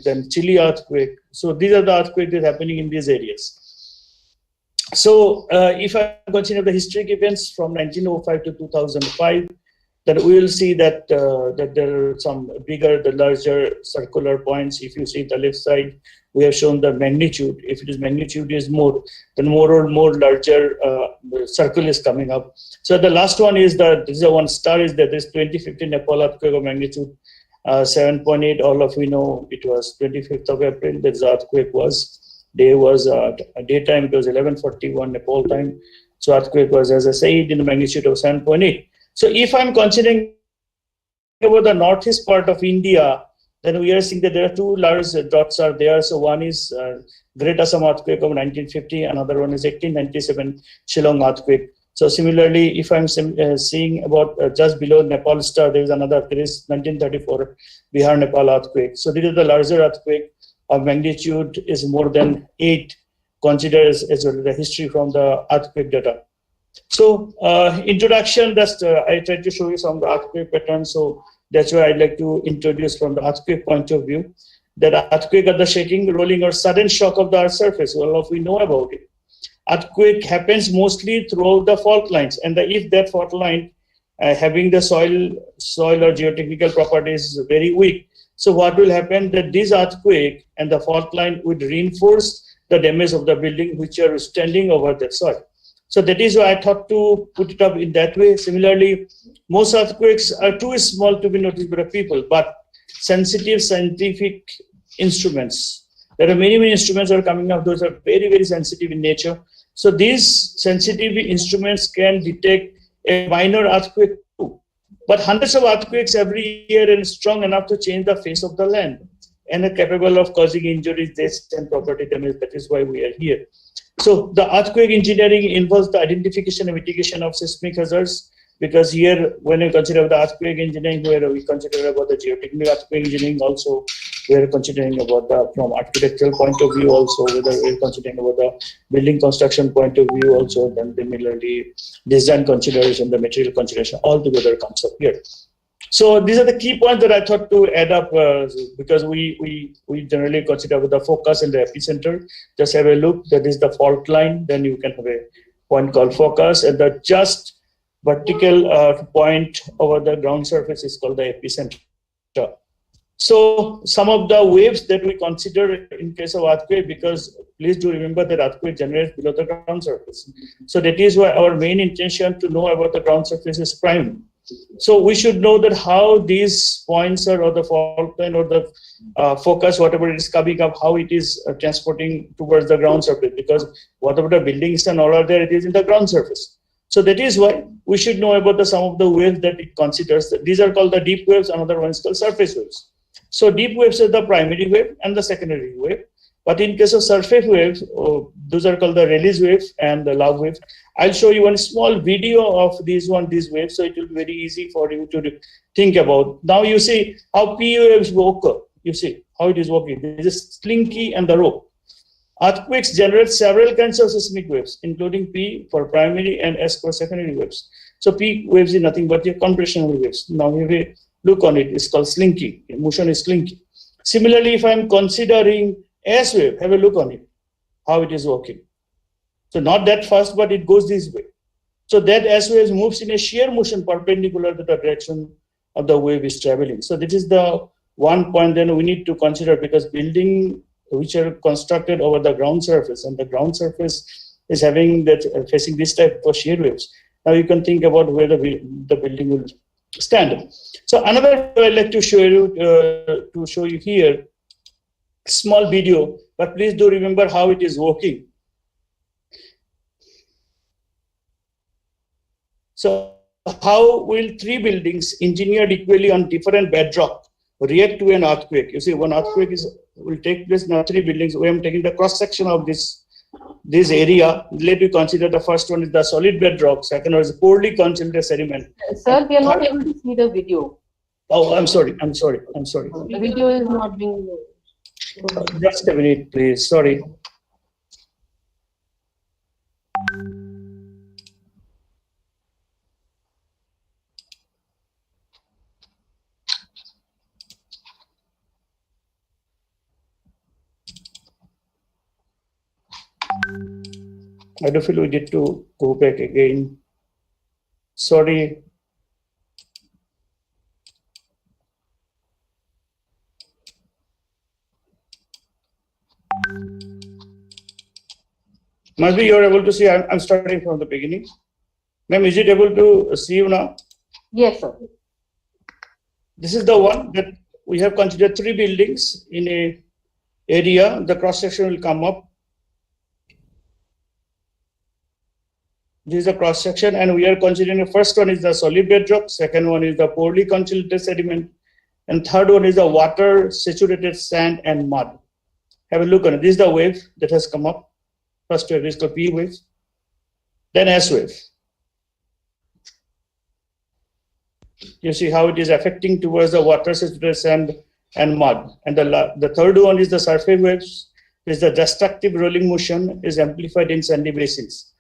then Chile earthquake. So these are the earthquakes that are happening in these areas. So if I consider the historic events from 1905 to 2005, then we will see that that there are some bigger, the larger circular points. If you see the left side, we have shown the magnitude. If it is magnitude is more, then more or more larger circle is coming up. So the last one is that this is a one star is that this 2015 Nepal earthquake of magnitude 7.8. All of we know it was 25th of April. That the earthquake was. Day was daytime. It was 11:41 Nepal time. So earthquake was, as I said, in the magnitude of 7.8. So if I'm considering about the northeast part of India, then we are seeing that there are two large dots are there. So one is Great Assam earthquake of 1950. Another one is 1897 Shillong earthquake. So similarly, if I'm seeing about just below Nepal star, there is 1934 Bihar Nepal earthquake. So this is the larger earthquake of magnitude is more than 8, considered as well the history from the earthquake data. So introduction, that's I tried to show you some of the earthquake patterns. So that's why I'd like to introduce from the earthquake point of view. That earthquake are the shaking, rolling, or sudden shock of the Earth's surface. All of we know about it. Earthquake happens mostly throughout the fault lines, and if that fault line having the soil or geotechnical properties very weak, so what will happen that this earthquake and the fault line would reinforce the damage of the building which are standing over the soil. So that is why I thought to put it up in that way. Similarly, most earthquakes are too small to be noticed by the people, but sensitive scientific instruments. There are many instruments that are coming up. Those are very sensitive in nature. So these sensitive instruments can detect a minor earthquake too. But hundreds of earthquakes every year and strong enough to change the face of the land and are capable of causing injuries, deaths, and property damage. That is why we are here. So the earthquake engineering involves the identification and mitigation of seismic hazards, because here when we consider the earthquake engineering, where we consider about the geotechnical earthquake engineering also, we are considering about the from architectural point of view also, whether we're considering about the building construction point of view also, then similarly design consideration, the material consideration, all together comes up here. So these are the key points that I thought to add up because we generally consider with the focus and the epicenter. Just have a look. That is the fault line. Then you can have a point called focus, and the just vertical point over the ground surface is called the epicenter. So some of the waves that we consider in case of earthquake, because please do remember that earthquake generates below the ground surface. So that is why our main intention to know about the ground surface is prime. So we should know that how these points are, or the fault line, or the focus, whatever it is coming up, how it is transporting towards the ground surface, because whatever the buildings and all are there, it is in the ground surface. So that is why we should know about some of the waves that it considers. These are called the deep waves, another one is called surface waves. So deep waves are the primary wave and the secondary wave. But in case of surface waves, those are called the release wave and the log wave. I'll show you one small video of these waves, so it will be very easy for you to think about. Now you see how P waves occur. You see how it is working. This is slinky and the rope. Earthquakes generate several kinds of seismic waves, including P for primary and S for secondary waves. So P waves is nothing but your compressional waves. Now if we look on it, it's called slinky. Motion is slinky. Similarly, if I'm considering S wave, have a look on it, how it is working. So not that fast, but it goes this way. So that S wave moves in a shear motion perpendicular to the direction of the wave is traveling. So this is the one point then we need to consider, because building which are constructed over the ground surface, and the ground surface is having that facing this type of shear waves. Now you can think about where the building will stand. So another I'd like to show you here, small video, but please do remember how it is working. So how will three buildings engineered equally on different bedrock react to an earthquake? You see, one earthquake will take place. Now three buildings, we am taking the cross section of this area. Let me consider the first one is the solid bedrock, second one is poorly concentrated sediment. Sir, we are not able to see the video. Oh, I'm sorry. The video is not being. Just a minute, please. Sorry. I do feel we need to go back again. Sorry. Must be you're able to see. I'm starting from the beginning. Ma'am, is it able to see you now? Yes, sir. This is the one that we have considered 3 buildings in a area. The cross section will come up. This is the cross section, and we are considering the first one is the solid bedrock, second one is the poorly consolidated sediment, and third one is the water saturated sand and mud. Have a look on it. This is the wave that has come up. First wave is called P wave, then S wave. You see how it is affecting towards the water saturated sand and mud. And the third one is the surface waves. Is the destructive rolling motion is amplified in sandy basins.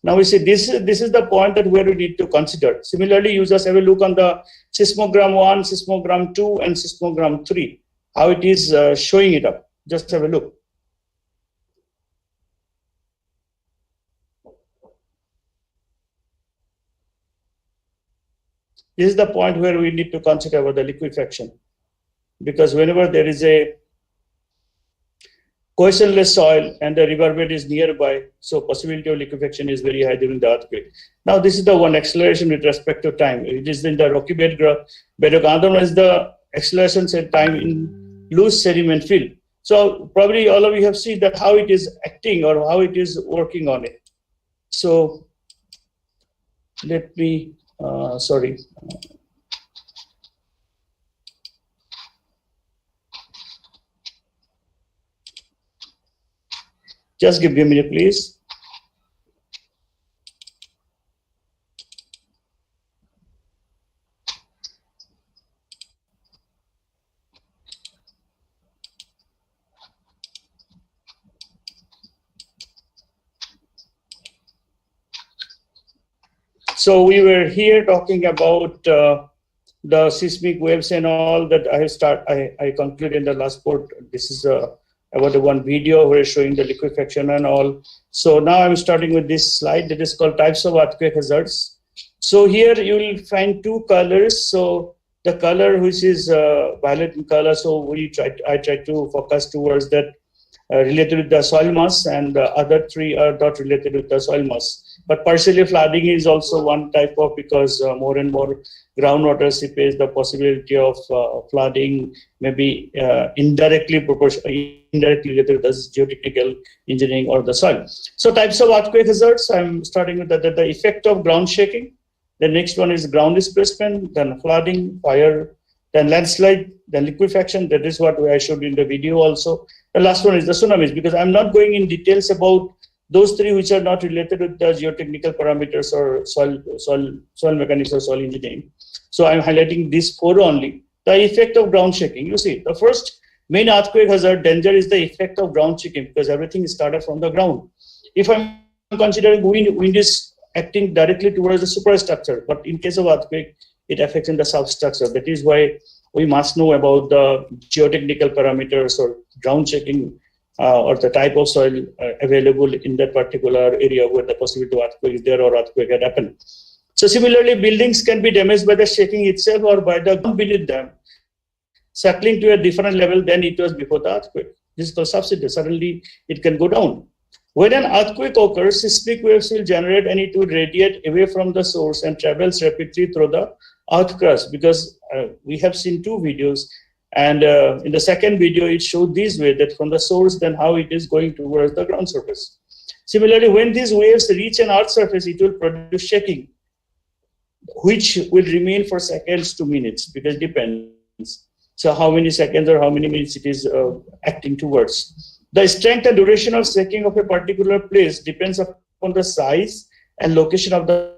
Now we see this is the point that where we need to consider. Similarly, you just have a look on the seismogram 1, seismogram 2, and seismogram 3, how it is showing it up. Just have a look. This is the point where we need to consider about the liquefaction, because whenever there is a cohesionless soil and the riverbed is nearby, so possibility of liquefaction is very high during the earthquake. Now this is the one acceleration with respect to time. It is in the rocky bedrock. Another one is the acceleration at time in loose sediment field. So probably all of you have seen that how it is acting or how it is working on it. So let me, sorry. Just give me a minute, please. So we were here talking about the seismic waves and all that I concluded in the last part. This is about the one video where showing the liquefaction and all. So now I'm starting with this slide that is called types of earthquake hazards. So here you will find 2 colors. So the color which is violet in color, so I try to focus towards that related with the soil mass, and the other 3 are not related with the soil mass. But partially flooding is also one type of, because more and more groundwater seepage, the possibility of flooding may be indirectly related to the geotechnical engineering or the soil. So types of earthquake hazards, I'm starting with the effect of ground shaking. The next one is ground displacement, then flooding, fire, then landslide, then liquefaction. That is what I showed in the video also. The last one is the tsunamis, because I'm not going in details about those 3 which are not related with the geotechnical parameters or soil mechanics or soil engineering. So I'm highlighting these 4 only. The effect of ground shaking. You see, the first main earthquake hazard danger is the effect of ground shaking, because everything is started from the ground. If I'm considering wind is acting directly towards the superstructure, but in case of earthquake, it affects in the substructure. That is why we must know about the geotechnical parameters or ground shaking or the type of soil available in that particular area where the possibility of earthquake is there or earthquake had happened. So similarly, buildings can be damaged by the shaking itself or by the ground beneath them settling to a different level than it was before the earthquake. This is called subsidence. Suddenly, it can go down. When an earthquake occurs, seismic waves will generate and it will radiate away from the source and travels rapidly through the earth crust, because we have seen 2 videos. And in the second video, it showed this way, that from the source, then how it is going towards the ground surface. Similarly, when these waves reach an earth surface, it will produce shaking, which will remain for seconds to minutes, because it depends. So how many seconds or how many minutes it is acting towards. The strength and duration of shaking of a particular place depends upon the size and location of the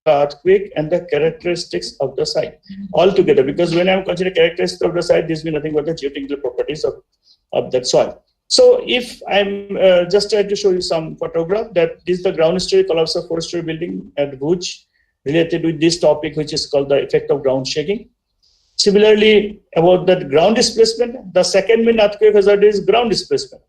earthquake and the characteristics of the site altogether. Because when I'm considering characteristics of the site, this means nothing but the geotechnical properties of that soil. So if I'm just trying to show you some photograph, that this is the ground story collapse of 4-story building at Bhuj, related with this topic, which is called the effect of ground shaking. Similarly, about that ground displacement, the second main earthquake hazard is ground displacement.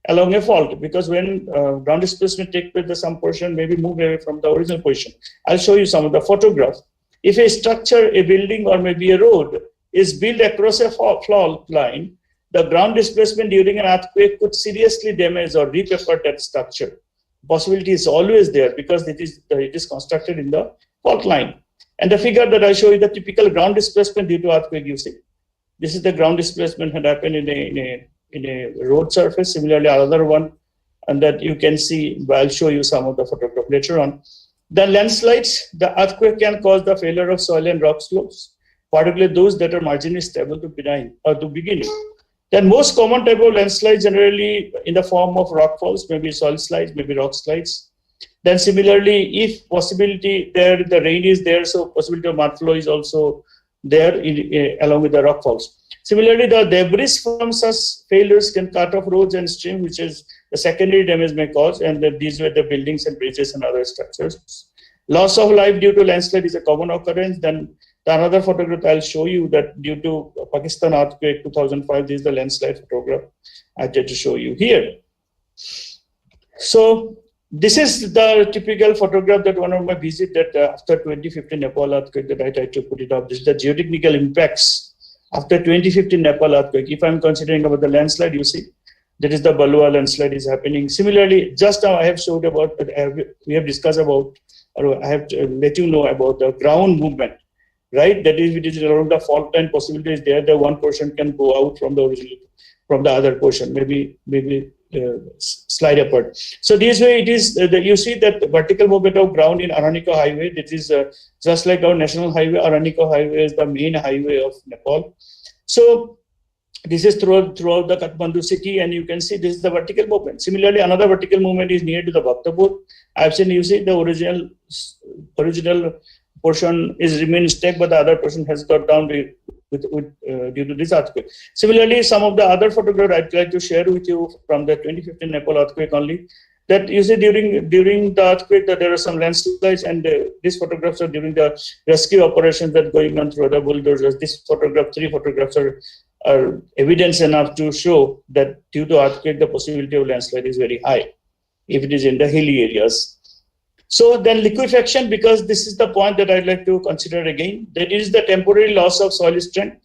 along a fault, because when ground displacement takes place, some portion may be moved away from the original position. I'll show you some of the photographs. If a structure, a building, or maybe a road is built across a fault line, the ground displacement during an earthquake could seriously damage or rip apart that structure. Possibility is always there because it is constructed in the fault line. And the figure that I show you, the typical ground displacement due to earthquake, you see. This is the ground displacement that happened in a road surface. Similarly, another one, and that you can see, I'll show you some of the photograph later on. The landslides, the earthquake can cause the failure of soil and rock slopes, particularly those that are marginally stable to begin. Then most common type of landslides generally in the form of rock falls, maybe soil slides, maybe rock slides. Then similarly, if possibility there, the rain is there, so possibility of mud flow is also there along with the rock falls. Similarly, the debris from such failures can cut off roads and streams, which is the secondary damage may cause, and these were the buildings and bridges and other structures. Loss of life due to landslide is a common occurrence. Then another photograph I'll show you that due to Pakistan earthquake 2005, this is the landslide photograph I tried to show you here. So this is the typical photograph that one of my visit that after 2015 Nepal earthquake that I tried to put it up. This is the geotechnical impacts after 2015 Nepal earthquake. If I'm considering about the landslide, you see, that is the Balua landslide is happening. Similarly, just now I have showed about, we have discussed about, or I have to let you know about the ground movement, right? That is, it is around the fault line possibility is there. The one portion can go out from the original, from the other portion, maybe slide apart. So this way it is, you see that the vertical movement of ground in Aranika highway, that is just like our national highway. Aranika highway is the main highway of Nepal. So this is throughout the Kathmandu city, and you can see this is the vertical movement. Similarly, another vertical movement is near to the Bhaktapur. I've seen, you see, the original portion is remained stuck, but the other portion has got down due to this earthquake. Similarly, some of the other photographs I'd like to share with you from the 2015 Nepal earthquake only, that you see during the earthquake that there are some landslides, and these photographs are during the rescue operations that going on through the bulldozers. This photograph, 3 photographs are evidence enough to show that due to earthquake, the possibility of landslide is very high if it is in the hilly areas. So then liquefaction, because this is the point that I'd like to consider again, that is the temporary loss of soil strength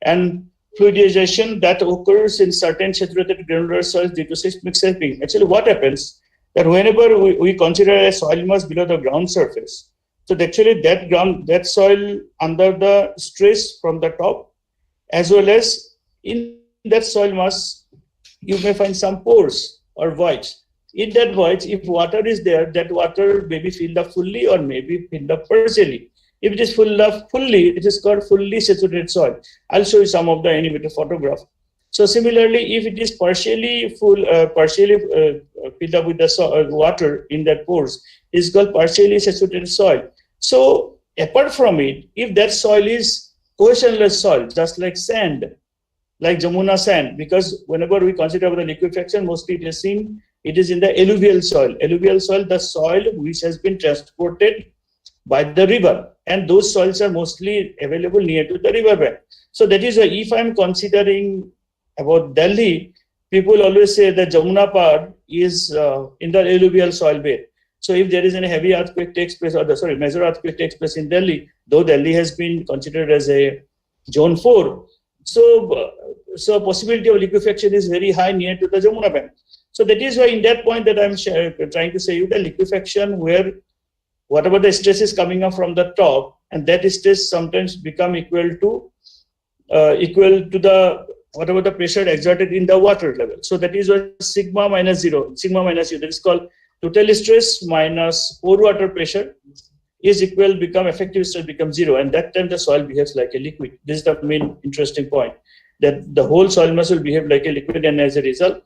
and fluidization that occurs in certain saturated granular soils due to seismic shaping. Actually, what happens that whenever we consider a soil mass below the ground surface, so actually that soil under the stress from the top, as well as in that soil mass, you may find some pores or voids. In that void, if water is there, that water may be filled up fully or maybe filled up partially. If it is filled up fully, it is called fully saturated soil. I'll show you some of the animated photograph. So similarly, if it is partially filled up with the water in that pores, it is called partially saturated soil. So apart from it, if that soil is cohesionless soil, just like sand, like Jamuna sand, because whenever we consider the liquefaction, mostly it is seen, it is in the alluvial soil. Alluvial soil, the soil which has been transported by the river, and those soils are mostly available near to the riverbank. So that is why if I'm considering about Delhi, people always say that Jamuna part is in the alluvial soil bed. So if there is any heavy earthquake takes place, or major earthquake takes place in Delhi, though Delhi has been considered as a zone 4, so possibility of liquefaction is very high near to the Jamuna bank. So that is why in that point that I'm trying to say you the liquefaction, where whatever the stress is coming up from the top, and that stress sometimes become equal to the whatever the pressure exerted in the water level. So that is why sigma minus 0, that is called total stress minus pore water pressure is equal, become effective stress becomes 0, and that time the soil behaves like a liquid. This is the main interesting point, that the whole soil mass will behave like a liquid, and as a result,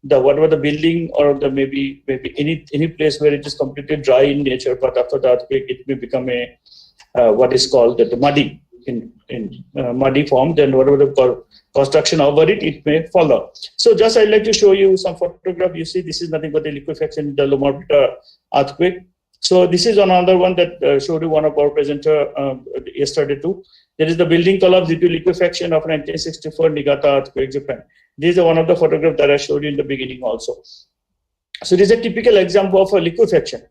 whatever the building or the maybe any place where it is completely dry in nature, but after the earthquake it may become a what is called the muddy in muddy form. Then whatever the construction over it may fall out. So just I'd like to show you some photograph. You see, this is nothing but the liquefaction in the Lomar earthquake. So this is another one that showed you one of our presenter yesterday too. There is the building collapse due to liquefaction of 1964 Niigata earthquake, Japan. This is one of the photographs that I showed you in the beginning also. So this is a typical example of a liquefaction.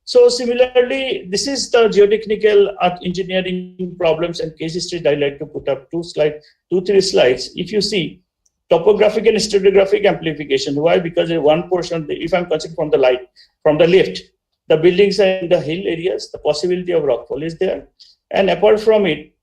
So similarly, this is the geotechnical engineering problems and case history that I like to put up two, 3 slides. If you see topographic and stratigraphic amplification, why? Because in one portion, if I'm considering from the left, the buildings are in the hill areas, the possibility of rockfall is there. And apart from it,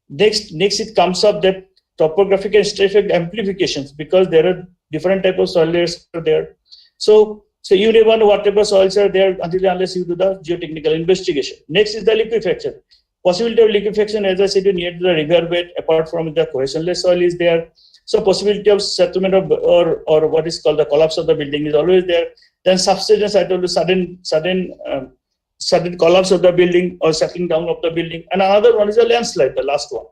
next it comes up that topographic and stratigraphic amplifications, because there are different types of soil layers there. So you never know what type of soils are there unless you do the geotechnical investigation. Next is the liquefaction. Possibility of liquefaction, as I said, near the river bed, apart from the cohesionless soil is there. So possibility of settlement of or what is called the collapse of the building is always there. Then subsidence, I told you, sudden collapse of the building or settling down of the building. And another one is a landslide, the last one.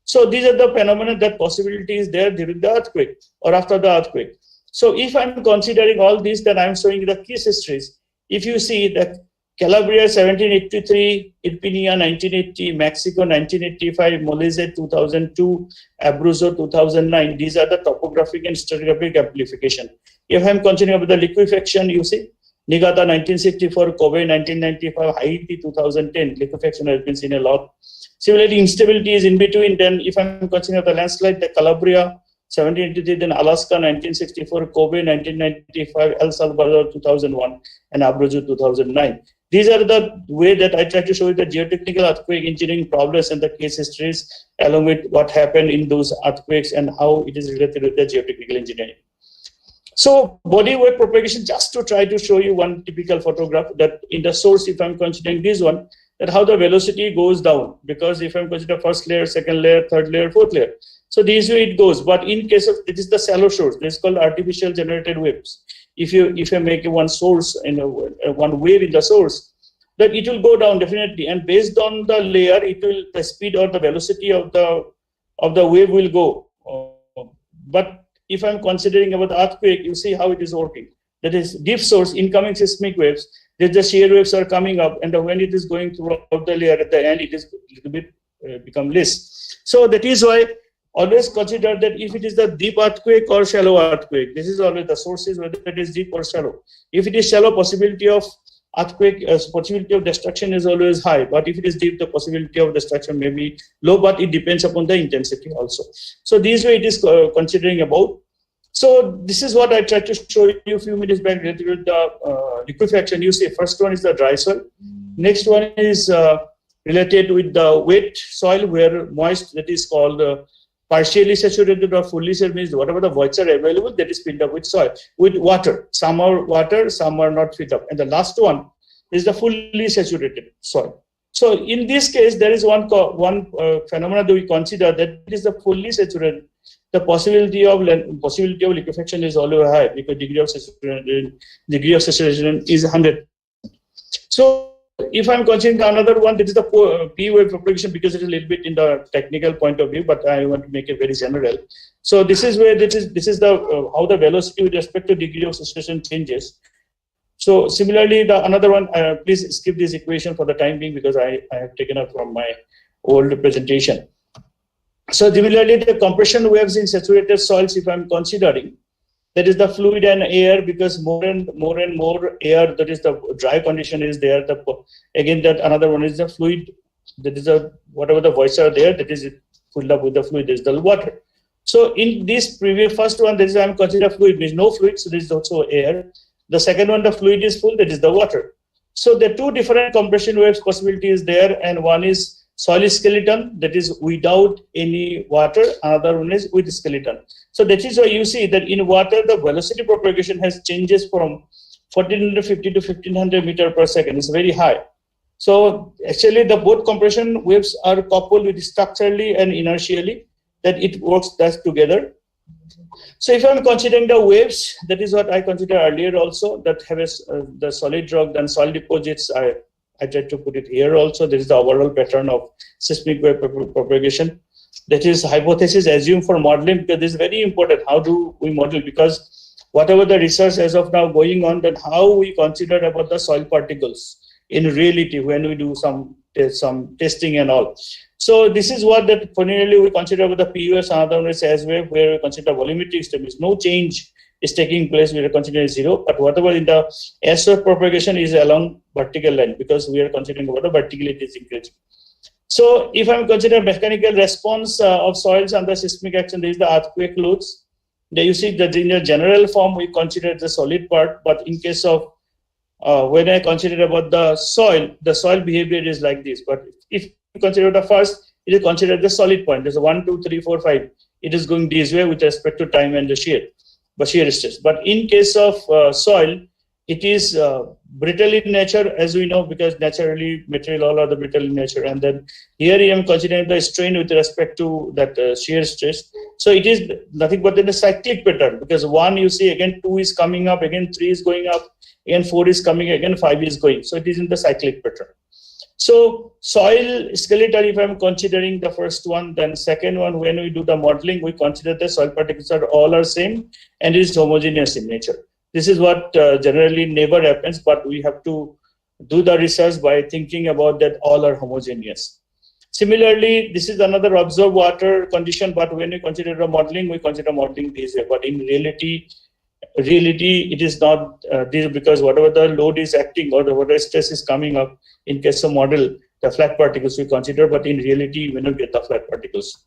So these are the phenomena that possibility is there during the earthquake or after the earthquake. So if I'm considering all these, then I'm showing the case histories. If you see that Calabria 1783, Irpinia 1980, Mexico 1985, Molise 2002, Abruzzo 2009, these are the topographic and stratigraphic amplification. If I'm considering about the liquefaction, you see, Niigata 1964, Kobe 1995, Haiti 2010, liquefaction has been seen a lot. Similarly, instability is in between. Then if I'm considering the landslide, the Calabria 1783, then Alaska 1964, Kobe 1995, El Salvador 2001, and Abruzzo 2009. These are the way that I try to show you the geotechnical earthquake engineering problems and the case histories, along with what happened in those earthquakes and how it is related with the geotechnical engineering. So body wave propagation, just to try to show you one typical photograph that in the source, if I'm considering this one, that how the velocity goes down, because if I'm considering first layer, second layer, third layer, fourth layer. So this way it goes. But in case of, it is the shallow source, this is called artificial generated waves. If you make one source in one wave in the source, that it will go down definitely, and based on the layer, it will, the speed or the velocity of the wave will go. But if I'm considering about the earthquake, you see how it is working. That is deep source, incoming seismic waves. The shear waves are coming up, and when it is going throughout the layer, at the end it is a little bit become less. So that is why always consider that if it is the deep earthquake or shallow earthquake, this is always the sources, whether it is deep or shallow. If it is shallow, possibility of earthquake, possibility of destruction is always high. But if it is deep, the possibility of destruction may be low, but it depends upon the intensity also. So this way it is considering about. So this is what I tried to show you a few minutes back related with the liquefaction. You see, first one is the dry soil. Next one is related with the wet soil, where moist, that is called partially saturated or fully saturated, means whatever the voids are available, that is filled up with soil, with water. Some are water, some are not filled up. And the last one is the fully saturated soil. So in this case, there is one phenomenon that we consider, that is the fully saturated. The possibility of liquefaction is always high, because degree of saturation is 100. So if I'm considering another one, that is the P wave propagation, because it is a little bit in the technical point of view, but I want to make it very general. So this is where this is the how the velocity with respect to degree of saturation changes. So similarly, the another one, please skip this equation for the time being, because I have taken it from my old presentation. So similarly, the compression waves in saturated soils, if I'm considering, that is the fluid and air, because more and more air, that is the dry condition is there. Again, that another one is the fluid, that is the whatever the voids are there, that is filled up with the fluid, is the water. So in this previous first one, that is I'm considering fluid, means no fluid, so there is also air. The second one, the fluid is full, that is the water. So the two different compression waves possibility is there, and one is solid skeleton, that is without any water. Another one is with skeleton. So that is why you see that in water, the velocity propagation has changes from 1450 to 1500 meter per second. It's very high. So actually, the both compression waves are coupled with structurally and inertially, that it works that together. So if I'm considering the waves, that is what I considered earlier also, that have the solid rock and soil deposits. I tried to put it here also. There is the overall pattern of seismic wave propagation. That is hypothesis assumed for modeling, because this is very important. How do we model? Because whatever the research as of now going on, that how we consider about the soil particles in reality when we do some testing and all. So this is what that primarily we consider about the PUS, another one is as well, where we consider volumetric stability. No change is taking place, we are considering zero, but whatever in the S wave propagation is along vertical line, because we are considering what the verticality is increasing. So if I'm considering mechanical response of soils under seismic action, there is the earthquake loads. There you see that in the general form, we consider the solid part, but in case of when I consider about the soil behavior is like this. But if you consider the first, it is considered the solid point. There's a 1, 2, 3, 4, 5. It is going this way with respect to time and the shear stress. But in case of soil, it is brittle in nature, as we know, because naturally material all are the brittle in nature. And then here I am considering the strain with respect to that shear stress. So it is nothing but in a cyclic pattern, because 1 you see again 2 is coming up, again 3 is going up, again 4 is coming, again 5 is going. So it is in the cyclic pattern. So soil skeleton, if I'm considering the first one, then second one, when we do the modeling, we consider the soil particles are all same and it is homogeneous in nature. This is what generally never happens, but we have to do the research by thinking about that all are homogeneous. Similarly, this is another observed water condition, but when we consider the modeling, we consider modeling this way. But in reality, it is not this, because whatever the load is acting or the water stress is coming up, in case of model, the flat particles we consider, but in reality, we don't get the flat particles.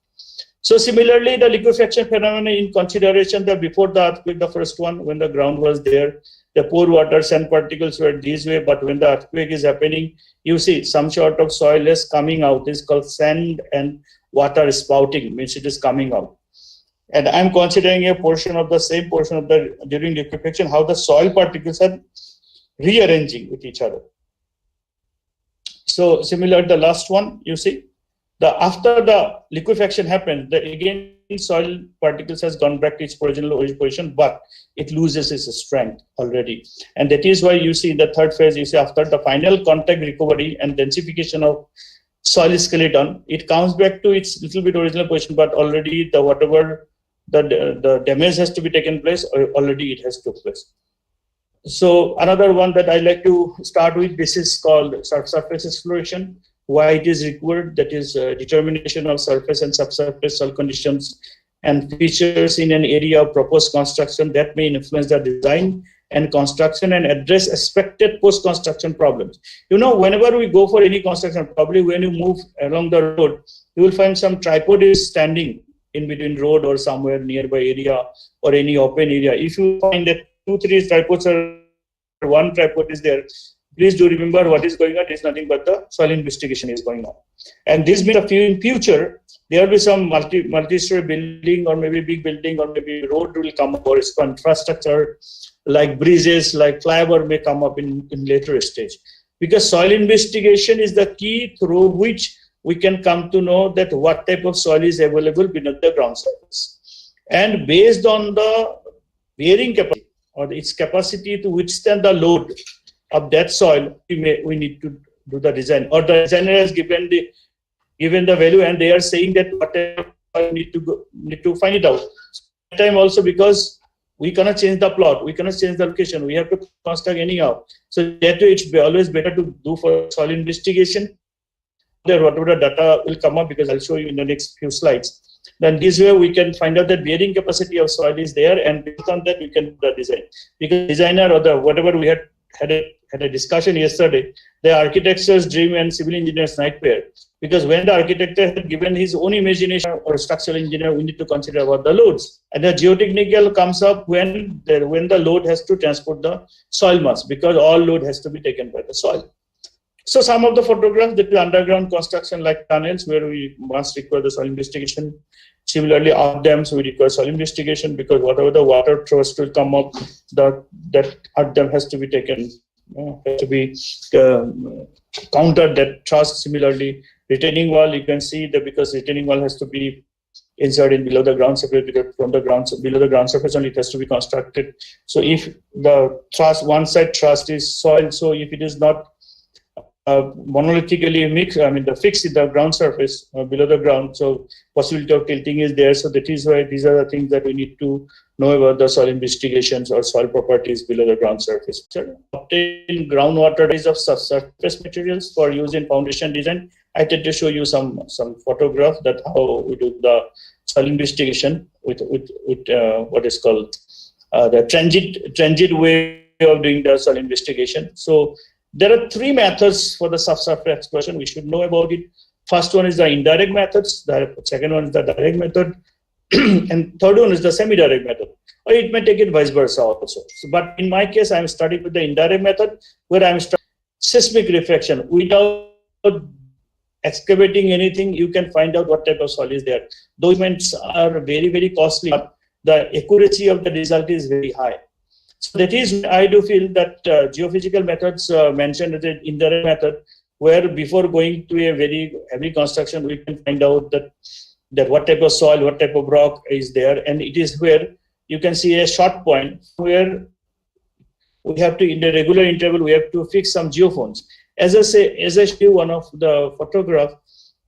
So similarly, the liquefaction phenomena in consideration, that before the earthquake, the first one, when the ground was there, the pore water sand particles were this way, but when the earthquake is happening, you see some sort of soil is coming out. This is called sand and water spouting, means it is coming out. And I'm considering a portion of the same portion of the during liquefaction, how the soil particles are rearranging with each other. So similar to the last one, you see, after the liquefaction happened, again soil particles has gone back to its original position, but it loses its strength already. And that is why you see in the third phase, you see after the final contact recovery and densification of soil skeleton, it comes back to its little bit original position, but already the whatever the damage has to be taken place, already it has took place. So another one that I like to start with, this is called surface exploration. Why it is required, that is determination of surface and subsurface soil conditions and features in an area of proposed construction that may influence the design and construction and address expected post-construction problems. You know, whenever we go for any construction, probably when you move along the road, you will find some tripod is standing in between road or somewhere nearby area or any open area. If you find that 2, 3 tripods or one tripod is there, please do remember what is going on. It is nothing but the soil investigation is going on. And this means in future, there will be some multi-story building or maybe big building or maybe road will come up, or infrastructure like bridges, like flyover may come up in later stage. Because soil investigation is the key through which we can come to know that what type of soil is available beneath the ground surface. And based on the bearing capacity or its capacity to withstand the load of that soil, we need to do the design, or the designer has given the value and they are saying that whatever I need to find it out. So that time also, because we cannot change the plot, we cannot change the location, we have to construct anyhow. So that way it's always better to do for soil investigation. There whatever the data will come up, because I'll show you in the next few slides. Then this way we can find out that bearing capacity of soil is there, and based on that we can do the design. Because designer or the whatever we had a discussion yesterday, the architect's dream and civil engineer's nightmare. Because when the architect had given his own imagination, or structural engineer, we need to consider about the loads. And the geotechnical comes up when the load has to transport the soil mass, because all load has to be taken by the soil. So some of the photographs, that is underground construction like tunnels, where we must require the soil investigation. Similarly, earth dams, we require soil investigation, because whatever the water thrust will come up, that earth dam has to be taken, has to be countered that thrust. Similarly, retaining wall, you can see that because retaining wall has to be inserted below the ground surface, because from the ground below the ground surface only it has to be constructed. So if the thrust, one side thrust is soil, so if it is not monolithically mixed, the fixed in the ground surface below the ground, so possibility of tilting is there. So that is why these are the things that we need to know about the soil investigations or soil properties below the ground surface. Obtain groundwater is of subsurface materials for use in foundation design. I tend to show you some photograph that how we do the soil investigation with what is called the transit way of doing the soil investigation. So there are three methods for the subsurface exploration. We should know about it. First one is the indirect methods. The second one is the direct method, and third one is the semi-direct method. Or it may take it vice versa also. So, but in my case, I'm studying with the indirect method, where I'm studying seismic reflection. Without excavating anything, you can find out what type of soil is there. Those measurements are very, very costly, but the accuracy of the result is very high. So that is, I do feel that geophysical methods mentioned as an indirect method, where before going to a very heavy construction, we can find out that what type of soil, what type of rock is there, and it is where you can see a short point where we have to, in a regular interval, we have to fix some geophones. As I show one of the photograph,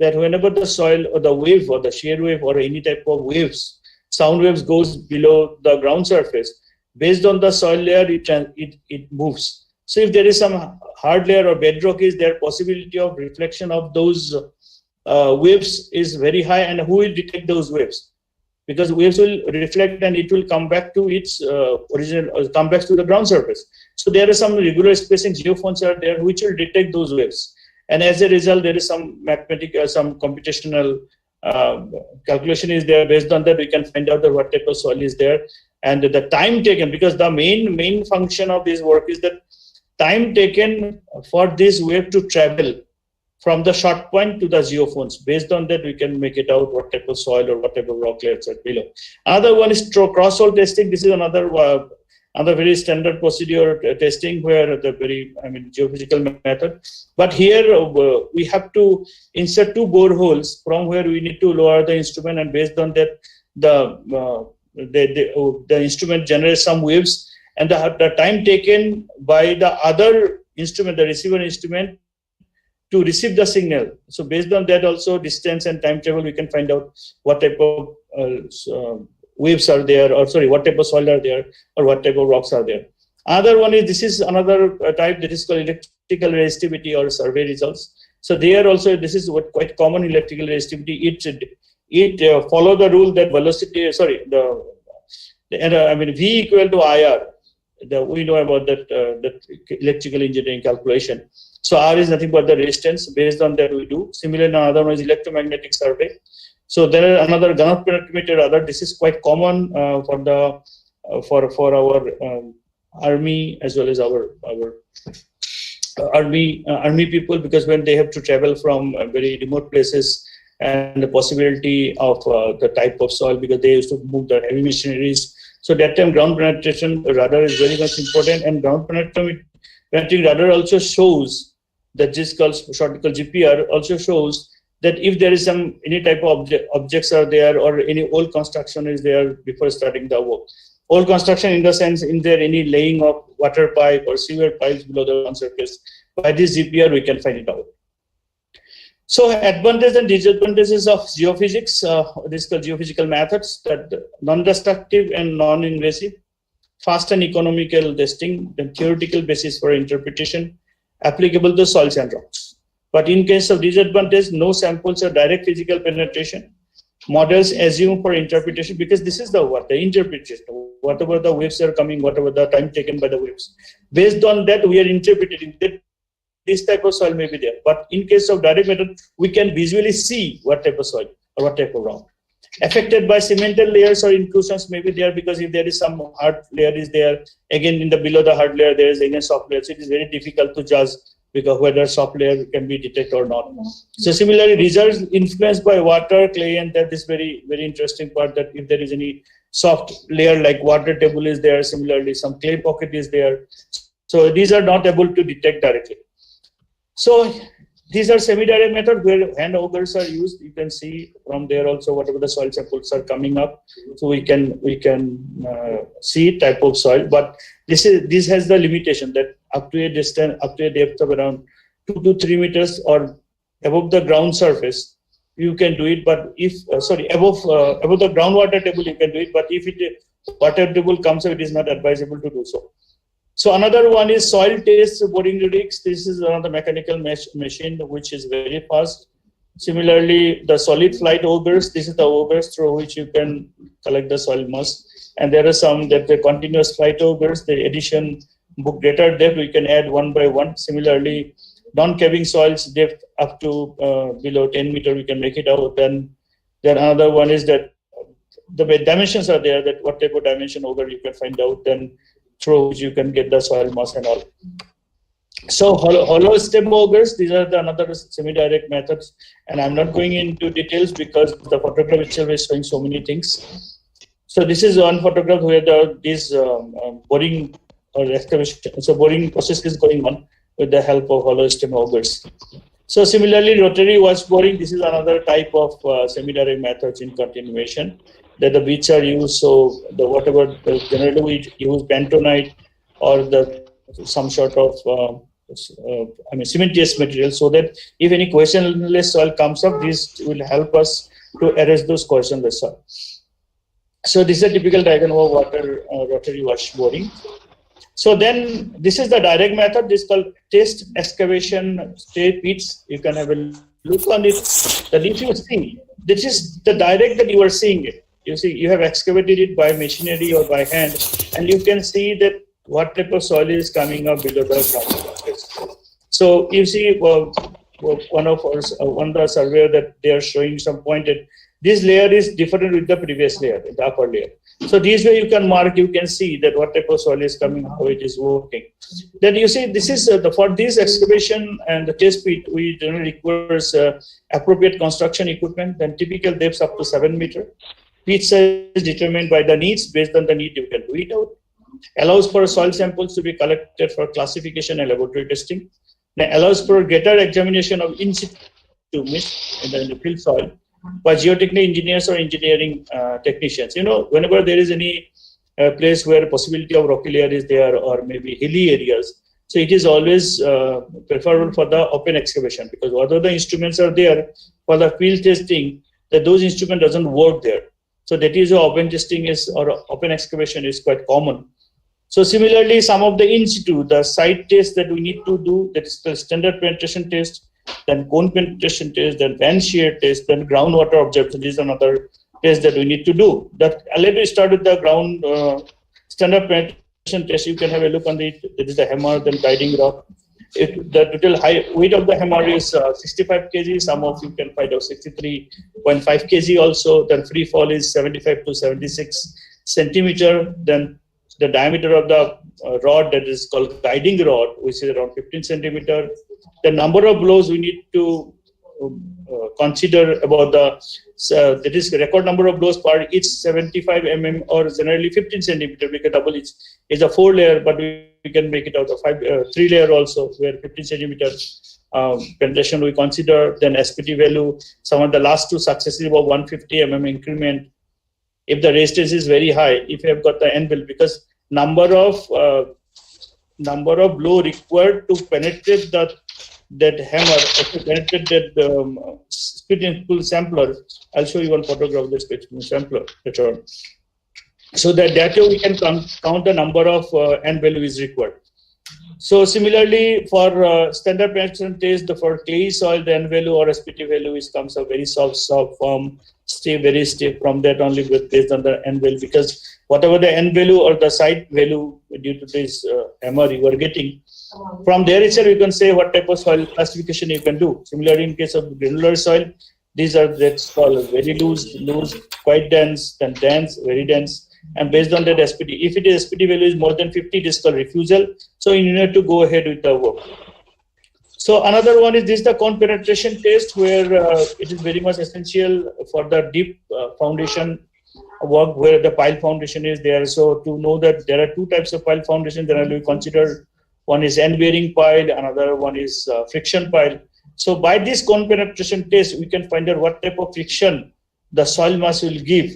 that whenever the soil or the wave or the shear wave or any type of waves, sound waves goes below the ground surface, based on the soil layer, it moves. So if there is some hard layer or bedrock, is there possibility of reflection of those waves is very high, and who will detect those waves? Because waves will reflect and it will come back to its original, come back to the ground surface. So there are some regular spacing geophones are there which will detect those waves. And as a result, there is some mathematical, some computational calculation is there. Based on that, we can find out that what type of soil is there, and the time taken, because the main function of this work is that time taken for this wave to travel from the short point to the geophones. Based on that, we can make it out what type of soil or what type of rock layers are below. Another one is cross-hole testing. This is another very standard procedure testing, where the geophysical method. But here we have to insert two boreholes from where we need to lower the instrument, and based on that, the instrument generates some waves, and the time taken by the other instrument, the receiver instrument, to receive the signal. So based on that also, distance and time travel, we can find out what type of waves are there, or sorry, what type of soil are there, or what type of rocks are there. Other one is, this is another type that is called electrical resistivity or survey results. So there also, this is what quite common electrical resistivity. It follow the rule that velocity, V equal to IR. We know about that electrical engineering calculation. So R is nothing but the resistance. Based on that, we do. Similarly, another one is electromagnetic survey. So there are another Gantt penetrometer. This is quite common for our army, as well as our army people, because when they have to travel from very remote places, and the possibility of the type of soil, because they used to move the heavy machineries. So that time, ground penetration radar is very much important, and ground penetrating radar also shows that this short called GPR also shows that if there is any type of objects are there, or any old construction is there before starting the work. Old construction in the sense, in there any laying of water pipe or sewer pipes below the ground surface. By this GPR, we can find it out. So advantages and disadvantages of geophysics, this is called geophysical methods, that non-destructive and non-invasive, fast and economical testing, the theoretical basis for interpretation, applicable to soils and rocks. But in case of disadvantage, no samples or direct physical penetration, models assume for interpretation, because this is the interpretation, whatever the waves are coming, whatever the time taken by the waves. Based on that, we are interpreting that this type of soil may be there. But in case of direct method, we can visually see what type of soil or what type of rock. Affected by cemental layers or intrusions may be there, because if there is some hard layer is there, again in the below the hard layer there is again soft layer. So it is very difficult to judge because whether soft layer can be detected or not. So similarly, results influenced by water, clay, and that is very, very interesting part, that if there is any soft layer like water table is there, similarly some clay pocket is there. So these are not able to detect directly. So these are semi-direct method where hand augers are used. You can see from there also whatever the soil samples are coming up. So we can see type of soil, but this has the limitation that up to a distance, up to a depth of around 2 to 3 meters or above the ground surface, you can do it. But if above the groundwater table, you can do it. But if water table comes up, it is not advisable to do so. So another one is soil test boring rigs. This is another mechanical machine which is very fast. Similarly, the solid flight augers, this is the augers through which you can collect the soil mass. And there are some that the continuous flight augers, the addition greater depth, we can add one by one. Similarly, non-caving soils depth up to below 10 meter, we can make it out. Then another one is that the dimensions are there, that what type of dimension auger you can find out, then through which you can get the soil mass and all. So hollow stem augers, these are another semi-direct methods, and I'm not going into details because the photograph itself is showing so many things. So this is one photograph where this boring or excavation, so boring process is going on with the help of hollow stem augers. So similarly, rotary wash boring, this is another type of semi-direct methods in continuation that the bits are used. So the whatever generally we use bentonite or some sort of cementitious material, so that if any questionless soil comes up, this will help us to arrest those questionless soil. So this is a typical diagram of water rotary wash boring. So then this is the direct method. This is called test excavation stay pits. You can have a look on it. That if you see, this is the direct that you are seeing it. You see, you have excavated it by machinery or by hand, and you can see that what type of soil is coming up below the ground. So you see, one of the surveyor that they are showing some pointed. This layer is different with the previous layer, the upper layer. So this way you can mark, you can see that what type of soil is coming, how it is working. Then you see, this is for this excavation and the test pit, we generally requires appropriate construction equipment, then typical depths up to 7 meter. Pit size is determined by the needs. Based on the need, you can do it out. Allows for soil samples to be collected for classification and laboratory testing. Then allows for greater examination of in situ mist in the field soil by geotechnical engineers or engineering technicians. You know, whenever there is any place where possibility of rocky layer is there or maybe hilly areas, so it is always preferable for the open excavation, because although the instruments are there for the field testing, that those instrument doesn't work there. So that is why open testing is, or open excavation is quite common. So similarly, some of the in situ, the site test that we need to do, that is the standard penetration test, then cone penetration test, then band shear test, then groundwater observation. This is another test that we need to do. That let me start with the ground standard penetration test. You can have a look on it. That is the hammer, then guiding rod. The total weight of the hammer is 65 kg. Some of you can find out 63.5 kg also. Then free fall is 75 to 76 centimeter. Then the diameter of the rod, that is called guiding rod, which is around 15 centimeter. The number of blows we need to consider about that is record number of blows per each 75 mm or generally 15 centimeter, because double is a 4 layer, but we can make it out of 3 layer also, where 15 centimeter penetration we consider. Then SPT value, some of the last two successive of 150 mm increment. If the resistance is very high, if you have got the anvil, because number of blow required to penetrate that hammer, to penetrate that split and pull sampler. I'll show you one photograph of the split and pull sampler later on. So that way we can count the number of anvil is required. So similarly, for standard penetration test, for clay soil, the N value or SPT value comes up very soft, firm, stay very stiff. From that only based on the N value, because whatever the N value or the site value due to this hammer you are getting, from there itself you can say what type of soil classification you can do. Similarly, in case of granular soil, these are that's called very loose, quite dense, then dense, very dense. And based on that SPT, if it is SPT value is more than 50, it is called refusal. So you need to go ahead with the work. So another one is this, the cone penetration test, where it is very much essential for the deep foundation work, where the pile foundation is there. So to know that there are two types of pile foundation that we consider. One is end bearing pile, another one is friction pile. So by this cone penetration test, we can find out what type of friction the soil mass will give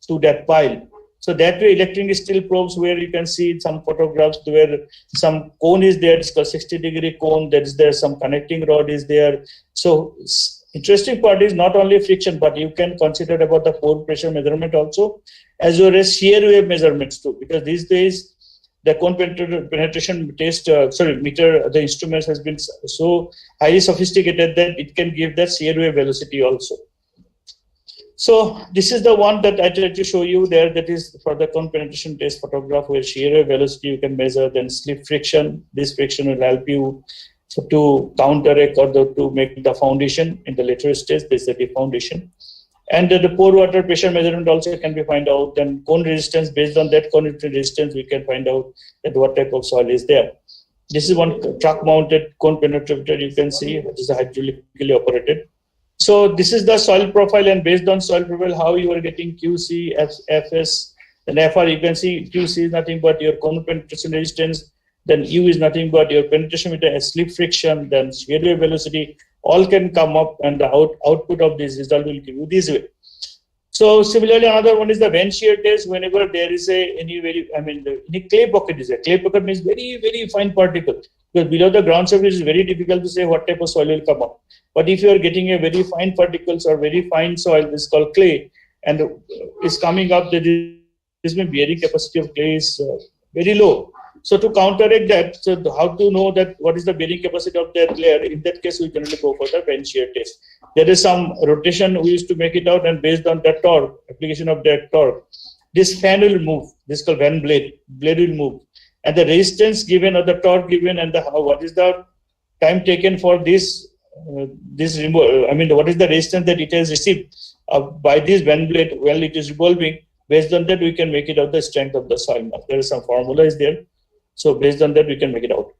to that pile. So that way, electric steel probes, where you can see some photographs where some cone is there, it's called 60-degree cone, that is there, some connecting rod is there. So interesting part is not only friction, but you can consider about the pore pressure measurement also, as well as shear wave measurements too, because these days the cone penetration test, meter, the instruments has been so highly sophisticated that it can give that shear wave velocity also. So this is the one that I tried to show you there. That is for the cone penetration test photograph, where shear wave velocity you can measure, then slip friction. This friction will help you to counteract or to make the foundation in the later stage. This is the foundation. And the pore water pressure measurement also can be find out. Then cone resistance, based on that cone resistance, we can find out that what type of soil is there. This is one truck mounted cone penetrator you can see, which is hydraulically operated. So this is the soil profile, and based on soil profile, how you are getting QC, FS, and FR. You can see QC is nothing but your cone penetration resistance. Then U is nothing but your penetration with a slip friction. Then shear wave velocity. All can come up, and the output of this result will give you this way. So similarly, another one is the vent shear test. Whenever there is any clay pocket is there. Clay pocket means very fine particle, because below the ground surface is very difficult to say what type of soil will come up. But if you are getting a very fine particles or very fine soil, this is called clay, and is coming up, this bearing capacity of clay is very low. So to counteract that, so how to know that what is the bearing capacity of that layer? In that case, we generally go for the vent shear test. There is some rotation we used to make it out, and based on that torque, application of that torque, this fan will move. This is called fan blade. Blade will move, and the resistance given or the torque given, and what is the time taken for this what is the resistance that it has received by this fan blade while it is revolving. Based on that, we can make it out the strength of the soil mass. There is some formula is there. So based on that, we can make it out.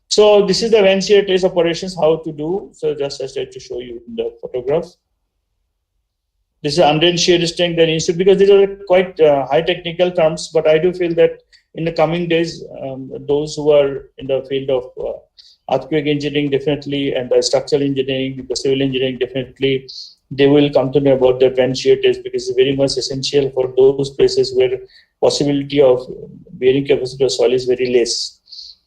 So this is the vent shear test operations, how to do. So just I tried to show you in the photograph. This is undrained shear strength, then instead, because these are quite high technical terms, but I do feel that in the coming days, those who are in the field of earthquake engineering definitely, and the structural engineering, the civil engineering definitely, they will come to know about the vent shear test, because it's very much essential for those places where possibility of bearing capacity of soil is very less.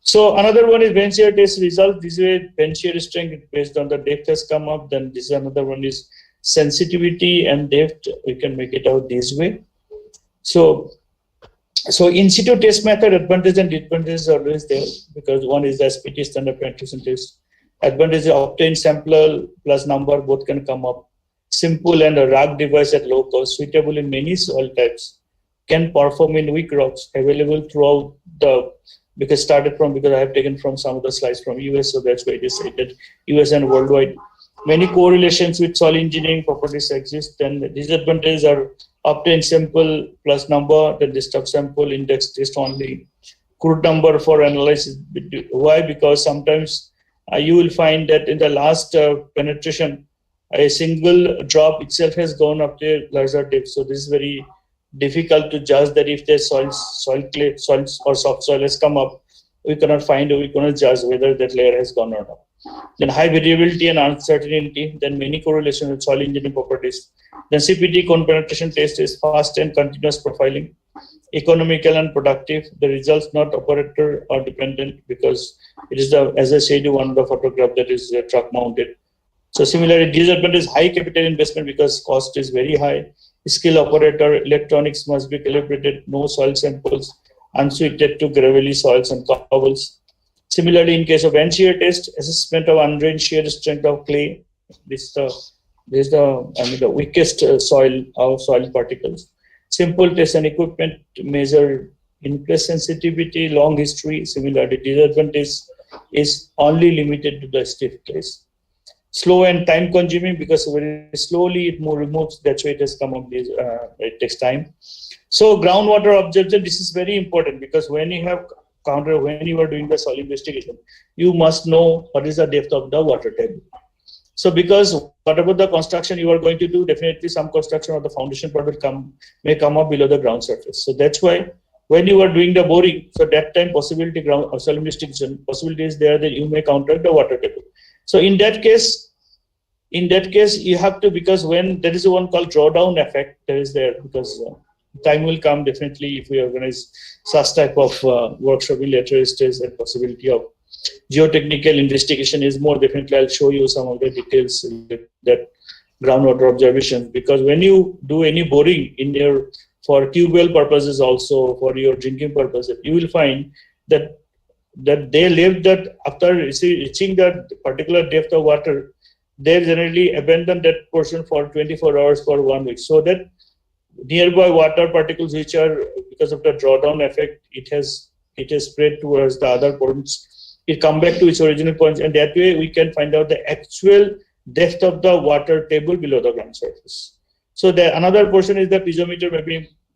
So another one is vent shear test result. This way vent shear strength based on the depth has come up. Then this is another one is sensitivity and depth. We can make it out this way. So in situ test method, advantage and disadvantage is always there, because one is the SPT standard penetration test. Advantage is obtain sample plus number, both can come up. Simple and a rugged device at low cost, suitable in many soil types, can perform in weak rocks, available throughout because I have taken from some of the slides from US, so that's why it is cited US and worldwide. Many correlations with soil engineering properties exist. Then the disadvantages are obtain sample plus number, then disturb sample, index test only, crude number for analysis. Why? Because sometimes you will find that in the last penetration, a single drop itself has gone up to a larger depth. So this is very difficult to judge that if the clay soil or soft soil has come up, we cannot judge whether that layer has gone or not. Then high variability and uncertainty, then many correlations with soil engineering properties. Then CPT cone penetration test is fast and continuous profiling, economical and productive. The results not operator or dependent, because it is as I said, one of the photograph that is truck mounted. So similarly, disadvantage is high capital investment, because cost is very high. Skill operator, electronics must be calibrated, no soil samples, unsuited to gravelly soils and cobbles. Similarly, in case of vent shear test, assessment of undrained shear strength of clay. This is the weakest soil particles. Simple test and equipment measure in place sensitivity, long history. Similarly, disadvantage is only limited to the stiff clays. Slow and time consuming, because very slowly it removes. That's why it has come up. It takes time. So groundwater observation, this is very important, because when you are doing the soil investigation, you must know what is the depth of the water table. So because whatever the construction you are going to do, definitely some construction of the foundation part may come up below the ground surface. So that's why when you are doing the boring, so that time possibility soil investigation possibility is there that you may counteract the water table. So in that case, you have to, because when there is one called drawdown effect, there is there, because time will come definitely if we organize such type of workshop in later stage, and possibility of geotechnical investigation is more. Definitely, I'll show you some of the details that groundwater observation, because when you do any boring in your for tube well purposes, also for your drinking purposes, you will find that they live that after reaching that particular depth of water, they generally abandon that portion for 24 hours for 1 week, so that nearby water particles, which are because of the drawdown effect, it has spread towards the other points. It come back to its original points, and that way we can find out the actual depth of the water table below the ground surface. So the another portion is the piezometer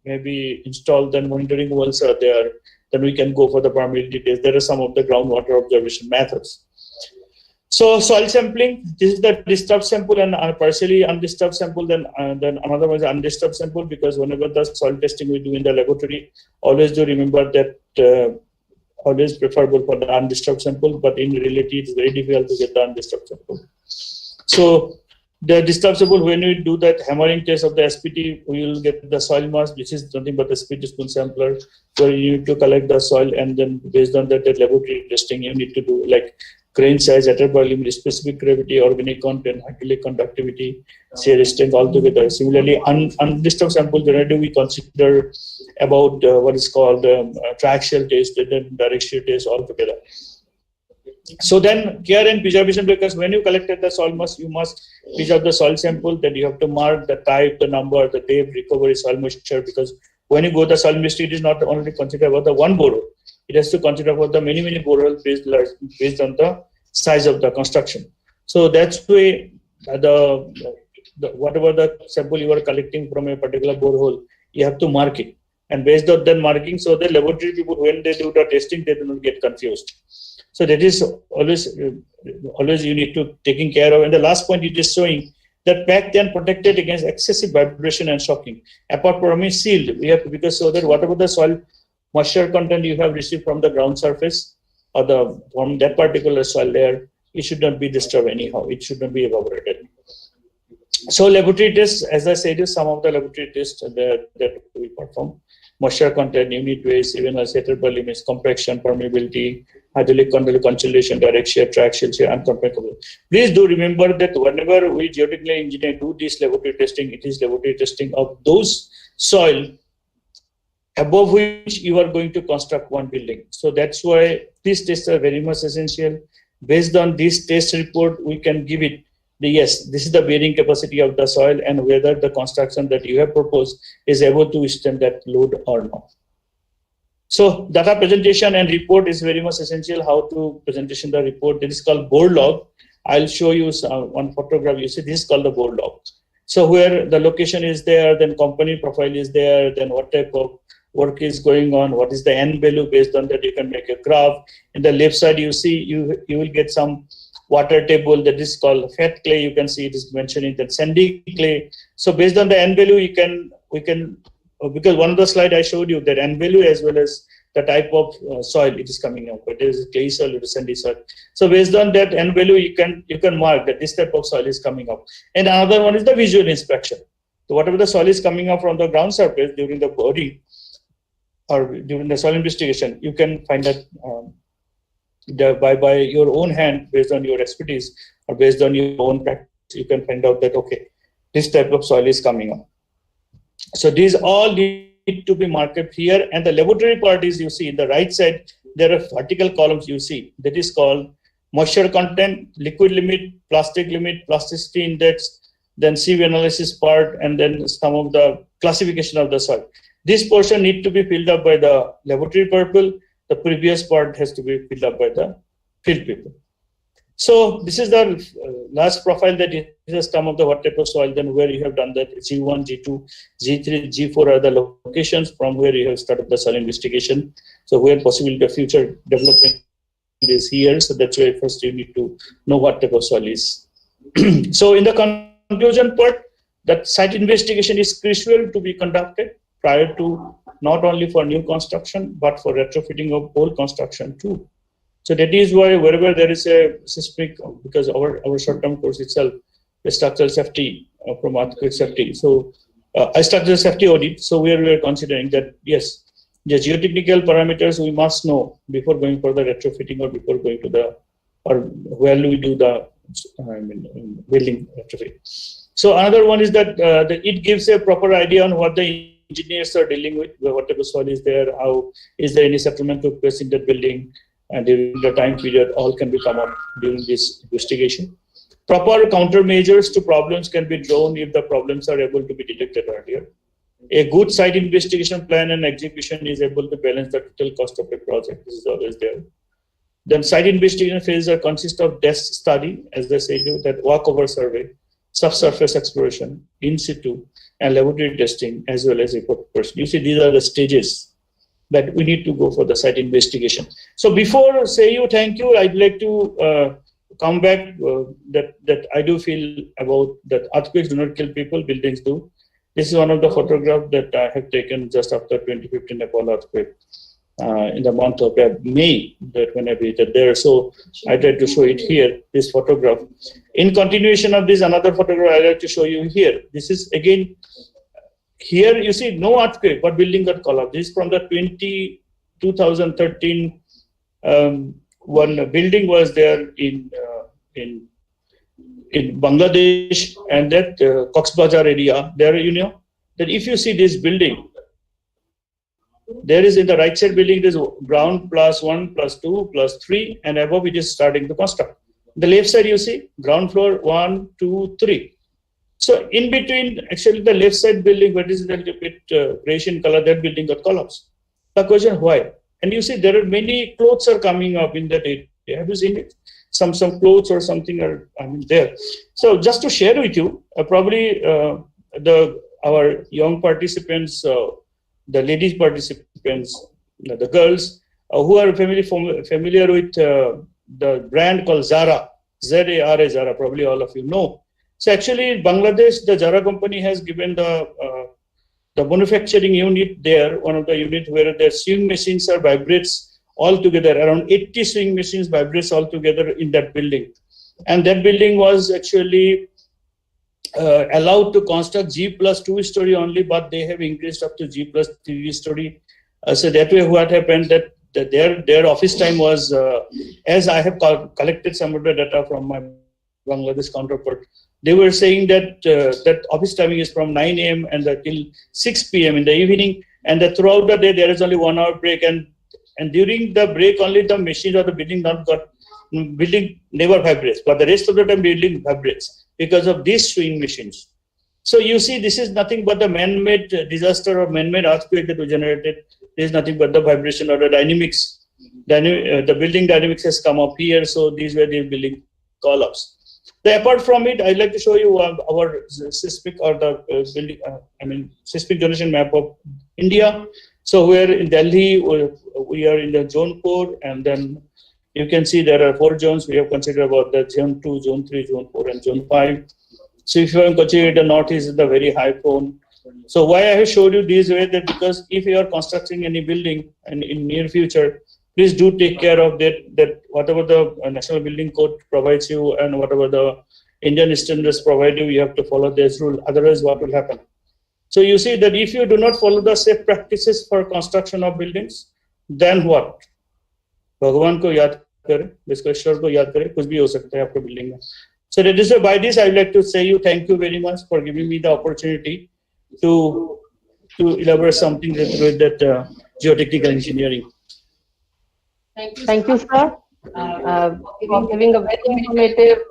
may be installed, then monitoring wells are there. Then we can go for the permeability test. There are some of the groundwater observation methods. So soil sampling, this is the disturbed sample and partially undisturbed sample. Then another one is undisturbed sample, because whenever the soil testing we do in the laboratory, always do remember that always preferable for the undisturbed sample. But in reality, it's very difficult to get the undisturbed sample. So the disturbed sample, when we do that hammering test of the SPT, we will get the soil mass, which is nothing but the SPT spoon sampler, where you need to collect the soil, and then based on that, the laboratory testing you need to do, like grain size, attribute limit, specific gravity, organic content, hydraulic conductivity, shear strength altogether. Similarly, undisturbed sample, generally we consider about what is called triaxial test and then direct shear test altogether. So then care and preservation, because when you collected the soil mass, you must preserve the soil sample, then you have to mark the type, the number, the depth, recovery, soil moisture, because when you go the soil mystery, it is not only considered about the one borehole, it has to consider about the many boreholes based on the size of the construction. So that's why whatever the sample you are collecting from a particular borehole, you have to mark it, and based on that marking, so the laboratory people, when they do the testing, they do not get confused. So that is always you need to taking care of. And the last point, it is showing that packed and protected against excessive vibration and shocking. Apart from sealed, we have to, because so that whatever the soil moisture content you have received from the ground surface or from that particular soil layer, it should not be disturbed anyhow. It should not be evaporated. So laboratory tests, as I said, is some of the laboratory tests that we perform. Moisture content, unit weights, even as heterobial limits, compaction, permeability, hydraulic consolidation, direct shear, triaxial shear, uncompactable. Please do remember that whenever we geotechnical engineer do this laboratory testing, it is laboratory testing of those soil above which you are going to construct one building. So that's why these tests are very much essential. Based on this test report, we can give it yes, this is the bearing capacity of the soil and whether the construction that you have proposed is able to withstand that load or not. So data presentation and report is very much essential. How to presentation the report. This is called board log. I'll show you one photograph. You see, this is called the board log. So where the location is there, then company profile is there, then what type of work is going on, what is the N value, based on that you can make a graph. In the left side, you see you will get some water table that is called fat clay. You can see it is mentioning that sandy clay. So based on the N value, we can because one of the slide I showed you that N value as well as the type of soil it is coming out. But it is clay soil, it is sandy soil. So based on that N value, you can mark that this type of soil is coming up. And another one is the visual inspection. So whatever the soil is coming up from the ground surface during the boring or during the soil investigation, you can find that by your own hand, based on your expertise or based on your own practice, you can find out that okay, this type of soil is coming up. So these all need to be marked here, and the laboratory part is, you see in the right side there are vertical columns you see, that is called moisture content, liquid limit, plastic limit, plasticity index, then sieve analysis part, and then some of the classification of the soil. This portion need to be filled up by the laboratory people. The previous part has to be filled up by the field people. So this is the last profile, that is some of the what type of soil, then where you have done that G1, G2, G3, G4 are the locations from where you have started the soil investigation. So where possibility of future development is here. So that's why first you need to know what type of soil is. So in the conclusion part, that site investigation is crucial to be conducted prior to, not only for new construction, but for retrofitting of old construction too. So that is why wherever there is a seismic, because our short-term course itself is structural safety from earthquake safety. So a structural safety audit. So where we are considering that yes, the geotechnical parameters we must know before going for the retrofitting or before going to the, or where we do the building retrofit. So another one is that it gives a proper idea on what the engineers are dealing with, what type of soil is there, how is there any settlement took place in that building, and during the time period, all can be come up during this investigation. Proper countermeasures to problems can be drawn if the problems are able to be detected earlier. A good site investigation plan and execution is able to balance the total cost of a project. This is always there. Then site investigation phases consist of desk study, as I said, that walkover survey, subsurface exploration, in situ, and laboratory testing, as well as report preparation. You see, these are the stages that we need to go for the site investigation. So before say you thank you, I'd like to come back that I do feel about that earthquakes do not kill people, buildings do. This is one of the photographs that I have taken just after 2015 Nepal earthquake in the month of May, that when I visited there. So I tried to show it here, this photograph. In continuation of this, another photograph I like to show you here. This is again, here you see no earthquake, but building got collapsed. This is from the 2013 one building was there in Bangladesh, and that Cox's Bazar area there, you know, that if you see this building, there is in the right side building, there's ground +1, +2, +3, and above it is starting to construct. The left side you see ground floor 1, 2, 3. So in between, actually the left side building, what is a little bit grayish in color, that building got collapsed. The question why? And you see there are many clothes are coming up in that area. Have you seen it? Some clothes or something are there. So just to share with you, probably our young participants, the ladies participants, the girls who are familiar with the brand called Zara, Z-A-R-A, Zara, probably all of you know. So actually in Bangladesh, the Zara company has given the manufacturing unit there, one of the units where the sewing machines are vibrates all together, around 80 sewing machines vibrates all together in that building. And that building was actually allowed to construct G+2 story only, but they have increased up to G+3 story. So that way what happened that their office time was, as I have collected some of the data from my Bangladesh counterpart, they were saying that that office timing is from 9 a.m. and till 6 p.m. in the evening, and that throughout the day there is only 1 hour break, and during the break only the machine or the building never vibrates, but the rest of the time building vibrates because of these sewing machines. So you see, this is nothing but the man-made disaster or man-made earthquake that we generated. There is nothing but the vibration or the dynamics. The building dynamics has come up here, so these were the building collapse. Apart from it, I'd like to show you our seismic or the seismic donation map of India. So we're in Delhi, we are in the zone 4, and then you can see there are 4 zones. We have considered about the zone 2, zone 3, zone 4, and zone 5. So if you have considered the northeast is the very high prone. So why I have showed you this way, that because if you are constructing any building and in near future, please do take care of that whatever the National Building Code provides you and whatever the Indian standards provide you, you have to follow this rule. Otherwise, what will happen? So you see that if you do not follow the safe practices for construction of buildings, then what? Bhagwan ko yaad kare, Vishweshwar ko yaad kare, kuch bhi ho sakta hai aapke building mein. So that is by this I would like to say you thank you very much for giving me the opportunity to elaborate something with that geotechnical engineering. Thank you, sir, for giving a very informative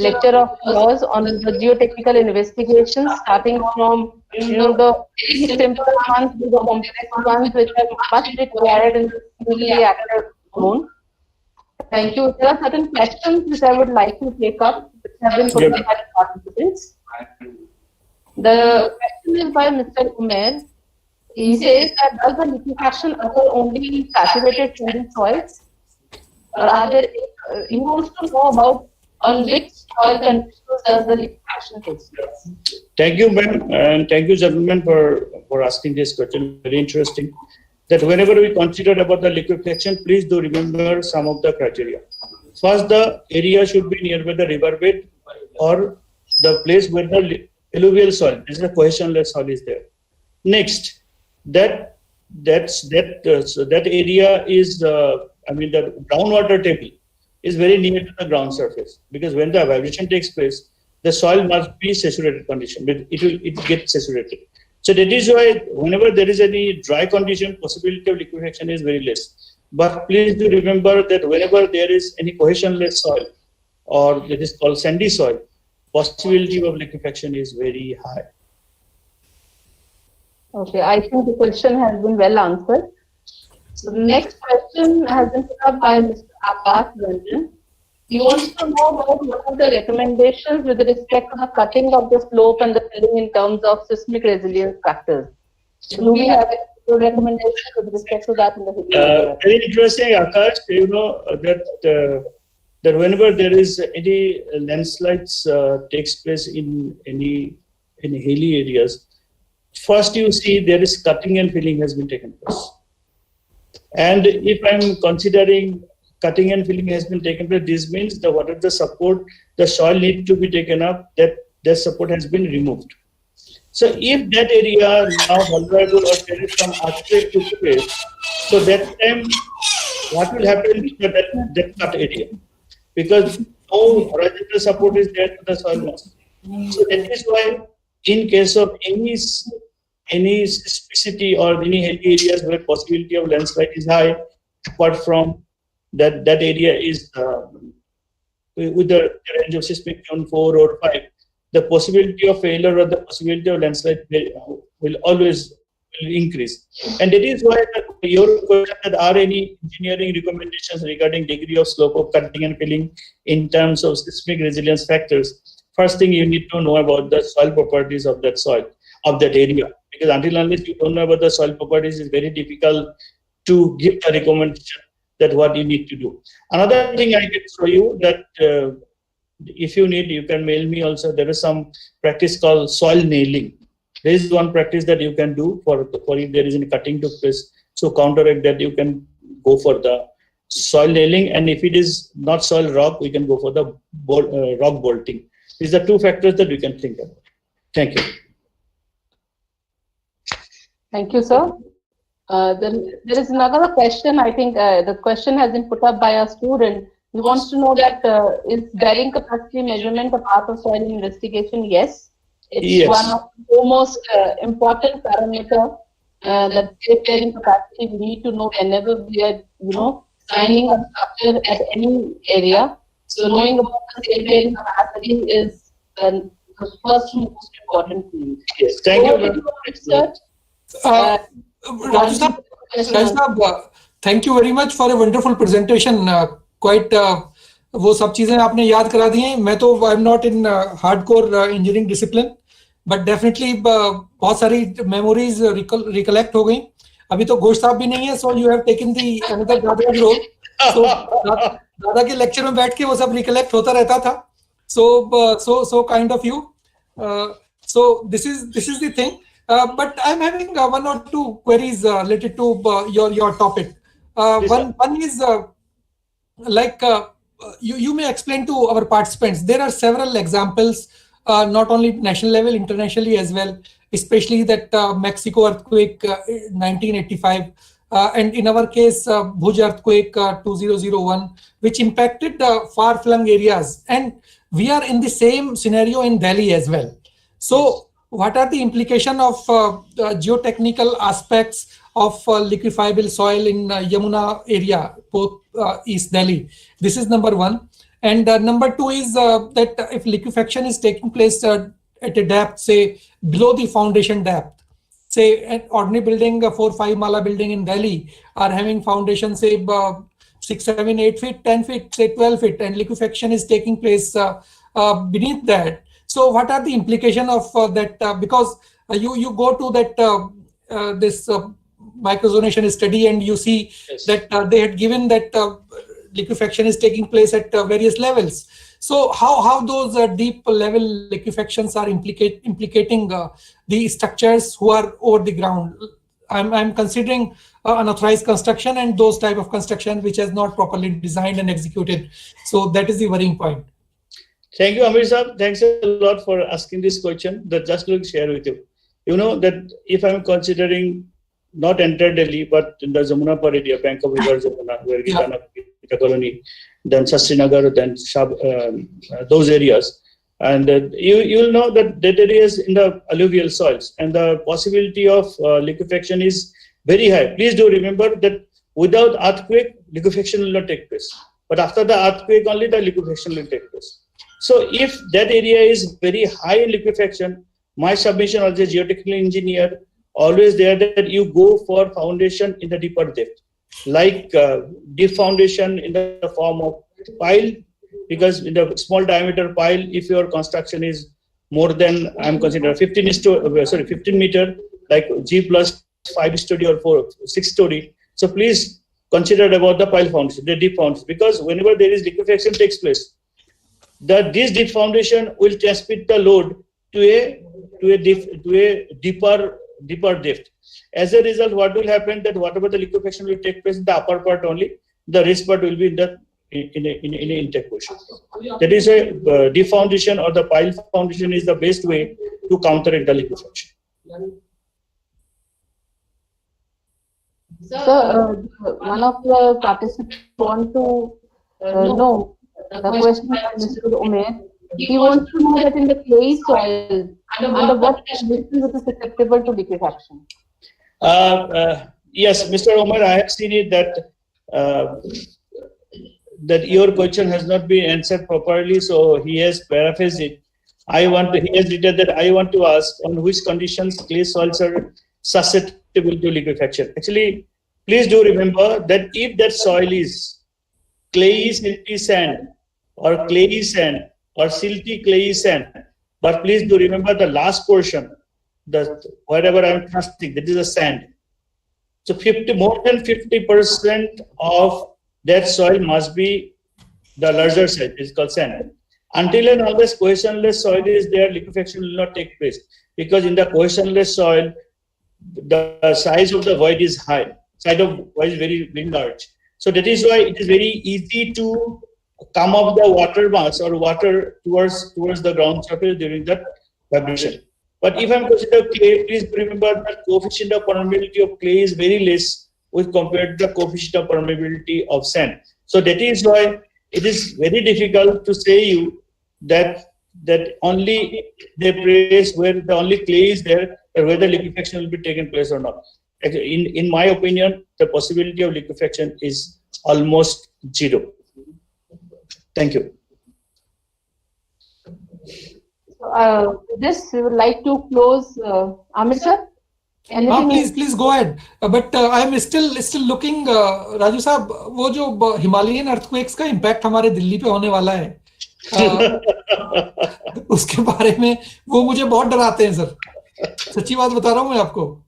lecture of yours on the geotechnical investigations, starting from the very simple ones to the complex ones, which are much required in the newly active zone. Thank you. There are certain questions which I would like to take up, which have been put by the participants. The question is by Mr. Umair. He says that does the liquefaction occur only in saturated sandy soils? Or are there, he wants to know about on which soil conditions does the liquefaction take place? Thank you, ma'am, and thank you, gentlemen, for asking this question. Very interesting. That whenever we consider about the liquefaction, please do remember some of the criteria. First, the area should be nearby the riverbed or the place where the alluvial soil, this is a cohesionless soil, is there. Next, that area is the groundwater table is very near to the ground surface, because when the vibration takes place, the soil must be saturated condition. It gets saturated. So that is why whenever there is any dry condition, possibility of liquefaction is very less. But please do remember that whenever there is any cohesionless soil, or that is called sandy soil, possibility of liquefaction is very high. Okay, I think the question has been well answered. So the next question has been put up by Mr. Akash Ranjan. He wants to know about what are the recommendations with respect to the cutting of the slope and the filling in terms of seismic resilience factors. Do we have any recommendations with respect to that in the history? Very interesting, Akash. You know that whenever there is any landslides takes place in hilly areas, first you see there is cutting and filling has been taken place. And if I'm considering cutting and filling has been taken place, this means that what is the support the soil need to be taken up, that support has been removed. So if that area now vulnerable or there is some earthquake took place, so that time what will happen to that cut area? Because no horizontal support is there to the soil mass. So that is why in case of any specificity or any hilly areas where possibility of landslide is high, apart from that area is with the range of seismic zone 4 or 5, the possibility of failure or the possibility of landslide will always increase. And that is why your question that are any engineering recommendations regarding degree of slope of cutting and filling in terms of seismic resilience factors. First thing you need to know about the soil properties of that soil, of that area. Because until unless you don't know about the soil properties, it's very difficult to give a recommendation that what you need to do. Another thing I can show you that if you need, you can mail me also. There is some practice called soil nailing. There is one practice that you can do for if there is any cutting took place. So counteract that, you can go for the soil nailing, and if it is not soil rock, we can go for the rock bolting. These are two factors that we can think about. Thank you. Thank you, sir. There is another question. I think the question has been put up by a student. He wants to know that is bearing capacity measurement a part of soil investigation? Yes. It's one of the most important parameter that safe bearing capacity we need to know whenever we are, signing a structure at any area. So knowing about the safe bearing capacity is the first most important thing. Yes, thank you. Thank you very much for a wonderful presentation. Quite वो सब चीजें आपने याद करा दी हैं. मैं तो I am not in hardcore engineering discipline, but definitely बहुत सारी मेमोरीज रिकलेक्ट हो गई. अभी तो घोष साहब भी नहीं है, so you have taken the another दादा रोल. सो दादा के लेक्चर में बैठ के वो सब रिकलेक्ट होता रहता था. So kind of you. So this is the thing. But I'm having one or two queries related to your topic. One is you may explain to our participants. There are several examples, not only national level, internationally as well, especially that Mexico earthquake 1985, and in our case Bhuj earthquake 2001, which impacted far-flung areas, and we are in the same scenario in Delhi as well. So what are the implications of geotechnical aspects of liquefiable soil in Yamuna area, both East Delhi? This is number one. And number two is that if liquefaction is taking place at a depth, say below the foundation depth, say an ordinary building, a 4-5 mala building in Delhi are having foundation, say 6, 7, 8 feet, 10 feet, say 12 feet, and liquefaction is taking place beneath that. So what are the implications of that? Because you go to that this microzonation study and you see that they had given that liquefaction is taking place at various levels. So how those deep level liquefactions are implicating the structures who are over the ground? I'm considering unauthorized construction and those type of construction which is not properly designed and executed. So that is the worrying point. Thank you, Amir Saab. Thanks a lot for asking this question. That just to share with you. You know that if I'm considering not enter Delhi, but in the Jamunapur area, bank of river Jamuna, where Gitana colony, then Sastrinagar, then those areas. And you will know that that areas in the alluvial soils, and the possibility of liquefaction is very high. Please do remember that without earthquake, liquefaction will not take place. But after the earthquake, only the liquefaction will take place. So if that area is very high in liquefaction, my submission as a geotechnical engineer always there that you go for foundation in the deeper depth, like deep foundation in the form of pile, because in the small diameter pile, if your construction is more than, I'm considering 15 meter, like G plus 5 story or 6 story. So please consider about the pile foundation, the deep foundation, because whenever there is liquefaction takes place, this deep foundation will transmit the load to a deeper depth. As a result, what will happen that whatever the liquefaction will take place in the upper part only, the rest part will be in the in intake position. That is a deep foundation or the pile foundation is the best way to counteract the liquefaction. So, one of the participants want to know the question from Mr. Umair. He wants to know that in the clay soil, under what conditions it is susceptible to liquefaction? Yes, Mr. Omar, I have seen it that your question has not been answered properly, so he has paraphrased it. He has written that I want to ask on which conditions clay soils are susceptible to liquefaction. Actually, please do remember that if that soil is clayey silty sand or clayey sand or silty clayey sand, but please do remember the last portion, whatever I'm trusting, that is a sand. So more than 50% of that soil must be the larger size, it's called sand. Until and unless cohesionless soil is there, liquefaction will not take place, because in the cohesionless soil, the size of the void is high, size of void is very, very large. So that is why it is very easy to come up the water mass or water towards the ground surface during that vibration. But if I'm considering clay, please remember that coefficient of permeability of clay is very less with compared to the coefficient of permeability of sand. So that is why it is very difficult to say you that only the place where the only clay is there, or whether liquefaction will be taken place or not. In my opinion, the possibility of liquefaction is almost zero. Thank you. With this, we would like to close. Amir sir? Please go ahead. But I am still looking, Raju साहब, वो जो Himalayan earthquakes का impact हमारे दिल्ली पे होने वाला है, उसके बारे में वो मुझे बहुत डराते हैं सर. सच्ची बात बता रहा हूँ मैं आपको.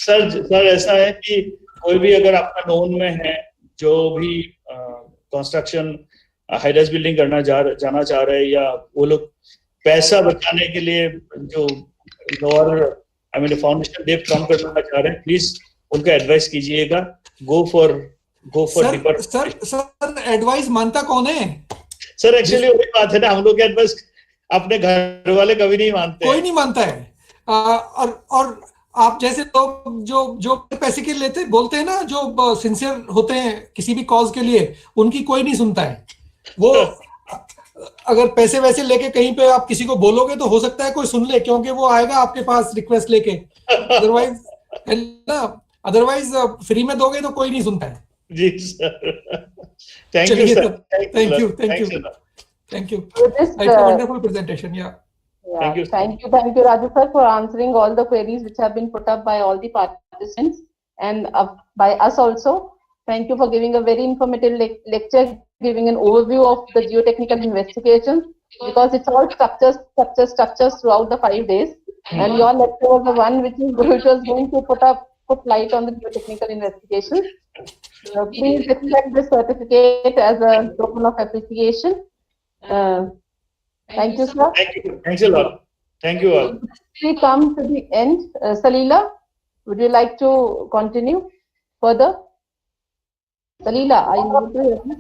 सर ऐसा है कि कोई भी अगर आपका नोन में है जो भी कंस्ट्रक्शन हाई-राइज बिल्डिंग करना जाना चाह रहे हैं, या वो लोग पैसा बचाने के लिए जो लोअर फाउंडेशन डेप्थ कम करना चाह रहे हैं, प्लीज उनका एडवाइस कीजिएगा. Go for deeper. Sir advice मानता कौन है? सर एक्चुअली वही बात है ना, हम लोग के एडवाइस अपने घर वाले कभी नहीं मानते. कोई नहीं मानता है. और आप जैसे लोग जो पैसे के लेते बोलते हैं ना, जो सिंसियर होते हैं किसी भी कॉज के लिए, उनकी कोई नहीं सुनता है. वो अगर पैसे वैसे लेके कहीं पे आप किसी को बोलोगे तो हो सकता है कोई सुन ले, क्योंकि वो आएगा आपके पास रिक्वेस्ट लेके. अदरवाइज फ्री में दोगे तो कोई नहीं सुनता है. जी sir. Thank you sir. Thank you. It's a wonderful presentation. Yeah. Thank you, Raju sir, for answering all the queries which have been put up by all the participants and by us also. Thank you for giving a very informative lecture, giving an overview of the geotechnical investigations, because it's all structures throughout the 5 days. And your lecture was the one which was going to put light on the geotechnical investigations. Please accept this certificate as a token of appreciation. Thank you, sir. Thank you. Thanks a lot. Thank you all. We come to the end. Salila, would you like to continue further? Salila, are you able to hear me?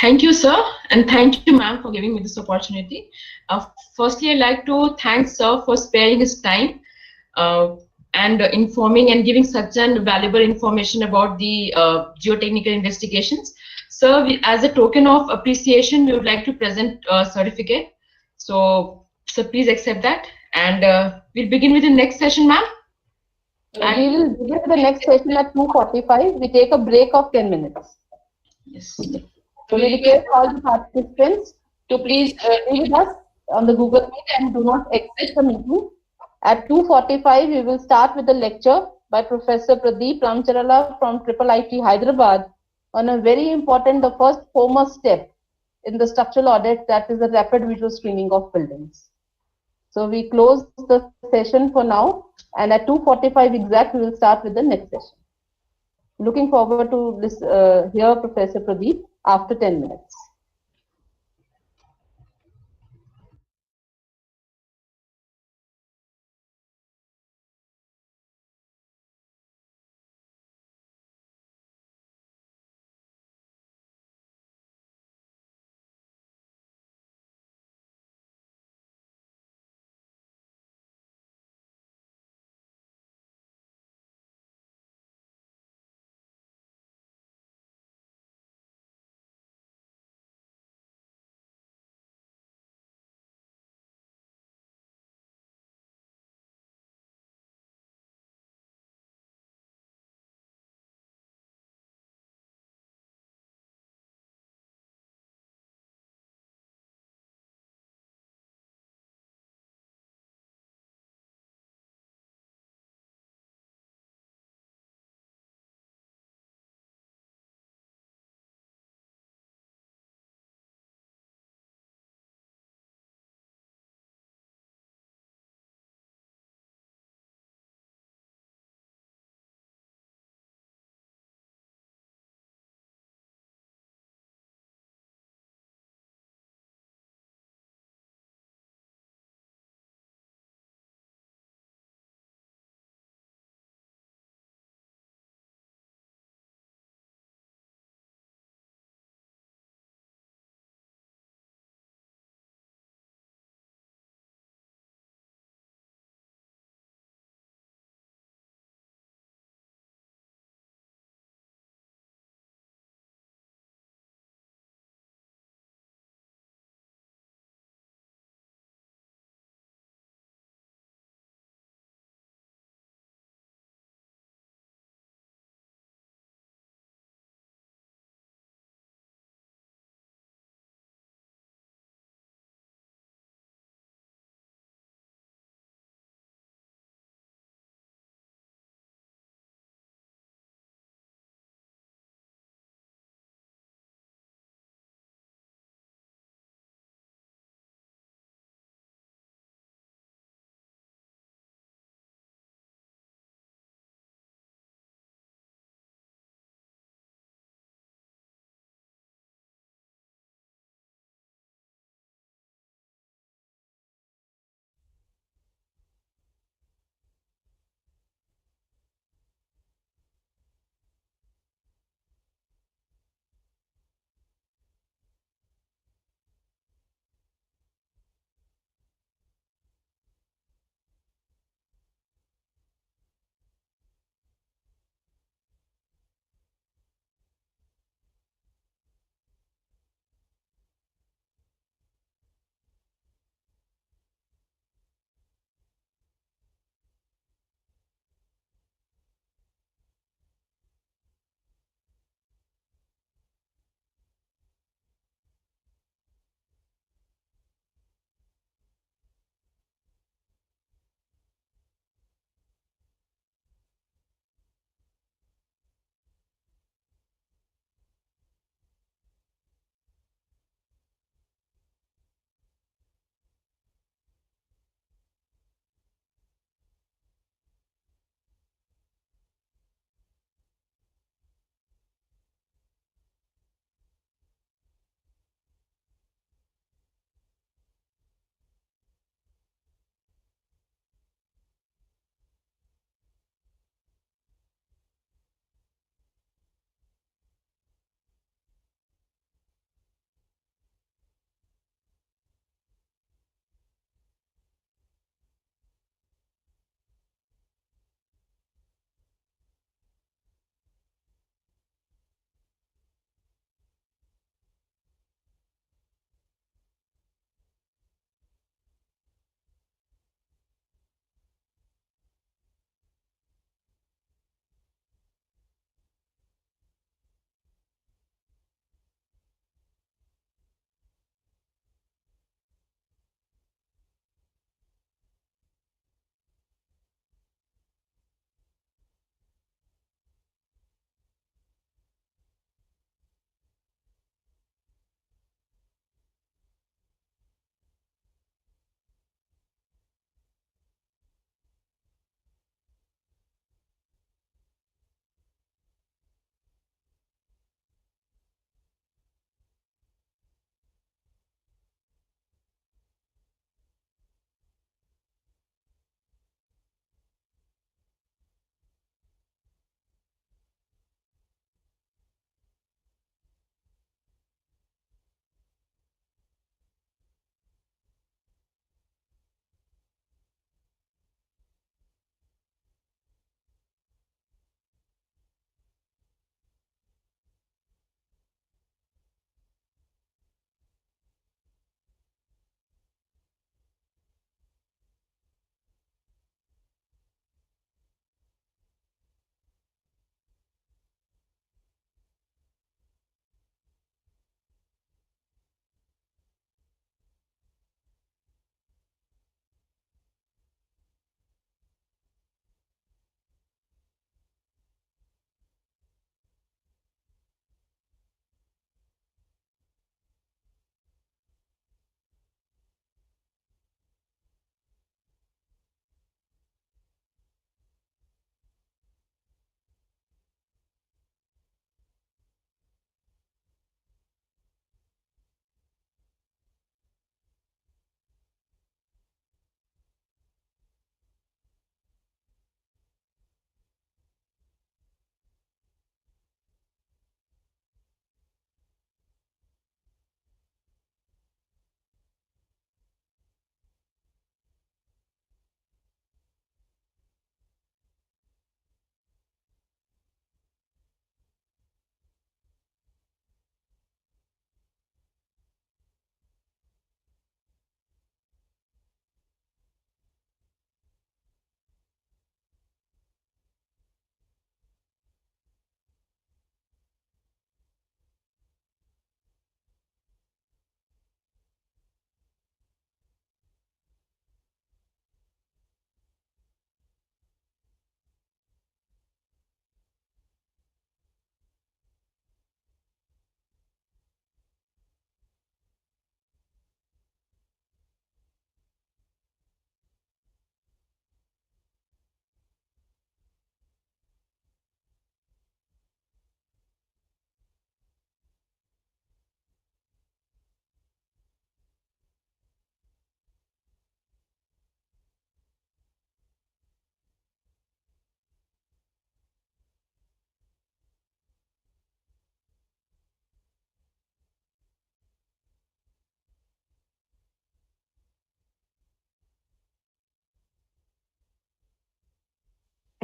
Thank you, sir, and thank you, ma'am, for giving me this opportunity. Firstly, I'd like to thank sir for sparing his time and informing and giving such an valuable information about the geotechnical investigations. Sir, as a token of appreciation, we would like to present a certificate. So, please accept that. And we'll begin with the next session, ma'am. We will begin the next session at 2:45. We take a break of 10 minutes. Yes. So we request all the participants to please be with us on the Google Meet and do not exit the meeting. At 2:45, we will start with the lecture by Professor Pradeep Ramcharala from IIT Hyderabad on a very important, the first foremost step in the structural audit, that is the rapid visual screening of buildings. So we close the session for now, and at 2:45 exact, we will start with the next session. Looking forward to this, hear Professor Pradeep after 10 minutes.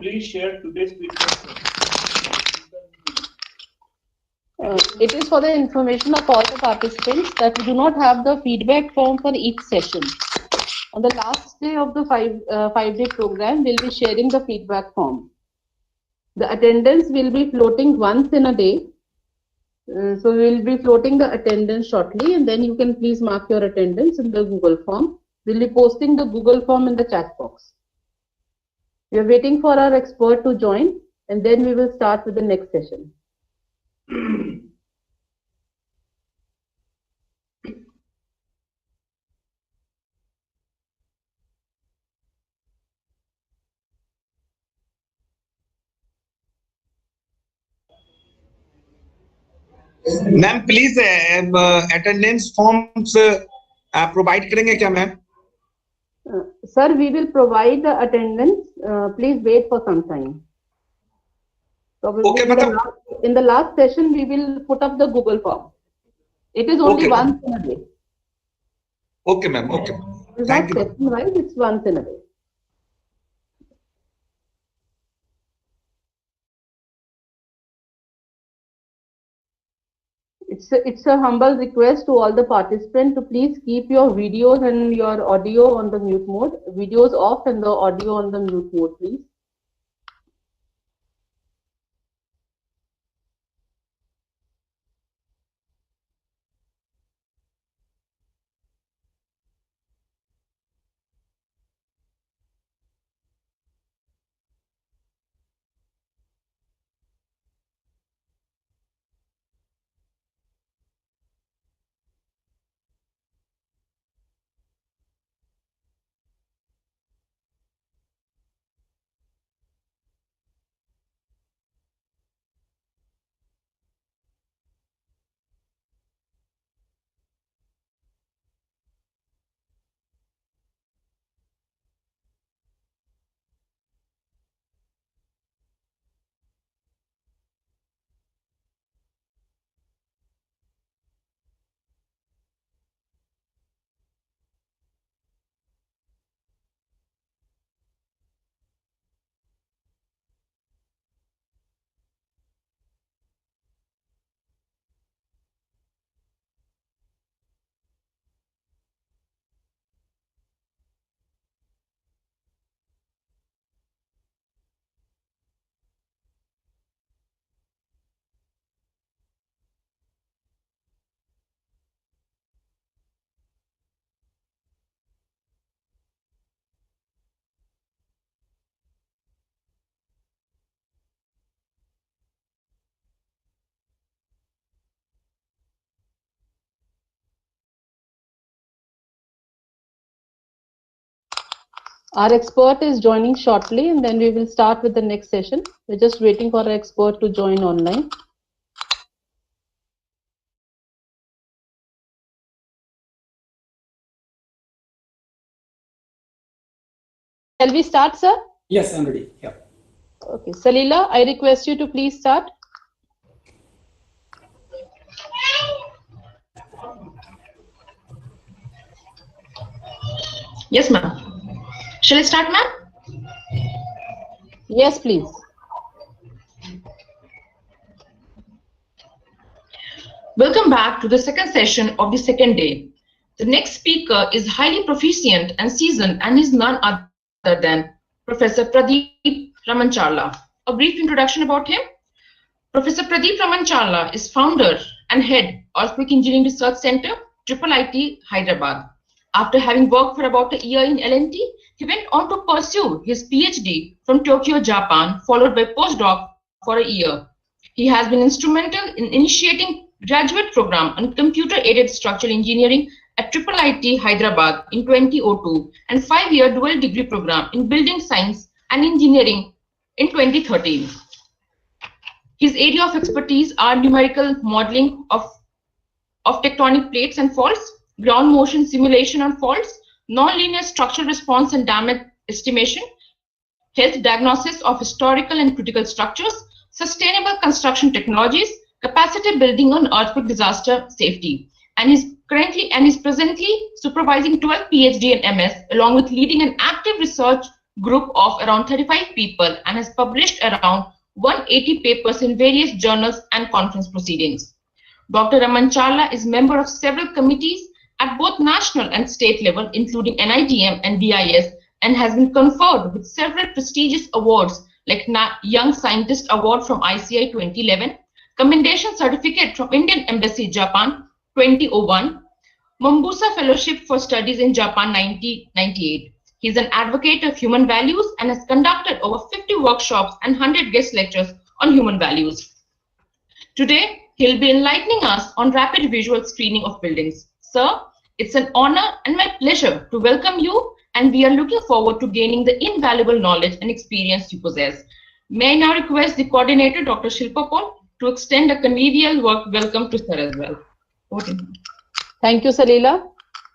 please share today's feedback? It is for the information of all the participants that we do not have the feedback form for each session. On the last day of the five-day program, we'll be sharing the feedback form. The attendance will be floating once in a day. So we'll be floating the attendance shortly, and then you can please mark your attendance in the Google form. We'll be posting the Google form in the chat box. We are waiting for our expert to join, and then we will start with the next session. Ma'am please attendance forms provide करेंगे क्या ma'am? Sir, we will provide the attendance. Please wait for some time. Probably Okay, in the last session, we will put up the Google form. It is only Okay. once in a day. Okay, ma'am. Okay. It's Thank not you. session-wise, it's once in a day. It's a humble request to all the participants to please keep your videos and your audio on the mute mode. Videos off and the audio on the mute mode, please. Our expert is joining shortly, and then we will start with the next session. We're just waiting for our expert to join online. Shall we start, sir? Yes, I'm ready. Yeah. Okay, Salila, I request you to please start. Yes, ma'am. Shall I start, ma'am? Yes, please. Welcome back to the second session of the second day. The next speaker is highly proficient and seasoned and is none other than Professor Pradeep Ramancharla. A brief introduction about him. Professor Pradeep Ramancharla is founder and head of Earthquake Engineering Research Center, IIIT, Hyderabad. After having worked for about a year in L&T, he went on to pursue his PhD from Tokyo, Japan, followed by postdoc for a year. He has been instrumental in initiating graduate program on computer-aided structural engineering at IIIT Hyderabad in 2002 and 5-year dual degree program in building science and engineering in 2013. His area of expertise are numerical modeling of tectonic plates and faults, ground motion simulation on faults, nonlinear structural response and damage estimation, health diagnosis of historical and critical structures, sustainable construction technologies, capacity building on earthquake disaster safety, and is presently supervising 12 PhD and MS, along with leading an active research group of around 35 people and has published around 180 papers in various journals and conference proceedings. Dr. Ramancharla is member of several committees at both national and state level, including NITM and BIS, and has been conferred with several prestigious awards like Young Scientist Award from ICI 2011, Commendation Certificate from Indian Embassy, Japan 2001, Mombusa Fellowship for Studies in Japan 1998. He is an advocate of human values and has conducted over 50 workshops and 100 guest lectures on human values. Today, he'll be enlightening us on rapid visual screening of buildings. Sir, it's an honor and my pleasure to welcome you, and we are looking forward to gaining the invaluable knowledge and experience you possess. May I now request the coordinator, Dr. Shilpa Paul, to extend a convivial welcome to sir as well. Thank you, Salila.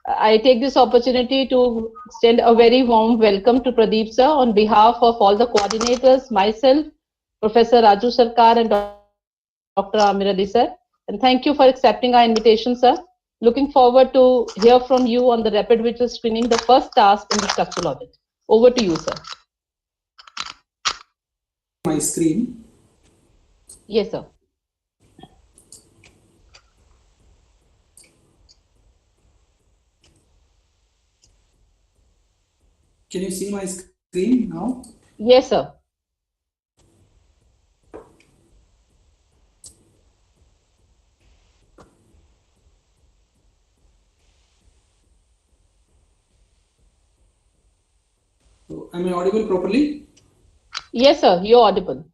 I take this opportunity to extend a very warm welcome to Pradeep sir on behalf of all the coordinators, myself, Professor Raju Sarkar and Dr. Amir Ali sir. And thank you for accepting our invitation, sir. Looking forward to hear from you on the rapid visual screening, the first task in the structural audit. Over to you, sir. My screen. Yes, sir. Can you see my screen now? Yes, sir. So, am I audible properly? Yes, sir. You're audible.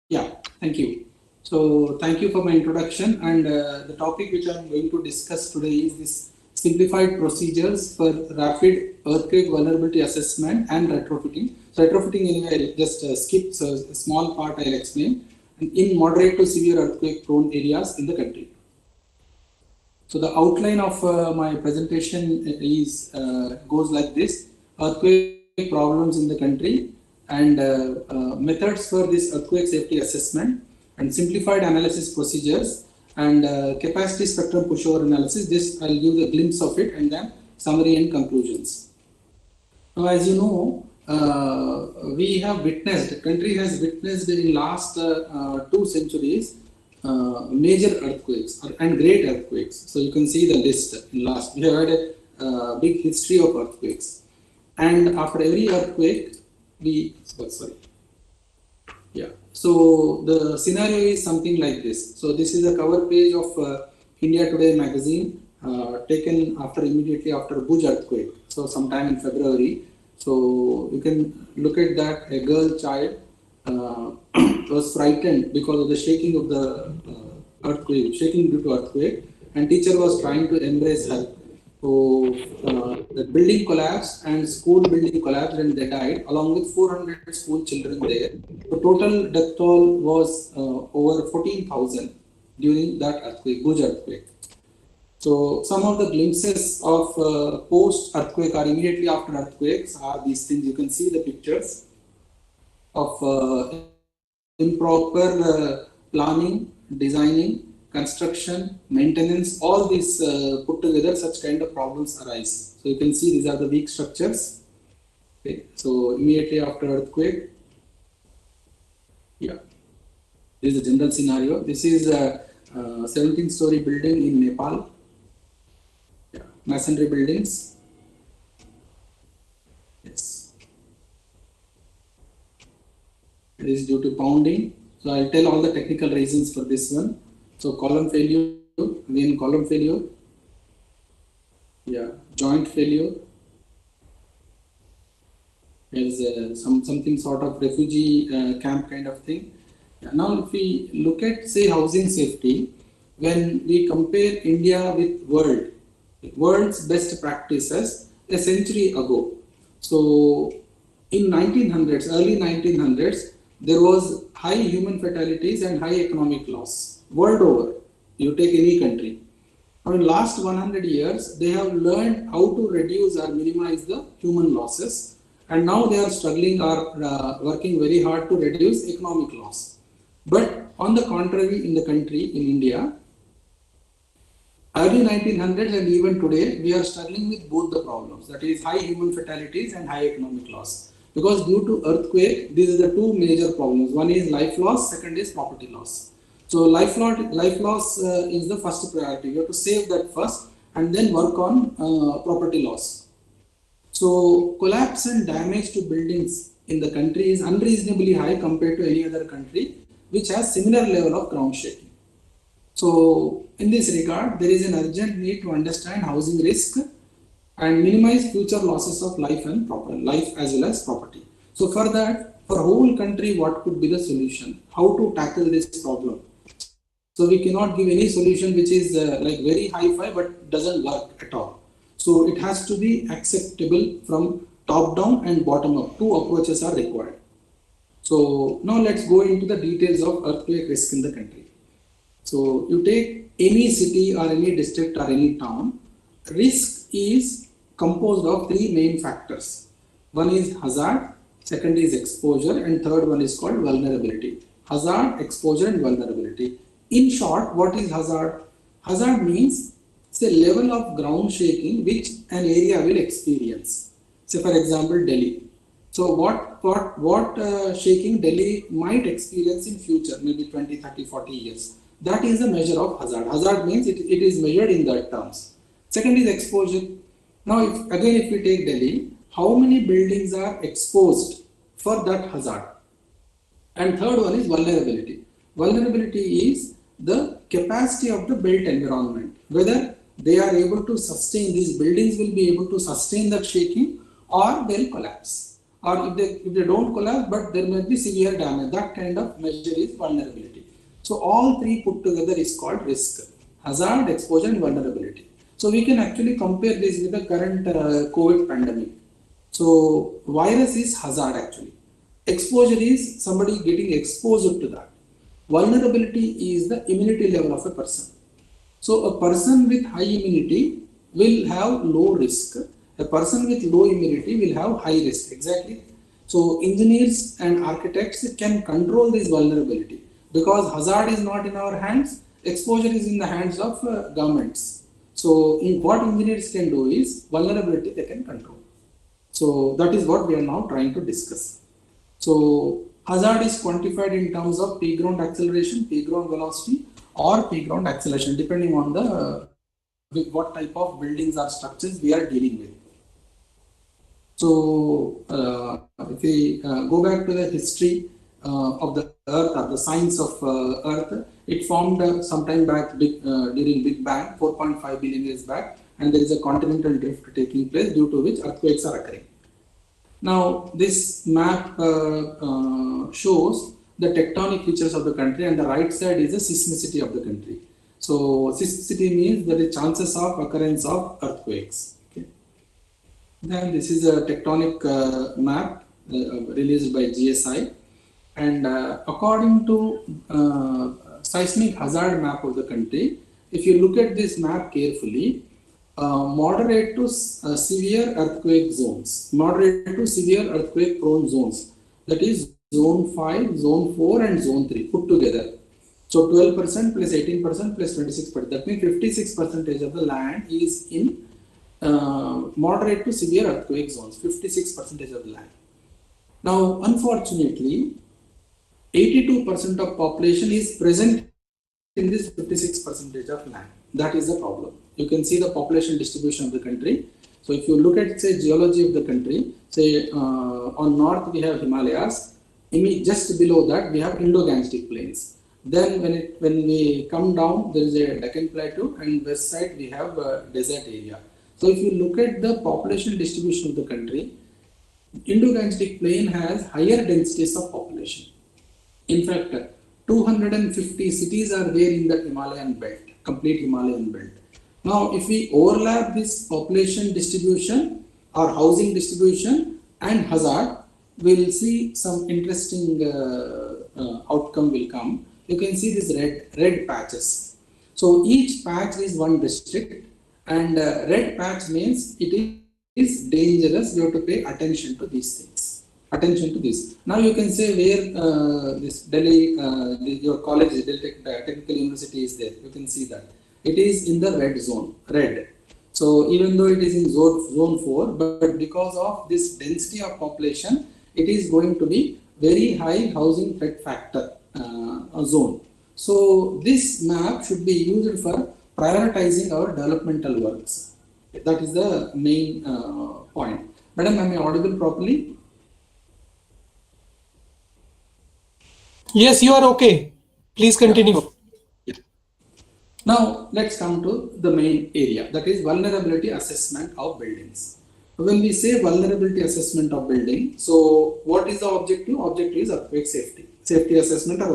Yeah, thank you. So, thank you for my introduction. And the topic which I'm going to discuss today is this simplified procedures for rapid earthquake vulnerability assessment and retrofitting. So, retrofitting anyway, I'll just skip so a small part I'll explain. And in moderate to severe earthquake prone areas in the country. So, the outline of my presentation is goes like this: earthquake problems in the country and methods for this earthquake safety assessment and simplified analysis procedures and capacity spectrum pushover analysis. This I'll give a glimpse of it and then summary and conclusions. Now, as you know, we have witnessed, the country has witnessed in last 2 centuries major earthquakes and great earthquakes. So you can see the list in last. We have had a big history of earthquakes, and after every earthquake, So the scenario is something like this. So this is a cover page of India Today magazine, taken immediately after Bhuj earthquake. So sometime in February. So you can look at that. A girl child was frightened because of the shaking of the earthquake, shaking due to earthquake, and teacher was trying to embrace her. So the building collapsed and school building collapsed and they died along with 400 school children there. The total death toll was over 14,000 during that earthquake, Bhuj earthquake. So some of the glimpses of post-earthquake or immediately after earthquakes are these things. You can see the pictures of improper planning, designing, construction, maintenance, all these put together, such kind of problems arise. So you can see these are the weak structures. Okay. So immediately after earthquake, this is the general scenario. This is a 17-story building in Nepal. Masonry buildings. Yes. It is due to pounding. So I'll tell all the technical reasons for this one. So column failure, again column failure, joint failure. There's something sort of refugee camp kind of thing. Now if we look at, say, housing safety, when we compare India with world's best practices a century ago. So in early 1900s, there was high human fatalities and high economic loss. World over, you take any country. Now in last 100 years, they have learned how to reduce or minimize the human losses, and now they are struggling or working very hard to reduce economic loss. But on the contrary, in the country, in India, Early 1900s and even today, we are struggling with both the problems, that is high human fatalities and high economic loss. Because due to earthquake, these are the two major problems. One is life loss, second is property loss. So life loss is the first priority. You have to save that first and then work on property loss. So collapse and damage to buildings in the country is unreasonably high compared to any other country which has similar level of ground shaking. So in this regard, there is an urgent need to understand housing risk and minimize future losses of life and property, life as well as property. So for that, for whole country, what could be the solution? How to tackle this problem? So we cannot give any solution which is like very hi-fi but doesn't work at all. So it has to be acceptable from top down and bottom up. Two approaches are required. So now let's go into the details of earthquake risk in the country. So you take any city or any district or any town, risk is composed of three main factors. One is hazard, second is exposure, and third one is called vulnerability. Hazard, exposure, and vulnerability. In short, what is hazard? Hazard means it's a level of ground shaking which an area will experience. Say for example, Delhi. So what shaking Delhi might experience in future, maybe 20, 30, 40 years. That is a measure of hazard. Hazard means it is measured in that terms. Second is exposure. Now, if we take Delhi, how many buildings are exposed for that hazard? And third one is vulnerability. Vulnerability is the capacity of the built environment, whether they are able to sustain, these buildings will be able to sustain that shaking or they'll collapse. Or if they don't collapse, but there may be severe damage, that kind of measure is vulnerability. So all three put together is called risk: hazard, exposure, and vulnerability. So we can actually compare this with the current COVID pandemic. So virus is hazard actually. Exposure is somebody getting exposed to that. Vulnerability is the immunity level of a person. So a person with high immunity will have low risk. A person with low immunity will have high risk. Exactly. So engineers and architects can control this vulnerability. Because hazard is not in our hands, exposure is in the hands of governments. So what engineers can do is vulnerability they can control. So that is what we are now trying to discuss. So hazard is quantified in terms of peak ground acceleration, peak ground velocity, or peak ground acceleration, depending on the what type of buildings or structures we are dealing with. So if we go back to the history of the Earth or the science of Earth, it formed sometime back during Big Bang, 4.5 billion years back, and there is a continental drift taking place due to which earthquakes are occurring. Now this map shows the tectonic features of the country, and the right side is the seismicity of the country. So seismicity means there is chances of occurrence of earthquakes. Okay. Then this is a tectonic map released by GSI. And according to seismic hazard map of the country, if you look at this map carefully, moderate to severe earthquake zones, moderate to severe earthquake prone zones, that is zone 5, zone 4 and zone 3 put together. So 12% plus 18% plus 26%, that means 56% of the land is in moderate to severe earthquake zones, 56% of the land. Now unfortunately, 82% of population is present in this 56% of land. That is the problem. You can see the population distribution of the country. So if you look at, say, geology of the country, say on north we have Himalayas, just below that we have Indo-Gangetic plains. Then when we come down, there is a Deccan Plateau, and west side we have a desert area. So if you look at the population distribution of the country, Indo-Gangetic plain has higher densities of population. In fact, 250 cities are there in the Himalayan belt, complete Himalayan belt. Now, if we overlap this population distribution or housing distribution and hazard, we will see some interesting outcome will come. You can see these red patches. So each patch is one district, and red patch means it is dangerous. You have to pay attention to these things. Attention to this. Now you can say where this Delhi, your college, Delhi Technical University is there. You can see that. it is in the red zone, red. So even though it is in zone 4, but because of this density of population, it is going to be very high housing threat factor zone. So this map should be used for prioritizing our developmental works. That is the main point. Madam, am I audible properly? Yes, you are okay. Please continue. Yeah. Now let's come to the main area, that is vulnerability assessment of buildings. When we say vulnerability assessment of building, so what is the objective? Objective is earthquake safety. Safety assessment or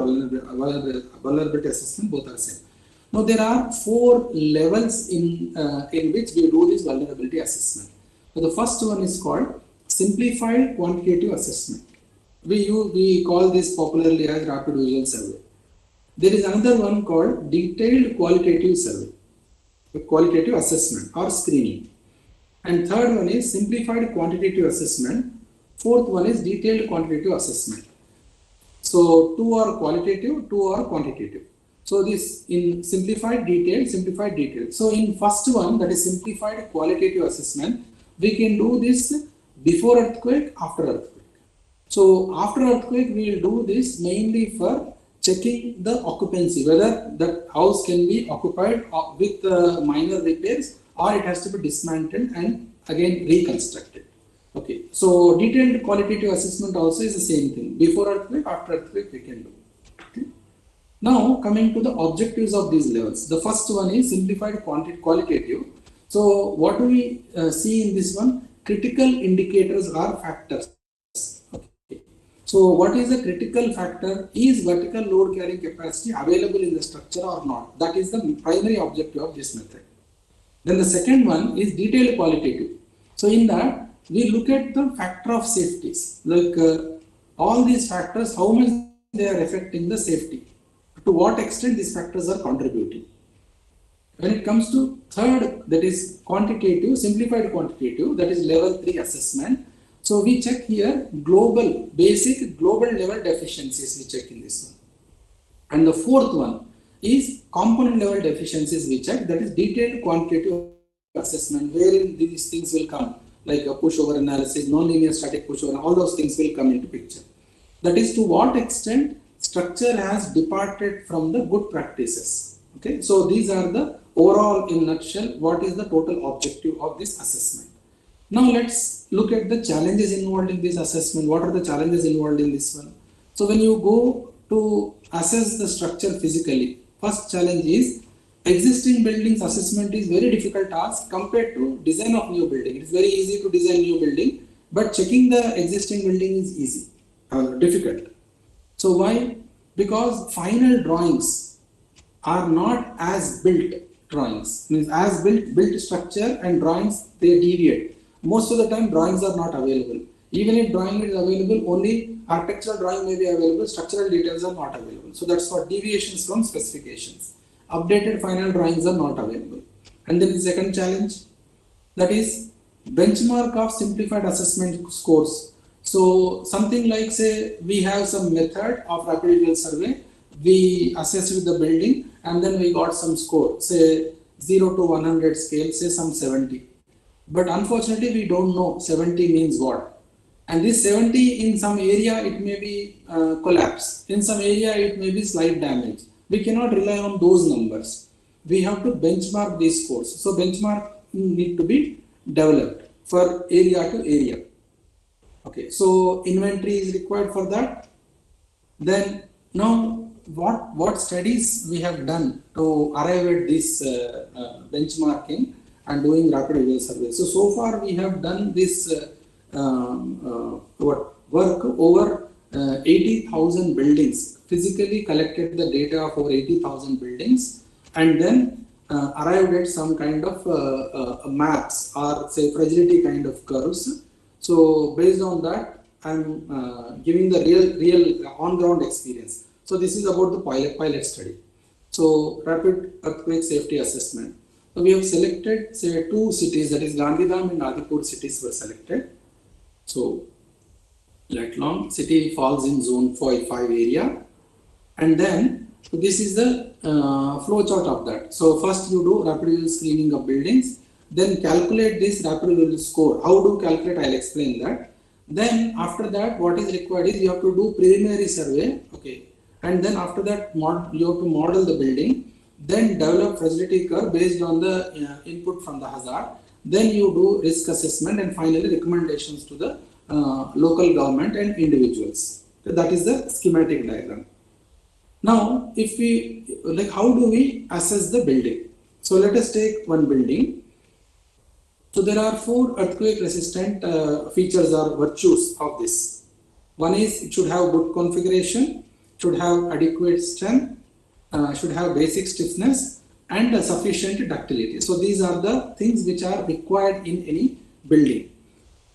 vulnerability assessment, both are same. Now there are 4 levels in which we do this vulnerability assessment. So the first one is called simplified quantitative assessment. We call this popularly as rapid visual survey. There is another one called detailed qualitative survey, qualitative assessment or screening. And third one is simplified quantitative assessment. Fourth one is detailed quantitative assessment. So 2 are qualitative, 2 are quantitative. So this in simplified, detailed. So in first one, that is simplified qualitative assessment, we can do this before earthquake, after earthquake. So after earthquake, we will do this mainly for checking the occupancy, whether the house can be occupied with minor repairs or it has to be dismantled and again reconstructed. Okay, so detailed qualitative assessment also is the same thing. Before earthquake, after earthquake, we can do. Okay. Now coming to the objectives of these levels. The first one is simplified qualitative. So what do we see in this one? Critical indicators or factors. Okay. So what is the critical factor? Is vertical load carrying capacity available in the structure or not? That is the primary objective of this method. Then the second one is detailed qualitative. So in that, we look at the factor of safeties, like all these factors, how much they are affecting the safety, to what extent these factors are contributing. When it comes to third, that is quantitative, simplified quantitative, that is level 3 assessment. So we check here global, basic global level deficiencies, we check in this one. And the fourth one is component level deficiencies we check, that is detailed quantitative assessment, wherein these things will come, like a pushover analysis, non-linear static pushover, all those things will come into picture. That is to what extent structure has departed from the good practices. Okay, so these are the overall, in nutshell, what is the total objective of this assessment. Now let's look at the challenges involved in this assessment. What are the challenges involved in this one? So when you go to assess the structure physically, first challenge is existing buildings assessment is very difficult task compared to design of new building. It is very easy to design new building, but checking the existing building is easy, difficult. So why? Because final drawings are not as built drawings. Means as built structure and drawings, they deviate. Most of the time drawings are not available. Even if drawing is available, only architectural drawing may be available, structural details are not available. So that's what deviations from specifications. Updated final drawings are not available. And then the second challenge, that is benchmark of simplified assessment scores. So something like, say, we have some method of rapid visual survey, we assess with the building and then we got some score, say 0 to 100 scale, say some 70. But unfortunately, we don't know 70 means what. And this 70 in some area, it may be collapse. In some area, it may be slight damage. We cannot rely on those numbers. We have to benchmark these scores. So benchmark need to be developed for area to area. Okay, so inventory is required for that. Then now what studies we have done to arrive at this benchmarking and doing rapid visual survey. So far we have done this work over 80,000 buildings, physically collected the data of over 80,000 buildings and then arrived at some kind of maps or say fragility kind of curves. So based on that, I'm giving the real on-ground experience. So this is about the pilot study. So rapid earthquake safety assessment. So we have selected, say, 2 cities, that is Gandhidham and Adipur cities were selected. So Latlam city falls in zone 5 area. And then So this is the flow chart of that. So first you do rapid visual screening of buildings, then calculate this rapid visual score. How do calculate? I'll explain that. Then after that, what is required is you have to do preliminary survey, okay, and then after that you have to model the building, then develop fragility curve based on the input from the hazard. Then you do risk assessment and finally recommendations to the local government and individuals. So that is the schematic diagram. Now, if we how do we assess the building? So let us take one building. So there are 4 earthquake resistant features or virtues of this. One is it should have good configuration, should have adequate strength, should have basic stiffness and sufficient ductility. So these are the things which are required in any building.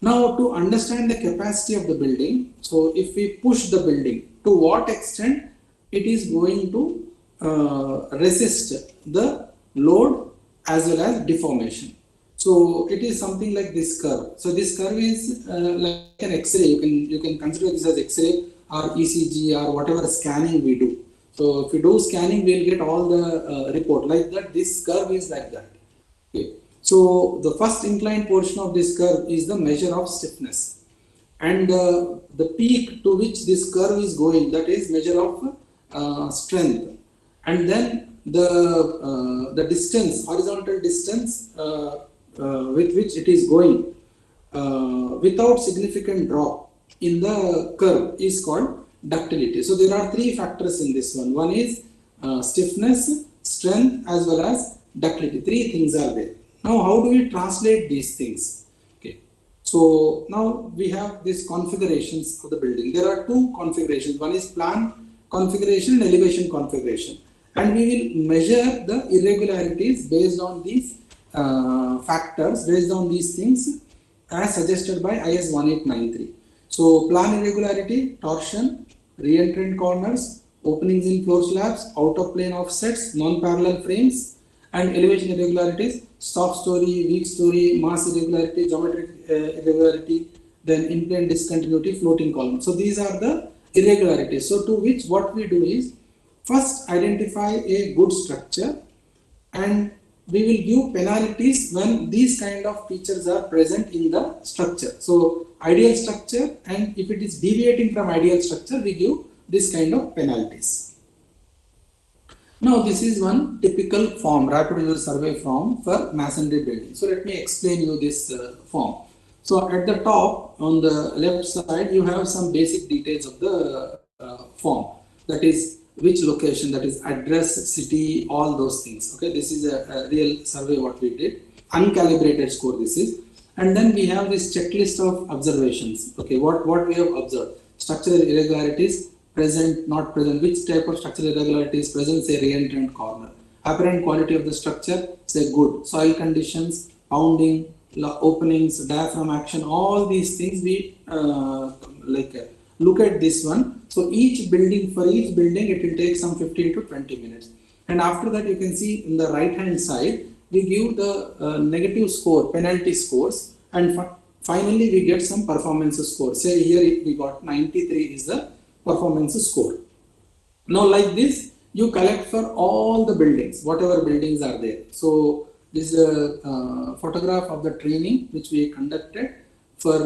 Now to understand the capacity of the building, so if we push the building, to what extent it is going to resist the load as well as deformation. So it is something like this curve. So this curve is like an X-ray. You can consider this as X-ray or ECG or whatever scanning we do. So if we do scanning, we'll get all the report like that. This curve is like that. Okay. So the first inclined portion of this curve is the measure of stiffness, and the peak to which this curve is going, that is measure of strength, and then the distance, horizontal distance with which it is going without significant drop in the curve is called ductility. So there are 3 factors in this one. One is stiffness, strength as well as ductility. 3 things are there. Now how do we translate these things? Okay. So now we have these configurations of the building. There are 2 configurations. One is plan configuration and elevation configuration. And we will measure the irregularities based on these factors, based on these things as suggested by IS 1893. So plan irregularity, torsion, re-entrant corners, openings in floor slabs, out of plane offsets, non-parallel frames, and elevation irregularities, soft story, weak story, mass irregularity, geometric irregularity, then in-plane discontinuity, floating column. So these are the irregularities. So to which what we do is first identify a good structure, and we will give penalties when these kind of features are present in the structure. So ideal structure, and if it is deviating from ideal structure, we give this kind of penalties. Now this is one typical form, rapid visual survey form for masonry building. So let me explain you this form. So at the top on the left side, you have some basic details of the form. That is which location, that is address, city, all those things. Okay, this is a real survey what we did, uncalibrated score this is. And then we have this checklist of observations. Okay, what we have observed: structural irregularities, present, not present, which type of structural irregularities present, say re-entrant corner, apparent quality of the structure, say good, soil conditions, pounding, openings, diaphragm action, all these things we look at this one. So each building, for each building, it will take some 15 to 20 minutes. And after that, you can see in the right hand side, we give the negative score, penalty scores, and finally we get some performance score. Say here we got 93 is the performance score. Now like this, you collect for all the buildings, whatever buildings are there. So this is a photograph of the training which we conducted for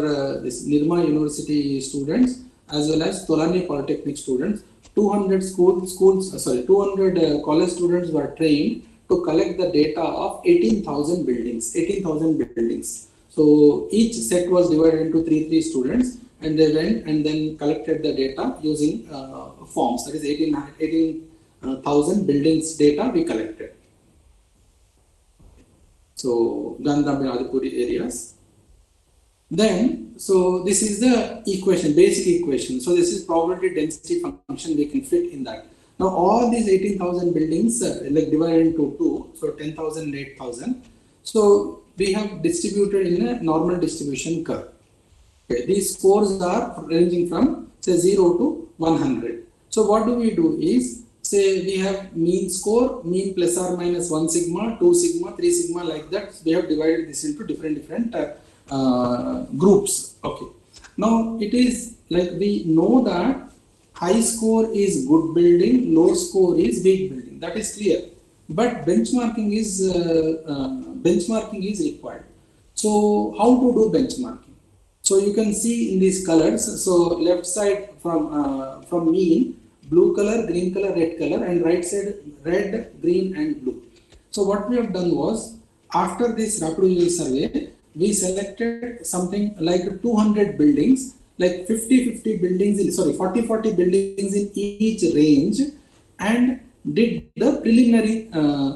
this Nirma University students as well as Tolani Polytechnic students. 200 200 college students were trained to collect the data of 18,000 buildings. 18,000 buildings. So each set was divided into 3 students, and they went and then collected the data using forms. That is 18,000 buildings data we collected. So Gandham and Adipuri areas. Then, so this is the equation, basic equation. So this is probability density function we can fit in that. Now all these 18,000 buildings like divided into 2, so 10,000 and 8,000. So we have distributed in a normal distribution curve. Okay. These scores are ranging from say 0 to 100. So what do we do is, say we have mean score, mean plus or minus 1 sigma, 2 sigma, 3 sigma, like that. We have divided this into different groups. Okay. Now it is like we know that high score is good building, low score is weak building. That is clear. But benchmarking is required. So how to do benchmarking? So you can see in these colors. So left side from mean, blue color, green color, red color, and right side red, green, and blue. So what we have done was, after this rapid user survey, we selected something like 200 buildings, like 40 buildings in each range, and did the preliminary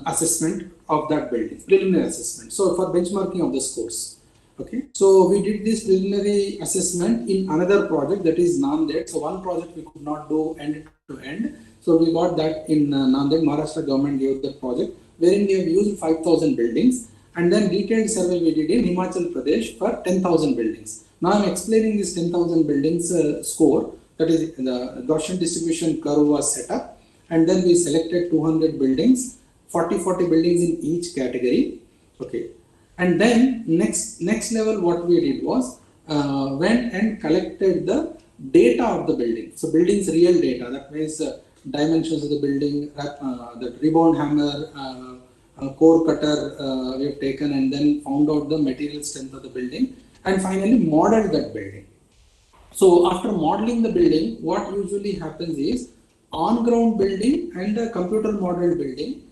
assessment of that building, preliminary assessment. So for benchmarking of the scores. Okay, so we did this preliminary assessment in another project, that is Nanded. So one project we could not do end to end. So we got that in Nanded. Maharashtra government gave the project, wherein we have used 5,000 buildings, and then detailed survey we did in Himachal Pradesh for 10,000 buildings. Now I'm explaining this 10,000 buildings score, that is the Gaussian distribution curve was set up, and then we selected 200 buildings, 40 buildings in each category. Okay, and then next level what we did was went and collected the data of the building. So building's real data, that means dimensions of the building, the rebound hammer, core cutter we have taken, and then found out the material strength of the building, and finally modeled that building. So after modeling the building, what usually happens is, on ground building and the computer model building,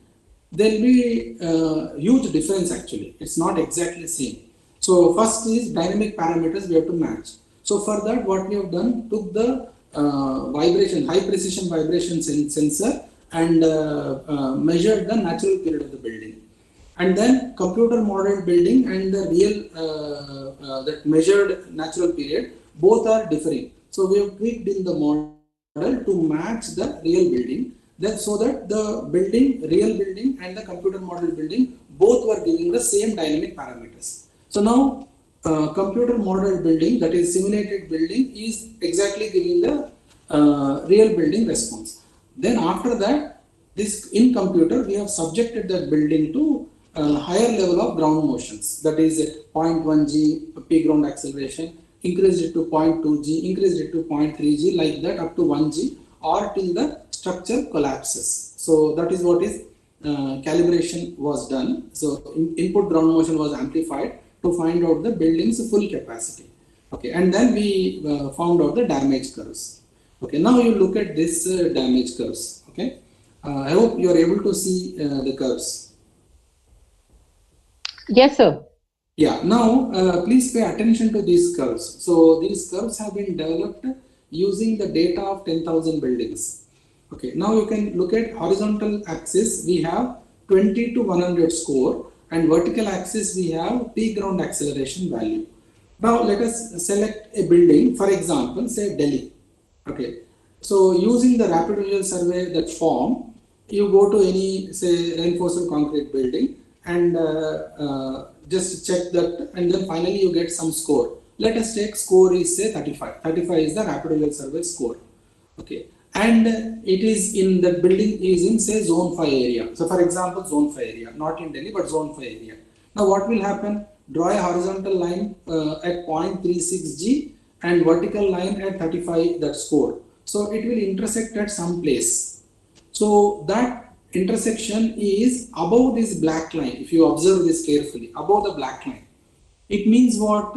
there will be huge difference actually. It's not exactly same. So first is dynamic parameters we have to match. So for that, what we have done, took the vibration, high precision vibration sensor, and measured the natural period of the building. And then computer model building and the real that measured natural period, both are differing. So we have tweaked in the model to match the real building, so that the building, real building and the computer model building, both were giving the same dynamic parameters. So now computer model building, that is simulated building, is exactly giving the real building response. Then after that, this in computer, we have subjected that building to higher level of ground motions, that is 0.1 g P ground acceleration, increased it to 0.2 g, increased it to 0.3 g, like that up to 1 g, or till the structure collapses. So that is what is calibration was done. So input ground motion was amplified to find out the building's full capacity. Okay, and then we found out the damage curves. Okay, now you look at this damage curves. Okay, I hope you are able to see the curves. Yes, sir. Yeah, now please pay attention to these curves. So these curves have been developed using the data of 10,000 buildings. Okay, now you can look at horizontal axis, we have 20 to 100 score, and vertical axis we have P ground acceleration value. Now let us select a building, for example, say Delhi. Okay, so using the rapid visual survey, that form, you go to any, say, reinforced concrete building, and just check that, and then finally you get some score. Let us take score is say 35. 35 is the rapid visual survey score. Okay, and it is in the building is in say zone 5 area. So for example, zone 5 area, not in Delhi but zone 5 area. Now what will happen? Draw a horizontal line at 0.36 g and vertical line at 35, that score. So it will intersect at some place. So that intersection is above this black line. If you observe this carefully, above the black line, it means what?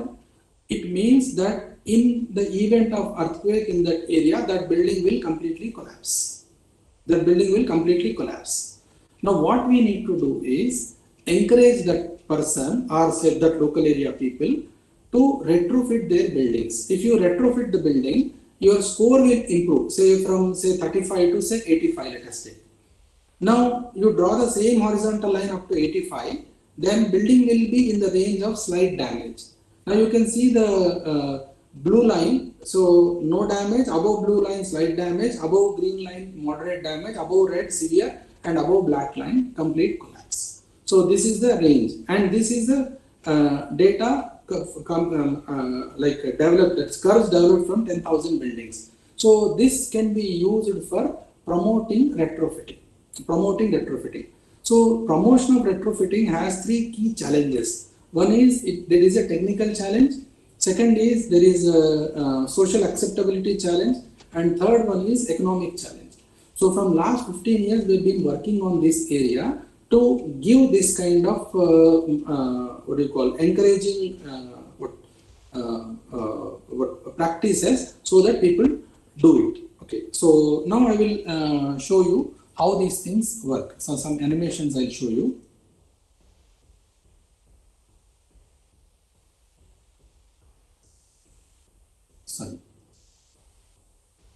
It means that in the event of earthquake in that area, that building will completely collapse. That building will completely collapse. Now what we need to do is encourage that person, or say that local area people, to retrofit their buildings. If you retrofit the building, your score will improve, say from say 35 to say 85, let us say. Now you draw the same horizontal line up to 85, then building will be in the range of slight damage. Now you can see the blue line, so no damage, above blue line slight damage, above green line moderate damage, above red severe, and above black line complete collapse. So this is the range, and this is the data like developed, that's curves developed from 10,000 buildings. So this can be used for promoting retrofitting. So promotion of retrofitting has three key challenges. One is there is a technical challenge. Second is there is a social acceptability challenge. and third one is economic challenge. So from last 15 years, we've been working on this area to give this kind of what do you call, encouraging what practices so that people do it. Okay, so now I will show you how these things work. So some animations I'll show you. Sorry.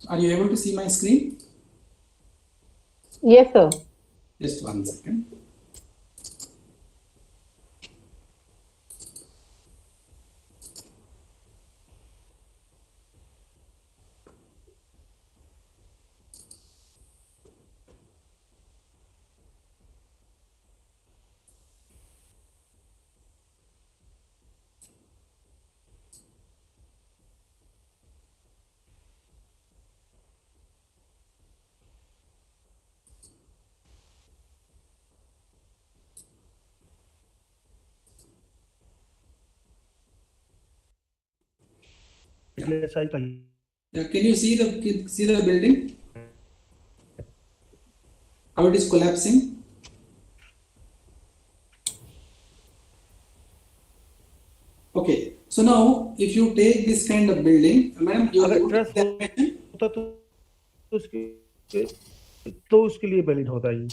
Are you able to see my screen? Yes, sir. Just 1 second. Yeah, can you see the building? How it is collapsing? Okay, so now if you take this kind of building, madam, you are able to see the animation? तो उसके लिए valid होता है।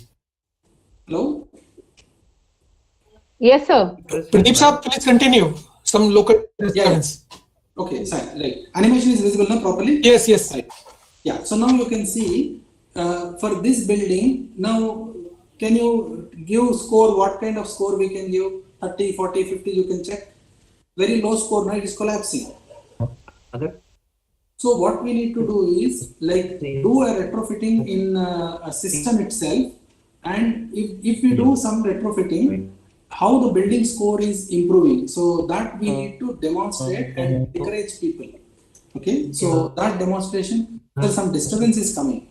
Hello? Yes, sir. Pradeep sir, please continue. Some local disturbance. Okay, sorry. Right. Animation is visible now properly? Yes, yes. Right. Yeah. So now you can see for this building. Now, can you give score? What kind of score we can give? 30, 40, 50. You can check. Very low score. Now it is collapsing. So what we need to do is like do a retrofitting in a system itself, and if we do some retrofitting, how the building score is improving. So that we need to demonstrate and encourage people. Okay, so that demonstration, there's some disturbance is coming.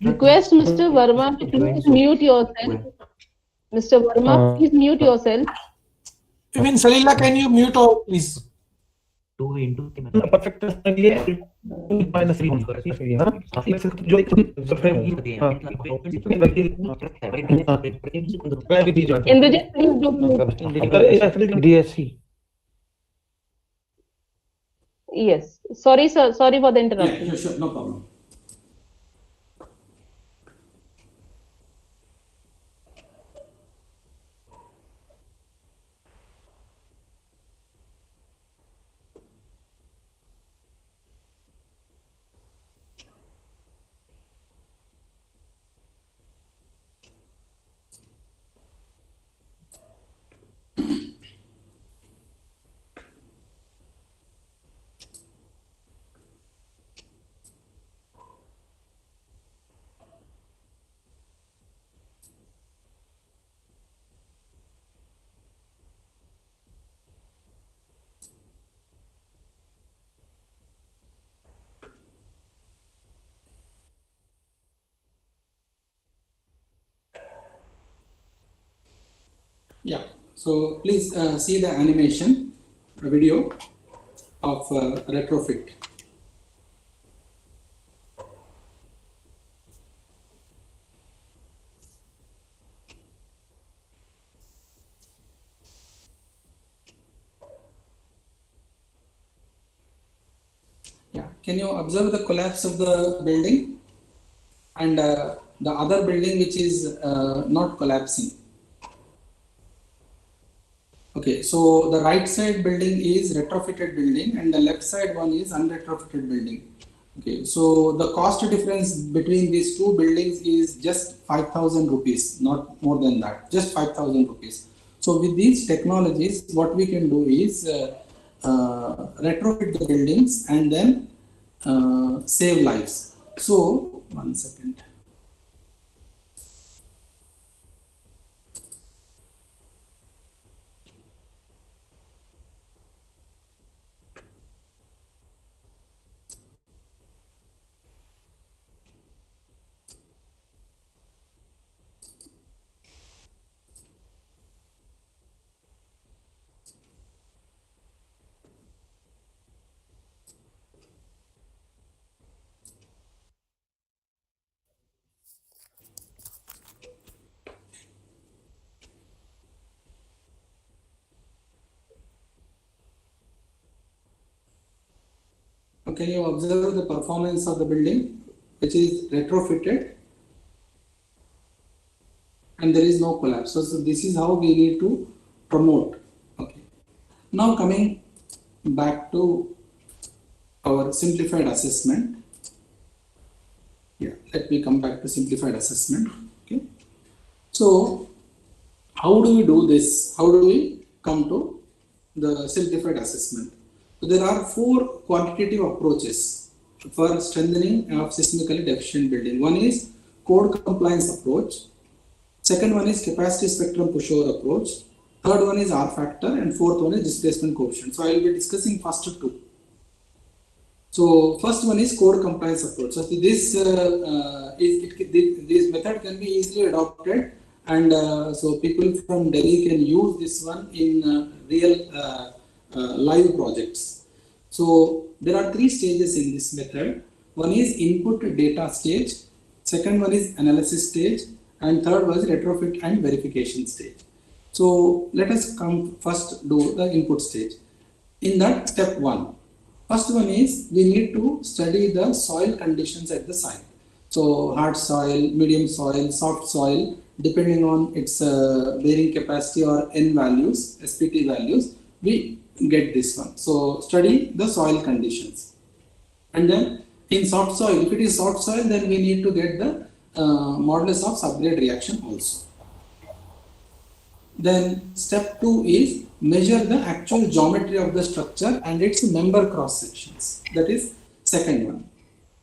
Request Mr. Verma to please mute yourself. Mr. Verma, please mute yourself. Even Salila, can you mute out, please? 2 into perfect के लिए -3 होगा इसलिए ना जो Indrajit, please do mute. DSC Yes. Sorry, sir. Sorry for the interruption. Yeah, sure, no problem. Yeah, so please see the animation, video of retrofit. Yeah, can you observe the collapse of the building and the other building which is not collapsing? Okay, so the right side building is retrofitted building and the left side one is unretrofitted building. Okay, so the cost difference between these two buildings is just 5,000 rupees, not more than that, just 5,000 rupees. So with these technologies, what we can do is retrofit the buildings and then save lives. So, 1 second. can you observe the performance of the building, which is retrofitted, and there is no collapse. So this is how we need to promote. Okay. Now coming back to our simplified assessment. Yeah, let me come back to simplified assessment. Okay. So how do we do this? How do we come to the simplified assessment? So there are 4 quantitative approaches for strengthening of seismically deficient building. One is code compliance approach. Second one is capacity spectrum pushover approach. Third one is R factor, and fourth one is displacement coefficient. So I will be discussing first 2. So first one is code compliance approach. So this this method can be easily adopted, and so people from Delhi can use this one in real live projects. So there are 3 stages in this method. One is input data stage, second one is analysis stage, and third was retrofit and verification stage. So let us come first do the input stage. In that, step 1. First one is we need to study the soil conditions at the site. So hard soil, medium soil, soft soil, depending on its bearing capacity or N values, SPT values, we get this one. So study the soil conditions. And then in soft soil, if it is soft soil, then we need to get the modulus of subgrade reaction also. Then step 2 is measure the actual geometry of the structure and its member cross sections. That is second one.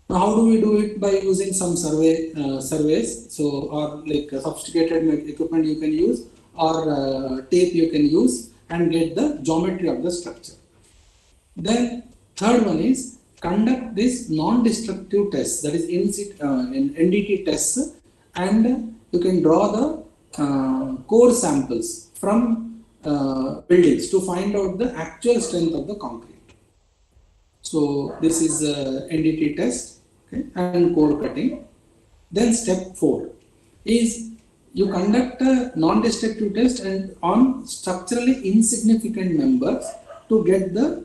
Now how do we do it? By using some surveys, so or like sophisticated equipment you can use, or tape you can use, and get the geometry of the structure. Then third one is conduct this non-destructive tests, that is NDT tests, and you can draw the core samples from buildings to find out the actual strength of the concrete. So this is NDT test, okay, and core cutting. Then step 4 is you conduct a non-destructive test and on structurally insignificant members to get the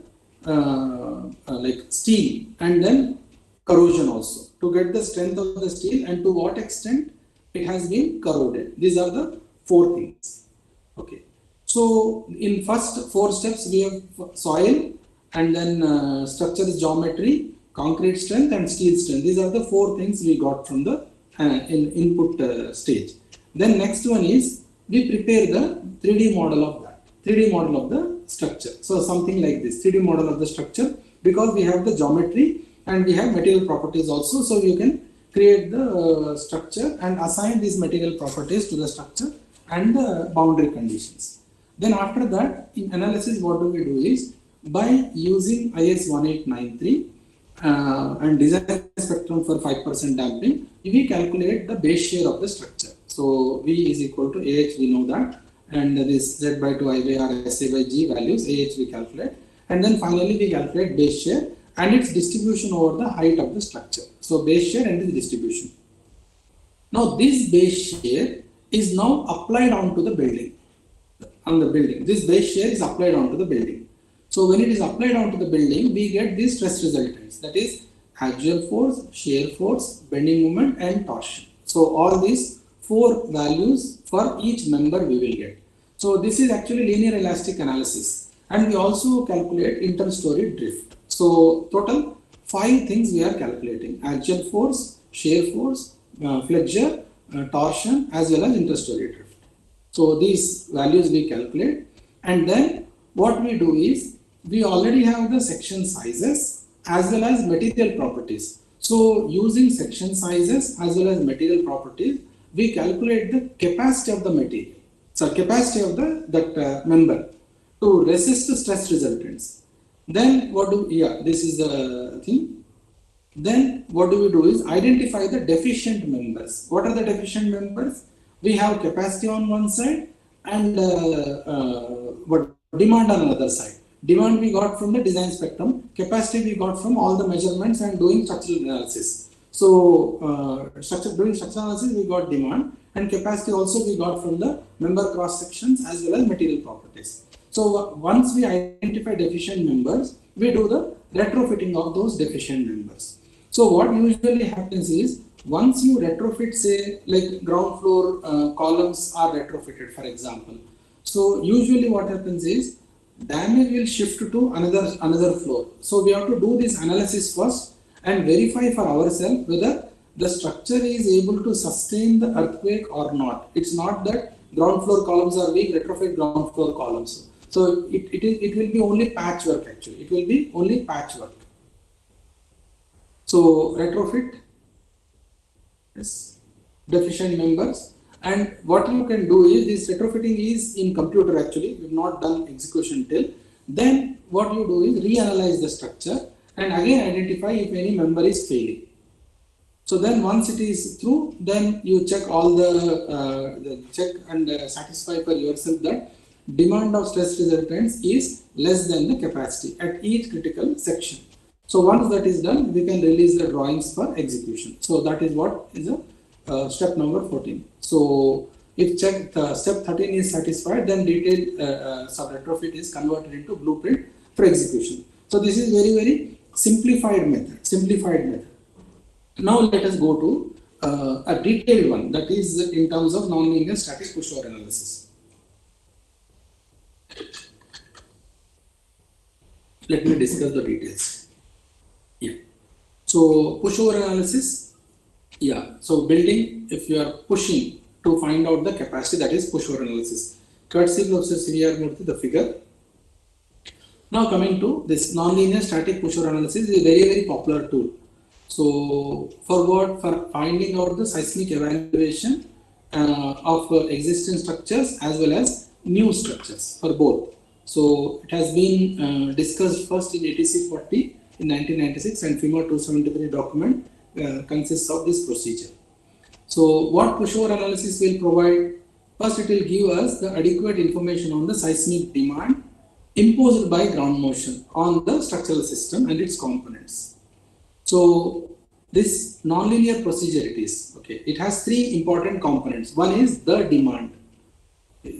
like steel, and then corrosion also, to get the strength of the steel and to what extent it has been corroded. These are the 4 things. Okay. So in first 4 steps we have soil, and then structure geometry, concrete strength, and steel strength. These are the 4 things we got from the input stage. Then next one is we prepare the 3D model of that, 3D model of the structure. So something like this, 3D model of the structure, because we have the geometry and we have material properties also. So you can create the structure and assign these material properties to the structure and the boundary conditions. Then after that, in analysis, what do we do is by using IS 1893 and design spectrum for 5% damping, we calculate the base shear of the structure. So V is equal to AH, we know that, and this Z by 2 I by R SA by G values, AH we calculate, and then finally we calculate base shear and its distribution over the height of the structure. So base shear and its distribution. Now this base shear is now applied onto the building. This base shear is applied onto the building. So when it is applied onto the building, we get these stress resultants, that is axial force, shear force, bending moment, and torsion. So all these 4 values for each member we will get. So this is actually linear elastic analysis, and we also calculate inter-story drift. So total 5 things we are calculating: axial force, shear force, flexure, torsion, as well as inter-story drift. So these values we calculate, and then what we do is we already have the section sizes as well as material properties. So using section sizes as well as material properties, we calculate the capacity of the material, so capacity of that member to resist the stress resultants. Then what do this is the thing. Then what do we do is identify the deficient members. What are the deficient members? We have capacity on one side and what demand on another side. Demand we got from the design spectrum, capacity we got from all the measurements and doing structural analysis. So doing structural analysis we got demand, and capacity also we got from the member cross sections as well as material properties. So once we identify deficient members, we do the retrofitting of those deficient members. So what usually happens is, once you retrofit, say like ground floor columns are retrofitted, for example. So usually what happens is, damage will shift to another floor. So we have to do this analysis first and verify for ourselves whether the structure is able to sustain the earthquake or not. It's not that ground floor columns are weak, retrofit ground floor columns. So it will be only patchwork actually. It will be only patchwork. So retrofit, yes, deficient members. And what you can do is, this retrofitting is in computer actually, we've not done execution till. Then what you do is reanalyze the structure and again identify if any member is failing. So then once it is through, then you check all the check and satisfy for yourself that demand of stress resultants is less than the capacity at each critical section. So once that is done, we can release the drawings for execution. So that is what is a step number 14. So if step 13 is satisfied, then detailed sub-retrofit is converted into blueprint for execution. So this is very, very simplified method. Now let us go to a detailed one, that is in terms of nonlinear static pushover analysis. Let me discuss the details. Yeah. So pushover analysis. Yeah. So building, if you are pushing to find out the capacity, that is pushover analysis. Courtesy of C.R. Murthy, the figure. Now coming to this nonlinear static pushover analysis is a very, very popular tool. So for what? For finding out the seismic evaluation of existing structures as well as new structures for both. So it has been discussed first in ATC 40 in 1996, and FEMA 273 document consists of this procedure. So what pushover analysis will provide? First, it will give us the adequate information on the seismic demand imposed by ground motion on the structural system and its components. So this nonlinear procedure it is, okay, it has three important components. One is the demand.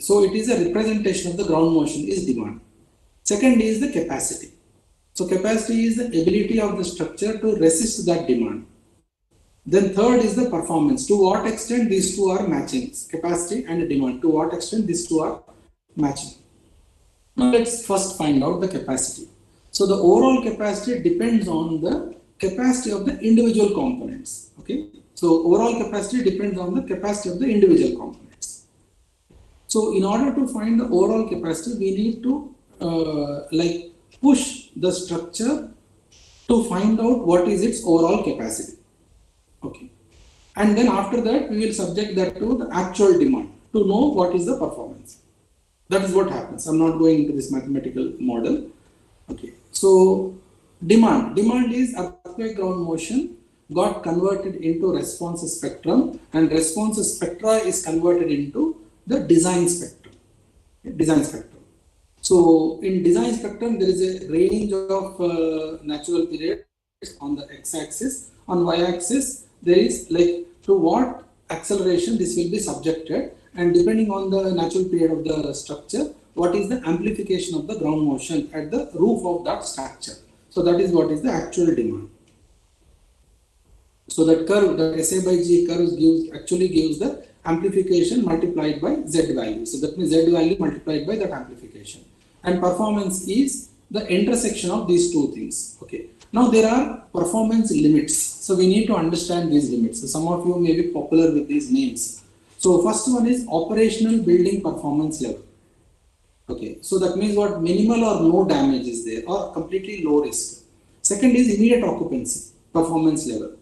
So it is a representation of the ground motion is demand. Second is the capacity. So capacity is the ability of the structure to resist that demand. Then third is the performance. To what extent these two are matching, capacity and demand. To what extent these two are matching. Now let's first find out the capacity. So the overall capacity depends on the capacity of the individual components. Okay. So overall capacity depends on the capacity of the individual components. So in order to find the overall capacity, we need to push the structure to find out what is its overall capacity. Okay. And then after that, we will subject that to the actual demand to know what is the performance. That is what happens. I'm not going into this mathematical model. Okay. So demand is earthquake ground motion got converted into response spectrum, and response spectra is converted into the design spectrum. So in design spectrum, there is a range of natural periods on the x-axis. On y-axis, there is to what acceleration this will be subjected, and depending on the natural period of the structure, what is the amplification of the ground motion at the roof of that structure. So that is what is the actual demand. So that curve, the SA by G curve actually gives the amplification multiplied by Z value. So that means Z value multiplied by that amplification. And performance is the intersection of these two things. Okay. Now there are performance limits. So we need to understand these limits. So some of you may be popular with these names. So first one is operational building performance level. Okay, so that means what? Minimal or no damage is there, or completely low risk. Second is immediate occupancy performance level.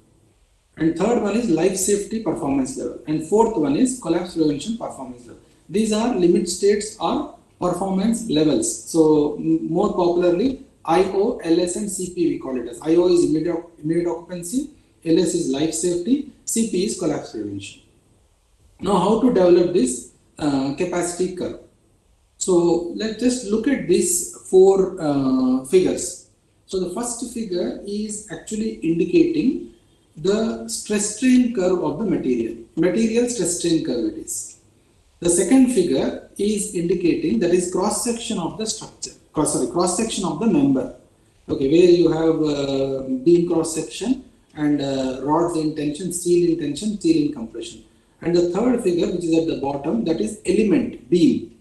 And third one is life safety performance level. And fourth one is collapse prevention performance level. These are limit states or performance levels. So more popularly, IO, LS and CP we call it as. IO is immediate occupancy, LS is life safety, CP is collapse prevention. Now how to develop this capacity curve? So let's just look at these four figures. So the first figure is actually indicating the stress strain curve of the material stress strain curve it is. The second figure is indicating that is cross section of the structure, cross section of the member. Okay, where you have beam cross section and rods in tension, steel in tension, steel in compression. And the third figure, which is at the bottom, that is element beam.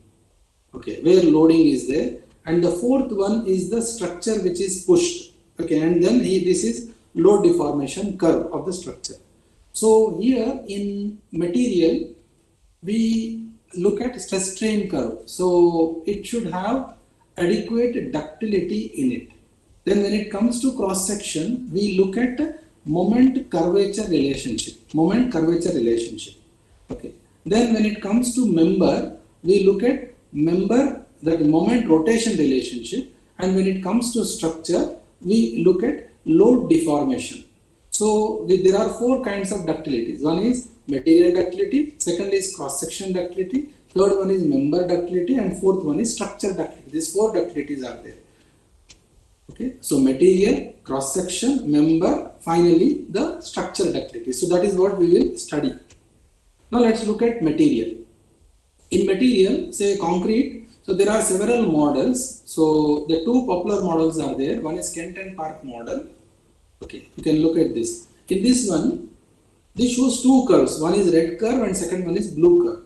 Okay, where loading is there. And the fourth one is the structure which is pushed. Okay, and then this is load deformation curve of the structure. So here in material, we look at stress strain curve. So it should have adequate ductility in it. Then when it comes to cross section, we look at moment curvature relationship. Moment curvature relationship. Okay. Then when it comes to member, we look at member, that moment rotation relationship. And when it comes to structure, we look at load deformation. So there are four kinds of ductilities. One is material ductility, second is cross-section ductility, third one is member ductility, and fourth one is structure ductility. These four ductilities are there. Okay, so material, cross-section, member, finally the structure ductility. So that is what we will study. Now let's look at material. In material, say concrete, so there are several models. So the two popular models are there. One is Kent and Park model. Okay, you can look at this. In this one, this shows two curves. One is red curve and second one is blue curve.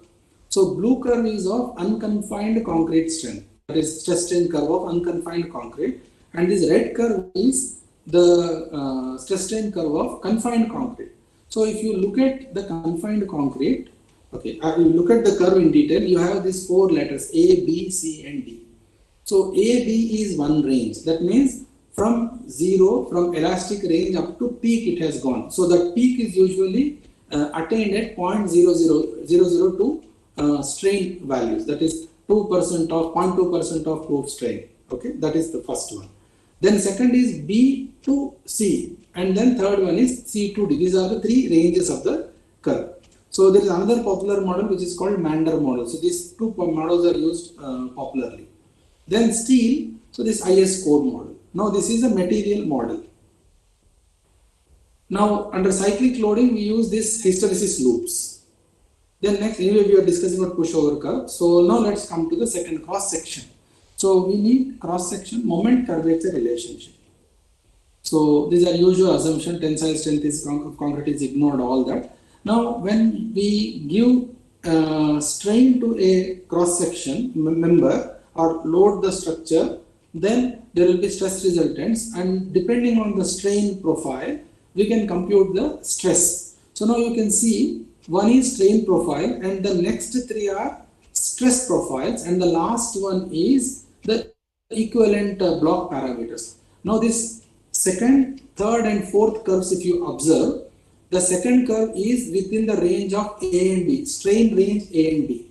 So blue curve is of unconfined concrete strength. That is stress strain curve of unconfined concrete. And this red curve is the stress strain curve of confined concrete. So if you look at the confined concrete, okay, you look at the curve in detail, you have these four letters A, B, C and D. So A, B is one range. That means from zero, from elastic range up to peak it has gone. So that peak is usually attained at 0.00002 strain values. That is 2% of 0.2% of proof strain. Okay, that is the first one. Then second is B to C, and then third one is C to D. These are the three ranges of the curve. So there is another popular model which is called Mander model. So these two models are used popularly. Then steel, so this IS code model. Now this is a material model. Now under cyclic loading we use this hysteresis loops. Then next, anyway we are discussing about pushover curve. So now let's come to the second, cross section. So we need cross section moment curvature relationship. So these are usual assumption, tensile strength is concrete is ignored, all that. Now when we give strain to a cross section member or load the structure, then there will be stress resultants, and depending on the strain profile, we can compute the stress. So now you can see one is strain profile and the next three are stress profiles, and the last one is the equivalent block parameters. Now this second, third and fourth curves, if you observe, the second curve is within the range of A and B, strain range A and B.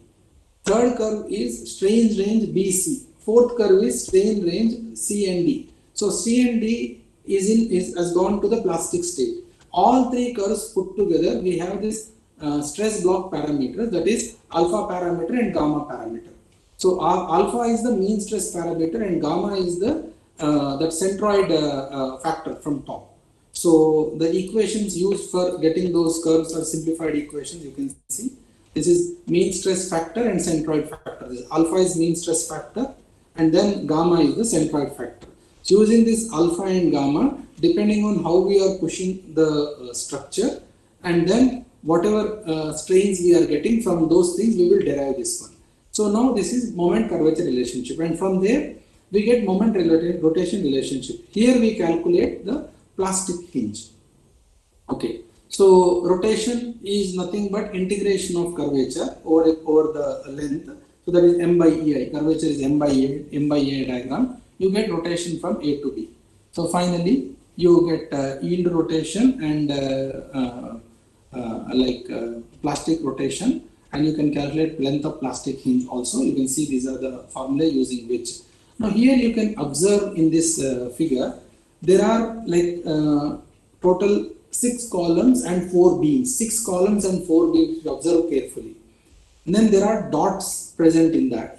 Third curve is strain range BC. Fourth curve is strain range C and D. So C and D has gone to the plastic state. All three curves put together, we have this stress block parameters, that is alpha parameter and gamma parameter. So alpha is the mean stress parameter and gamma is the that centroid factor from top. So the equations used for getting those curves are simplified equations. You can see this is mean stress factor and centroid factor. This alpha is mean stress factor and then gamma is the centroid factor. So using this alpha and gamma, depending on how we are pushing the structure, and then whatever strains we are getting from those things, we will derive this one. So now this is moment curvature relationship, and from there we get moment rotation relationship. Here we calculate the plastic hinge. Okay, so rotation is nothing but integration of curvature over the length. So that is M by EI. Curvature is M by EI diagram. You get rotation from A to B. So finally you get yield rotation and plastic rotation, and you can calculate length of plastic hinge also. You can see these are the formulae using which. Now here you can observe in this figure, there are total 6 columns and 4 beams. 6 columns and 4 beams, if you observe carefully. And then there are dots present in that.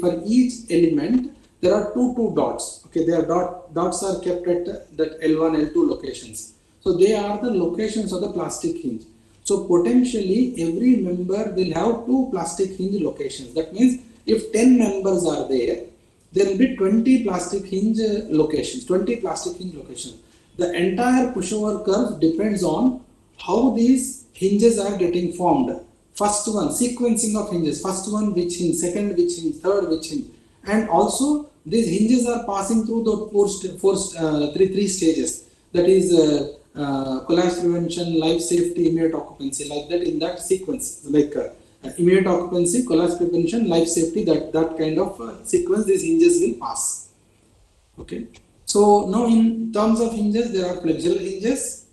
For each element, there are two dots. Okay, their dots are kept at that L1, L2 locations. So they are the locations of the plastic hinge. So potentially every member will have 2 plastic hinge locations. That means if 10 members are there, there will be 20 plastic hinge locations, 20 plastic hinge locations. The entire pushover curve depends on how these hinges are getting formed. First one, sequencing of hinges, first one which hinge, second which hinge, third which hinge. And also these hinges are passing through the three stages. That is collapse prevention, life safety, immediate occupancy, like that in that sequence, like immediate occupancy, collapse prevention, life safety, that kind of sequence these hinges will pass. Okay. So now in terms of hinges, there are flexural hinges,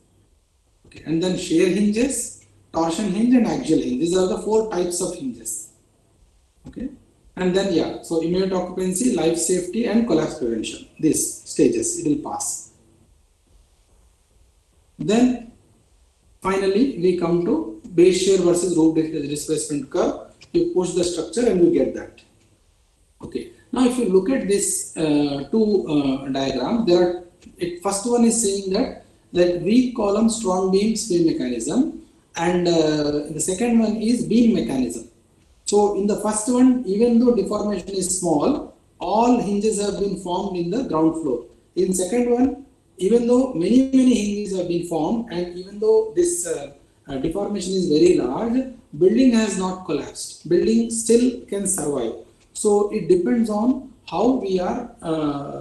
okay, and then shear hinges, torsion hinge and axial hinge. These are the 4 types of hinges. Okay. And then yeah, so immediate occupancy, life safety and collapse prevention, these stages it will pass. Then finally we come to base shear versus roof displacement curve. You push the structure and you get that. Okay. Now if you look at this two diagrams, there are, first one is saying that weak column strong beam swing mechanism, and the second one is beam mechanism. So in the first one, even though deformation is small, all hinges have been formed in the ground floor. In second one, even though many hinges have been formed, and even though this deformation is very large, building has not collapsed. Building still can survive. So it depends on how we are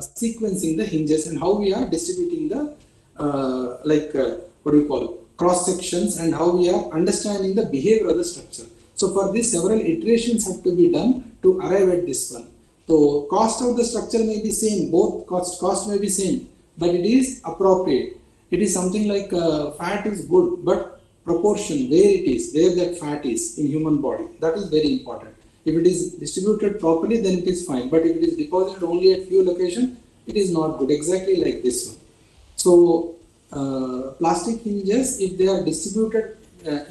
sequencing the hinges and how we are distributing the cross sections, and how we are understanding the behavior of the structure. So for this, several iterations have to be done to arrive at this one. So cost of the structure may be same, both cost may be same, but it is appropriate. It is something like fat is good, but proportion, where it is, where that fat is in human body, that is very important. If it is distributed properly, then it is fine. But if it is deposited only at few locations, it is not good. Exactly like this one. So plastic hinges, if they are distributed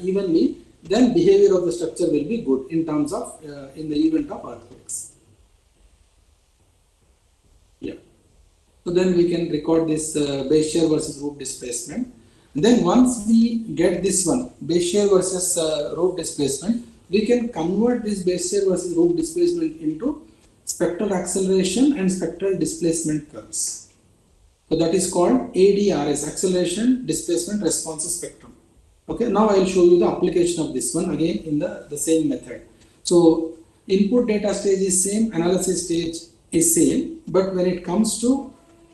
evenly, then behavior of the structure will be good in terms of in the event of earthquakes. Yeah. So then we can record this base shear versus roof displacement. And then once we get this one, base shear versus roof displacement, we can convert this base shear versus roof displacement into spectral acceleration and spectral displacement curves. So that is called ADRS, acceleration displacement response spectrum. Okay, now I will show you the application of this one again in the same method. So input data stage is same, analysis stage is same, but when it comes to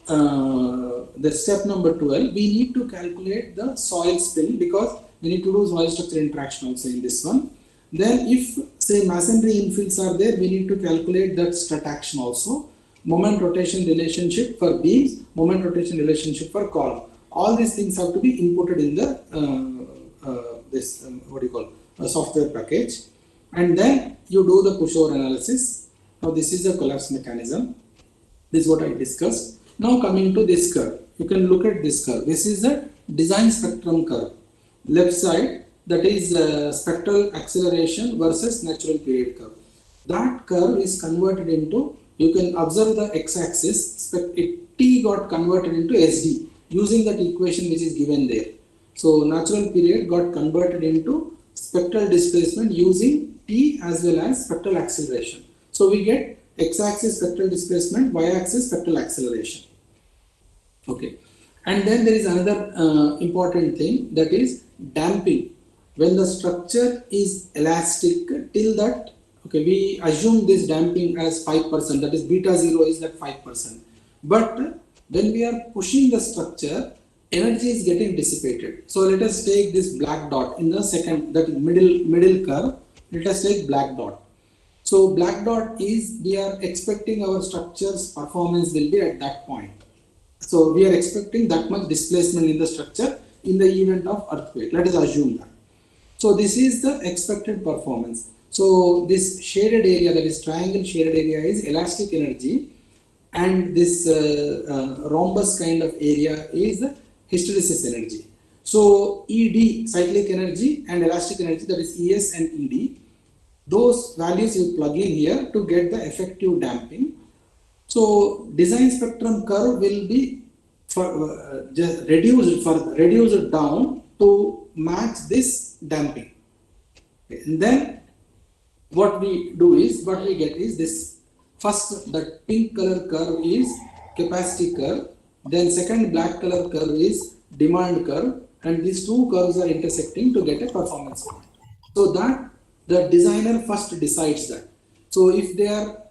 the step number 12, we need to calculate the soil spill, because we need to do soil structure interaction also in this one. Then if say masonry infills are there, we need to calculate that strut action also, moment rotation relationship for beams, moment rotation relationship for column. All these things have to be inputted in the software package, and then you do the pushover analysis. Now this is the collapse mechanism. This is what I discussed. Now coming to this curve, you can look at this curve. This is the design spectrum curve. Left side, that is spectral acceleration versus natural period curve. That curve is converted into, you can observe the x-axis, T got converted into SD using that equation which is given there. So natural period got converted into spectral displacement using T as well as spectral acceleration. So we get x-axis spectral displacement, y-axis spectral acceleration. Okay. And then there is another important thing, that is damping. When the structure is elastic till that, okay, we assume this damping as 5%, that is beta 0 is that 5%. But when we are pushing the structure, energy is getting dissipated. So let us take this black dot in the second, that middle curve. Let us take black dot. So black dot is, we are expecting our structure's performance will be at that point. So we are expecting that much displacement in the structure in the event of earthquake. Let us assume that. So this is the expected performance. So this shaded area, that is triangle shaded area, is elastic energy, and this rhombus kind of area is the hysteresis energy. So ED, cyclic energy, and elastic energy, that is ES and ED, those values you plug in here to get the effective damping. So design spectrum curve will be just reduced down to match this damping. Okay. And then what we do is, what we get is this First, that pink color curve is capacity curve. Then second black color curve is demand curve. And these two curves are intersecting to get a performance point. So that the designer first decides that. So if they are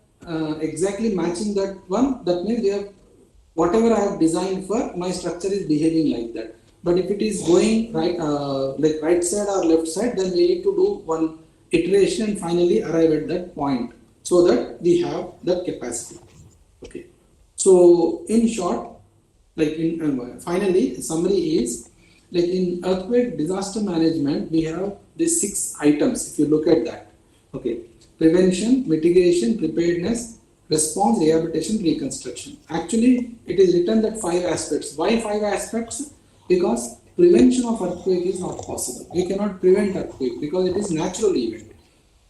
exactly matching that one, that means they have whatever I have designed for, my structure is behaving like that. But if it is going right, like right side or left side, then we need to do one iteration and finally arrive at that point so that we have that capacity. Okay. So in short, like in finally, summary is like in earthquake disaster management, we have these 6 items. If you look at that, okay, prevention, mitigation, preparedness, response, rehabilitation, reconstruction. Actually, it is written that 5 aspects. Why 5 aspects? Because prevention of earthquake is not possible. We cannot prevent earthquake because it is natural event.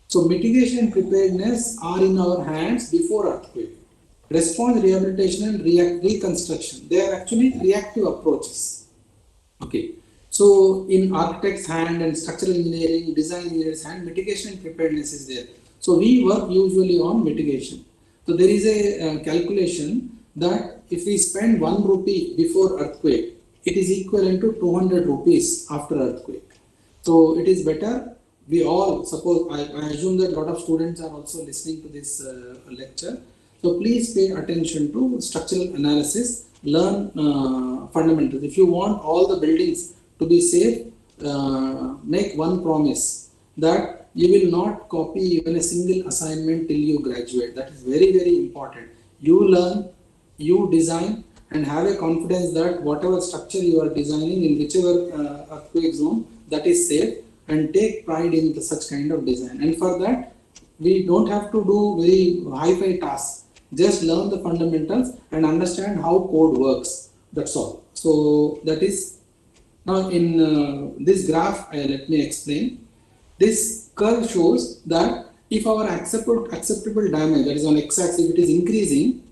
So mitigation and preparedness are in our hands before earthquake. Response, rehabilitation, and reconstruction. They are actually reactive approaches. Okay. So in architect's hand and structural engineering, design engineer's hand, mitigation and preparedness is there. So we work usually on mitigation. So there is a calculation that if we spend 1 rupee before earthquake, it is equivalent to 200 rupees after earthquake. So it is better. We all suppose, I assume that a lot of students are also listening to this lecture. So please pay attention to structural analysis, learn fundamentals. If you want all the buildings to be safe, make one promise that you will not copy even a single assignment till you graduate. That is very, very important. You learn, you design, and have a confidence that whatever structure you are designing in whichever earthquake zone, that is safe, and take pride in such kind of design. And for that, we don't have to do very high-fi tasks. Just learn the fundamentals and understand how code works. That's all. So that is, now in this graph, let me explain. This curve shows that if our acceptable damage, that is on x-axis, if it is increasing,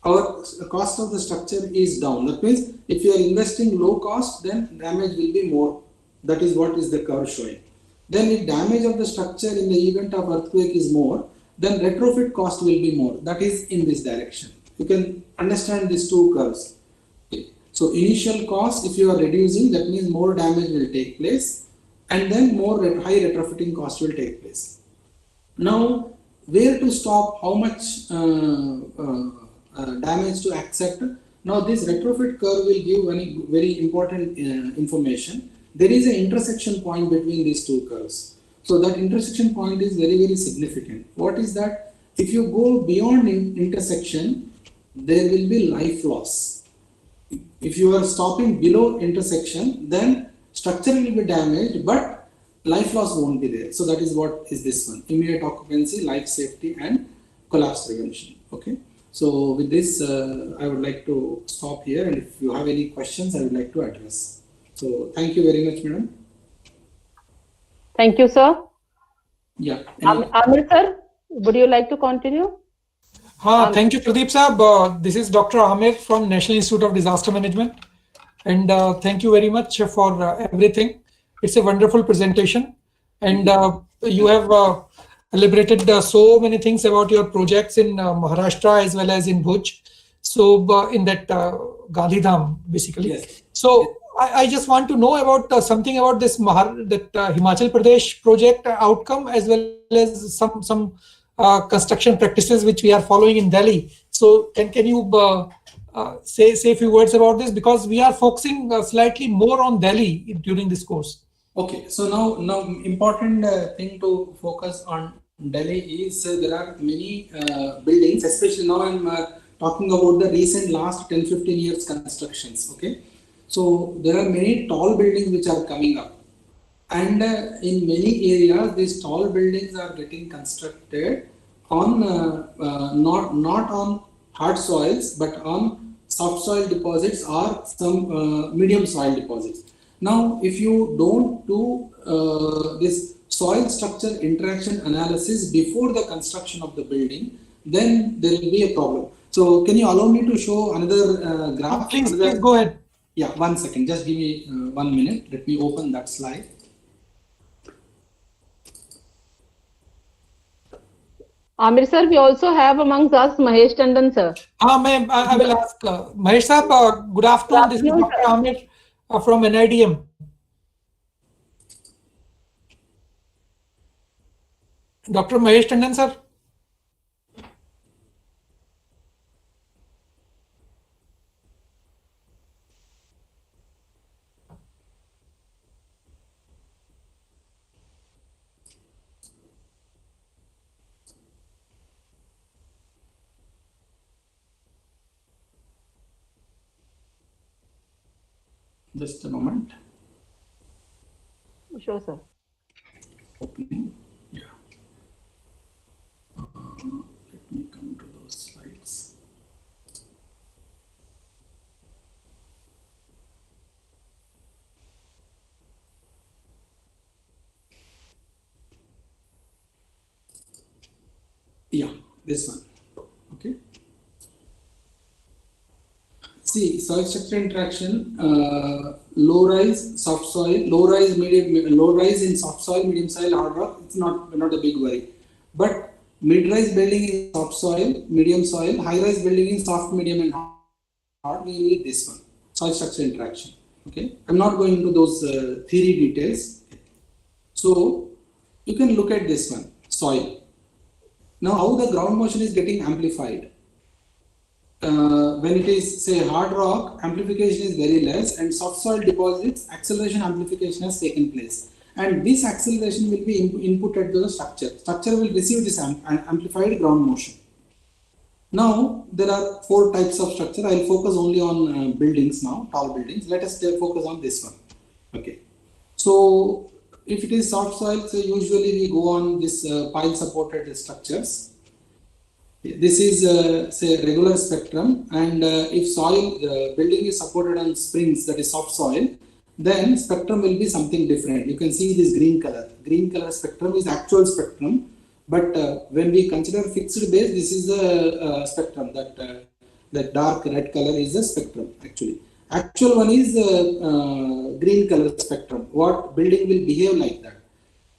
our cost of the structure is down. That means if you are investing low cost, then damage will be more. That is what is the curve showing. Then if damage of the structure in the event of earthquake is more, then retrofit cost will be more. That is in this direction. You can understand these two curves. Okay. So initial cost, if you are reducing, that means more damage will take place, and then more high retrofitting cost will take place. Now, where to stop, how much damage to accept? Now, this retrofit curve will give very, very important information. There is an intersection point between these two curves. So that intersection point is very, very significant. What is that? If you go beyond intersection, there will be life loss. If you are stopping below intersection, then structure will be damaged, but life loss won't be there. So that is what is this one: immediate occupancy, life safety, and collapse prevention. Okay. So with this, I would like to stop here, and if you have any questions, I would like to address. So thank you very much, madam. Thank you, sir. Yeah. Amir sir, would you like to continue? Thank you, Pradeep Saab. This is Dr. Amir from National Institute of Disaster Management. And thank you very much for everything. It's a wonderful presentation. And you have elaborated so many things about your projects in Maharashtra as well as in Bhuj. So in that Gandhidham, basically. Yes. So I just want to know about something about this Himachal Pradesh project outcome, as well as some construction practices which we are following in Delhi. So can you say a few words about this, because we are focusing slightly more on Delhi during this course. Okay, so now important thing to focus on Delhi is there are many buildings, especially now I'm talking about the recent last 10-15 years constructions. Okay, so there are many tall buildings which are coming up, and in many areas these tall buildings are getting constructed on not on hard soils but on soft soil deposits or some medium soil deposits. Now, if you don't do this soil structure interaction analysis before the construction of the building, then there will be a problem. So, can you allow me to show another graph? Please go ahead. Yeah, 1 second. Just give me 1 minute. Let me open that slide. Amir sir, we also have amongst us Mahesh Tandon sir. Ma'am, I will ask Mahesh sir. Good afternoon. This is afternoon, Dr. Amir from NIDM. Dr. Mahesh Tandon sir. Just a moment. Sure, sir. Opening. Yeah. Let me come to those slides. Yeah, this one. Okay. See, soil structure interaction, low rise, soft soil, low rise, medium, low rise in soft soil, medium soil, hard rock. It's not a big worry. But mid rise building in soft soil, medium soil, high rise building in soft, medium, and hard. We need this one, soil structure interaction. Okay. I'm not going into those theory details. So you can look at this one, soil. Now, how the ground motion is getting amplified. When it is, say, hard rock, amplification is very less, and soft soil deposits, acceleration amplification has taken place. And this acceleration will be inputted to the structure. Structure will receive this amplified ground motion. Now, there are 4 types of structure. I'll focus only on buildings now, tall buildings. Let us focus on this one. Okay. So, if it is soft soil, so usually we go on this pile supported structures. This is say regular spectrum, and if soil building is supported on springs, that is soft soil, then spectrum will be something different. You can see this green color. Green color spectrum is actual spectrum, but when we consider fixed base, this is the spectrum. That dark red color is the spectrum actually. Actual one is green color spectrum. What building will behave like that?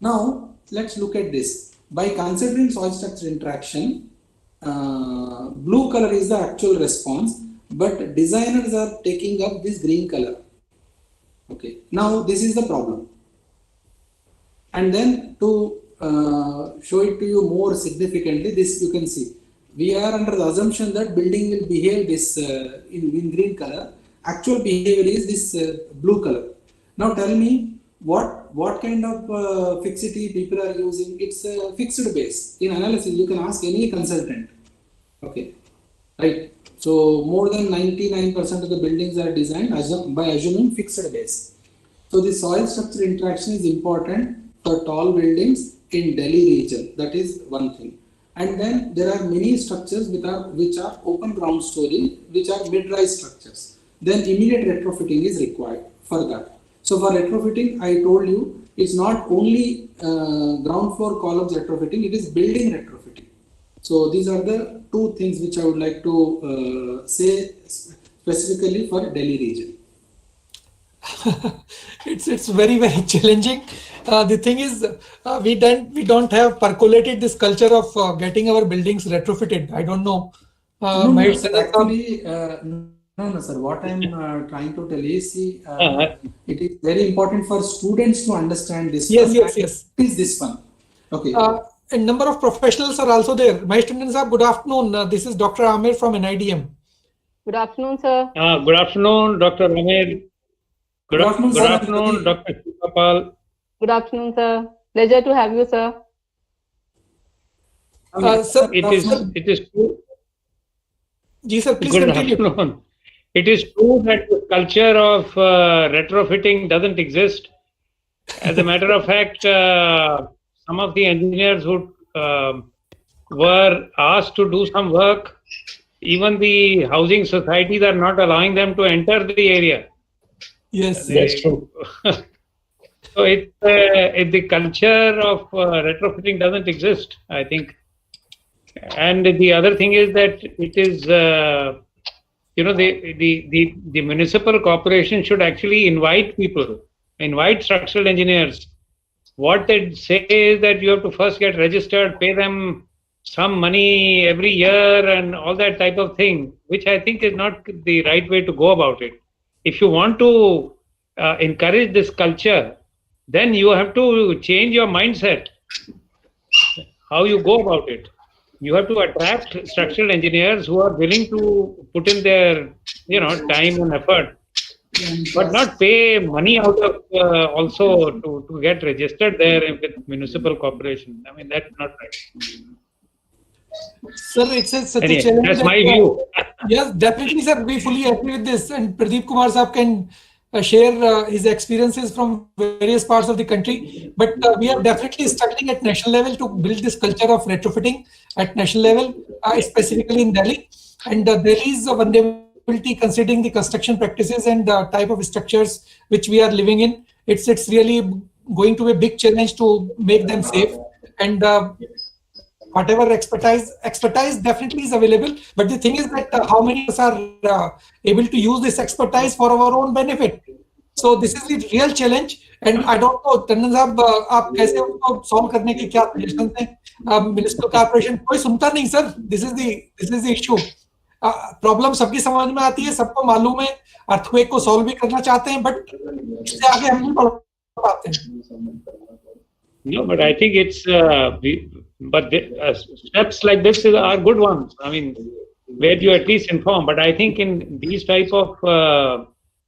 Now let's look at this. By considering soil structure interaction, blue color is the actual response, but designers are taking up this green color. Okay, now this is the problem. And then to show it to you more significantly, this you can see. We are under the assumption that building will behave this in green color. Actual behavior is this blue color. Now tell me what kind of fixity people are using. It's a fixed base. In analysis, you can ask any consultant. Okay, right. So more than 99% of the buildings are designed by assuming fixed base. So the soil structure interaction is important for tall buildings in Delhi region. That is one thing. And then there are many structures which are open ground story, which are mid-rise structures. Then immediate retrofitting is required for that. So for retrofitting, I told you, it's not only ground floor columns retrofitting, it is building retrofitting. So these are the 2 things which I would like to say specifically for Delhi region. It's very challenging. The thing is, we don't have percolated this culture of getting our buildings retrofitted. I don't know. No, sir, actually, no, sir. What I'm trying to tell is, see, it is very important for students to understand this. Yes. What is this one? Okay. A number of professionals are also there. My students are good afternoon. This is Dr. Amir from NIDM. Good afternoon, sir. Good afternoon, Dr. Amir. Good afternoon, Dr. Shipapal. Good afternoon, sir. Pleasure to have you, sir. Sir, It is true. Ji, sir, please Good continue. afternoon. It is true that the culture of retrofitting doesn't exist. As a matter of fact, some of the engineers who were asked to do some work, even the housing societies are not allowing them to enter the area. Yes, That's true. So the culture of retrofitting doesn't exist, I think. And the other thing is that it is, the municipal corporation should actually invite people, invite structural engineers. What they say is that you have to first get registered, pay them some money every year and all that type of thing, which I think is not the right way to go about it. If you want to encourage this culture, then you have to change your mindset, how you go about it. You have to attract structural engineers who are willing to put in their, time and effort, but not pay money out of also to get registered there with municipal corporation. I mean, that's not right. Sir, it's such Anyway, a challenge. that's my view. Yes, definitely, sir. We fully agree with this. And Pradeep Kumar Saab can share his experiences from various parts of the country. But we are definitely struggling at national level to build this culture of retrofitting at national level, specifically in Delhi. And Delhi is a vulnerability considering the construction practices and the type of structures which we are living in. It's really going to be a big challenge to make them safe. And whatever expertise definitely is available, but the thing is that how many of us are able to use this expertise for our own benefit? So this is the real challenge, and I don't know, Tandon साहब आप कैसे उसको solve करने की क्या suggestions हैं? Municipal corporation कोई सुनता नहीं sir. This is the issue. Problem सबकी समझ में आती है, सबको मालूम है, earthquake को solve भी करना चाहते हैं, but इससे आगे हम नहीं बढ़ पाते हैं. No, but I think it's steps like this are good ones. I mean, where you at least inform. But I think in these type of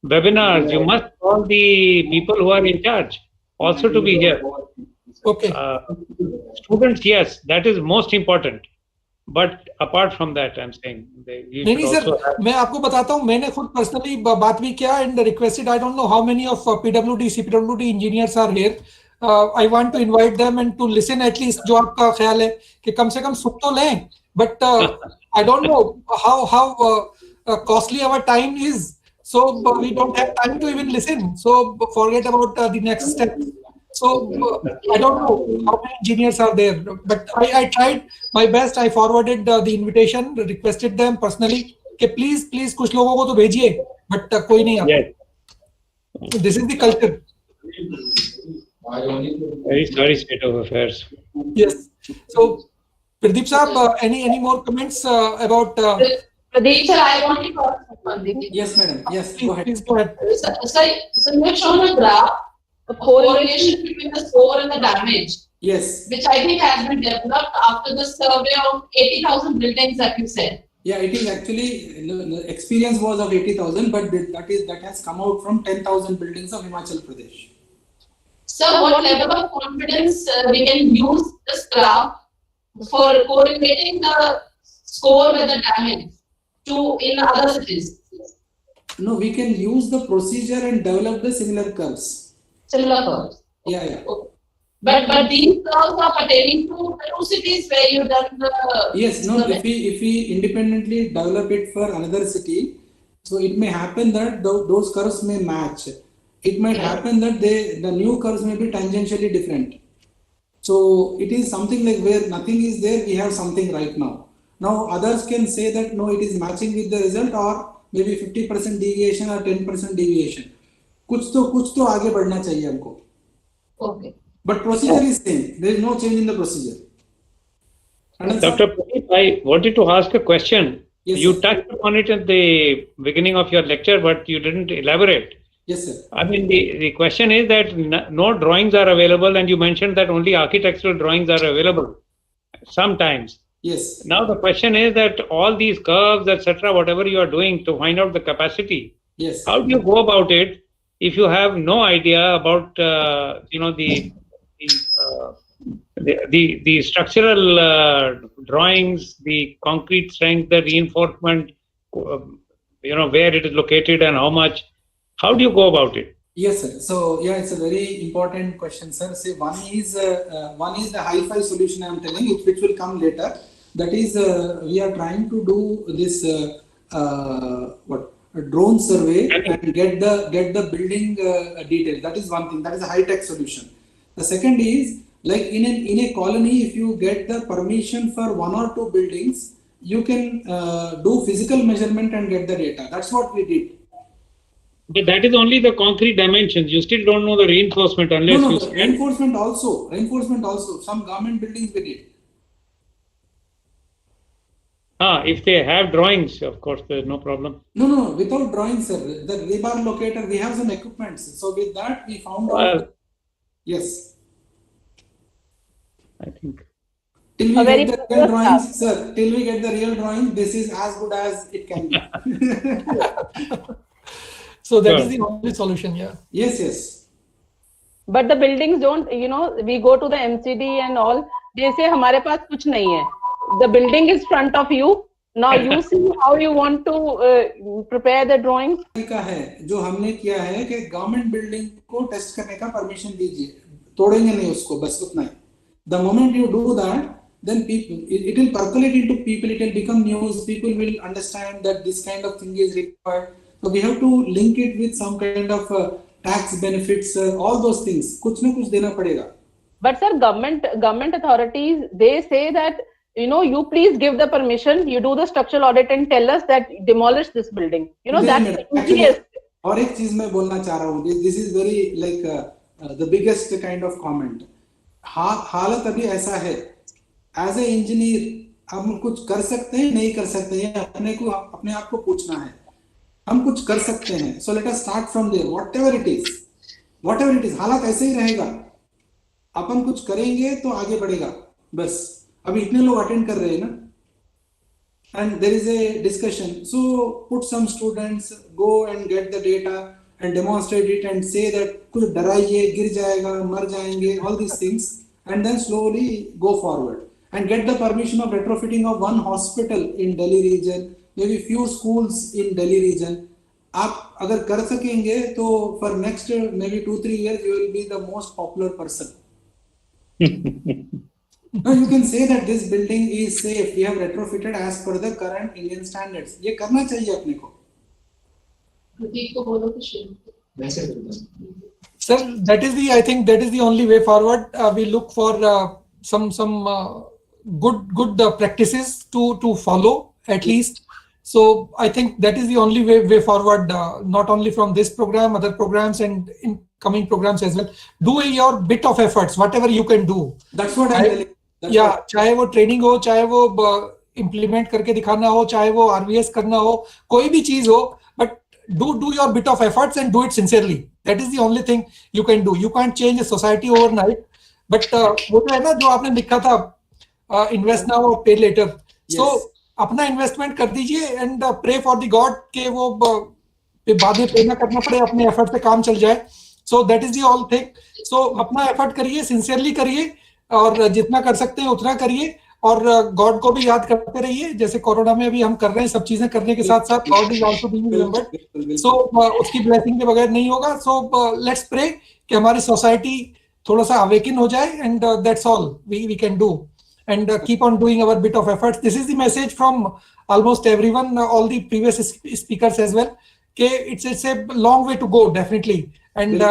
webinars, you must call the people who are in charge also to be here. Okay. Students, yes, that is most important. But apart from that, I'm saying नहीं sir, मैं आपको बताता हूँ, मैंने खुद personally बात भी किया and requested. I don't know how many of PWD, CPWD engineers are here. I want to invite them and to listen at least जो आपका ख्याल है कि कम से कम सुन तो लें, but I don't know how costly our time is, so we don't have time to even listen, so forget about the next step. So I don't know how many engineers are there, but I tried my best. I forwarded the invitation, requested them personally कि please कुछ लोगों को तो भेजिए, but कोई नहीं आता. This is the culture. Very sorry state of affairs. Yes. So, Pradeep Saab, any more comments about? Pradeep sir, I want to ask something. Yes, madam. Yes, go ahead. Please go ahead. So you have shown a graph, a correlation between the score and the damage. Yes. Which I think has been developed after the survey of 80,000 buildings that you said. Yeah, it is actually, the experience was of 80,000, but that has come out from 10,000 buildings of Himachal Pradesh. So what level of confidence we can use this graph for correlating the score with the damage in other cities? No, we can use the procedure and develop the similar curves. Similar curves. Yeah, yeah. Okay. But these curves are pertaining to the two cities where you done the. Yes, no. If we independently develop it for another city, so it may happen that those curves may match. It might happen that the new curves may be tangentially different. So it is something like where nothing is there, we have something right now. Now others can say that no, it is matching with the result, or maybe 50% deviation or 10% deviation. कुछ तो आगे बढ़ना चाहिए हमको. Okay. But procedure is same. There is no change in the procedure. Dr. Pradeep, I wanted to ask a question. Yes, you sir. touched upon it at the beginning of your lecture, but you didn't elaborate. Yes, sir. I mean, the question is that no drawings are available, and you mentioned that only architectural drawings are available sometimes. Yes. Now the question is that all these curves, etc., whatever you are doing to find out the capacity, Yes. how do you go about it if you have no idea about the structural drawings, the concrete strength, the reinforcement, where it is located and how much? How do you go about it? Yes, sir. So yeah, it's a very important question, sir. Say one is the hi-fi solution I am telling, which will come later. That is, we are trying to do this a drone survey and get the building details. That is one thing. That is a high-tech solution. The second is like in a colony, if you get the permission for one or two buildings, you can do physical measurement and get the data. That's what we did. But that is only the concrete dimensions. You still don't know the reinforcement unless Reinforcement also. Some government buildings we did. If they have drawings, of course, there's no problem. No, without drawings, sir. The rebar locator, we have some equipment. So with that, we found out. Yes. I think. Till we get the real drawings, sir. Till we get the real drawing, this is as good as it can be. So that is the only solution, yeah. Yes. But the buildings don't, we go to the MCD and all, they say हमारे पास कुछ नहीं है. The building is front of you. Now you see how you want to prepare the drawings. का है जो हमने किया है कि गवर्नमेंट बिल्डिंग को टेस्ट करने का परमिशन दीजिए, तोड़ेंगे नहीं उसको, बस उतना ही. The moment you do that, then people, it will percolate into people, it will become news, people will understand that this kind of thing is required. So we have to link it with some kind of tax benefits, all those things. कुछ न कुछ देना पड़ेगा. But sir, government authorities, they say that, you please give the permission, you do the structural audit and tell us that demolish this building. That's easiest. और एक चीज मैं बोलना चाह रहा हूँ, this is very like the biggest kind of comment. हालत अभी ऐसा है, एज ए इंजीनियर हम कुछ कर सकते हैं, नहीं कर सकते हैं, अपने आप को पूछना है. हम कुछ कर सकते हैं, so let us start from there. Whatever it is, हालत ऐसे ही रहेगा. अपन कुछ करेंगे तो आगे बढ़ेगा. बस अभी इतने लोग अटेंड कर रहे हैं ना, and there is a discussion. So put some students, go and get the data and demonstrate it and say that कुछ डराइए, गिर जाएगा, मर जाएंगे, all these things, and then slowly go forward and get the permission of retrofitting of one hospital in Delhi region, maybe few schools in Delhi region. आप अगर कर सकेंगे तो for next maybe 2-3 years you will be the most popular person. Now you can say that this building is safe, we have retrofitted as per the current Indian standards. ये करना चाहिए अपने को. Sir, I think that is the only way forward. We look for some good practices to follow at least. So I think that is the only way forward. Not only from this program, other programs and in coming programs as well. Do your bit of efforts, whatever you can do. That's what I'm telling. Yeah, चाहे वो training हो, चाहे वो implement करके दिखाना हो, चाहे वो RVS करना हो, कोई भी चीज हो, but do your bit of efforts and do it sincerely. That is the only thing you can do. You can't change a society overnight, but वो तो है ना जो आपने लिखा था, invest now or pay later. So अपना investment कर दीजिए and pray for the God कि वो बाद में पे ना करना पड़े, अपने एफर्ट पे काम चल जाए. So that is the all thing. So अपना एफर्ट करिए, सिंसियरली करिए और जितना कर सकते हैं उतना करिए और गॉड को भी याद करते रहिए. जैसे कोरोना में अभी हम कर रहे हैं, सब चीजें करने के साथ साथ god is also being remembered. So उसकी ब्लेसिंग के बगैर नहीं होगा. सो लेट्स प्रे कि हमारी सोसाइटी थोड़ा सा अवेकन हो जाए and that's all we can do and keep on doing our bit of efforts. This is the message from almost everyone, all the previous speakers as well. Okay, it's a long way to go, definitely, and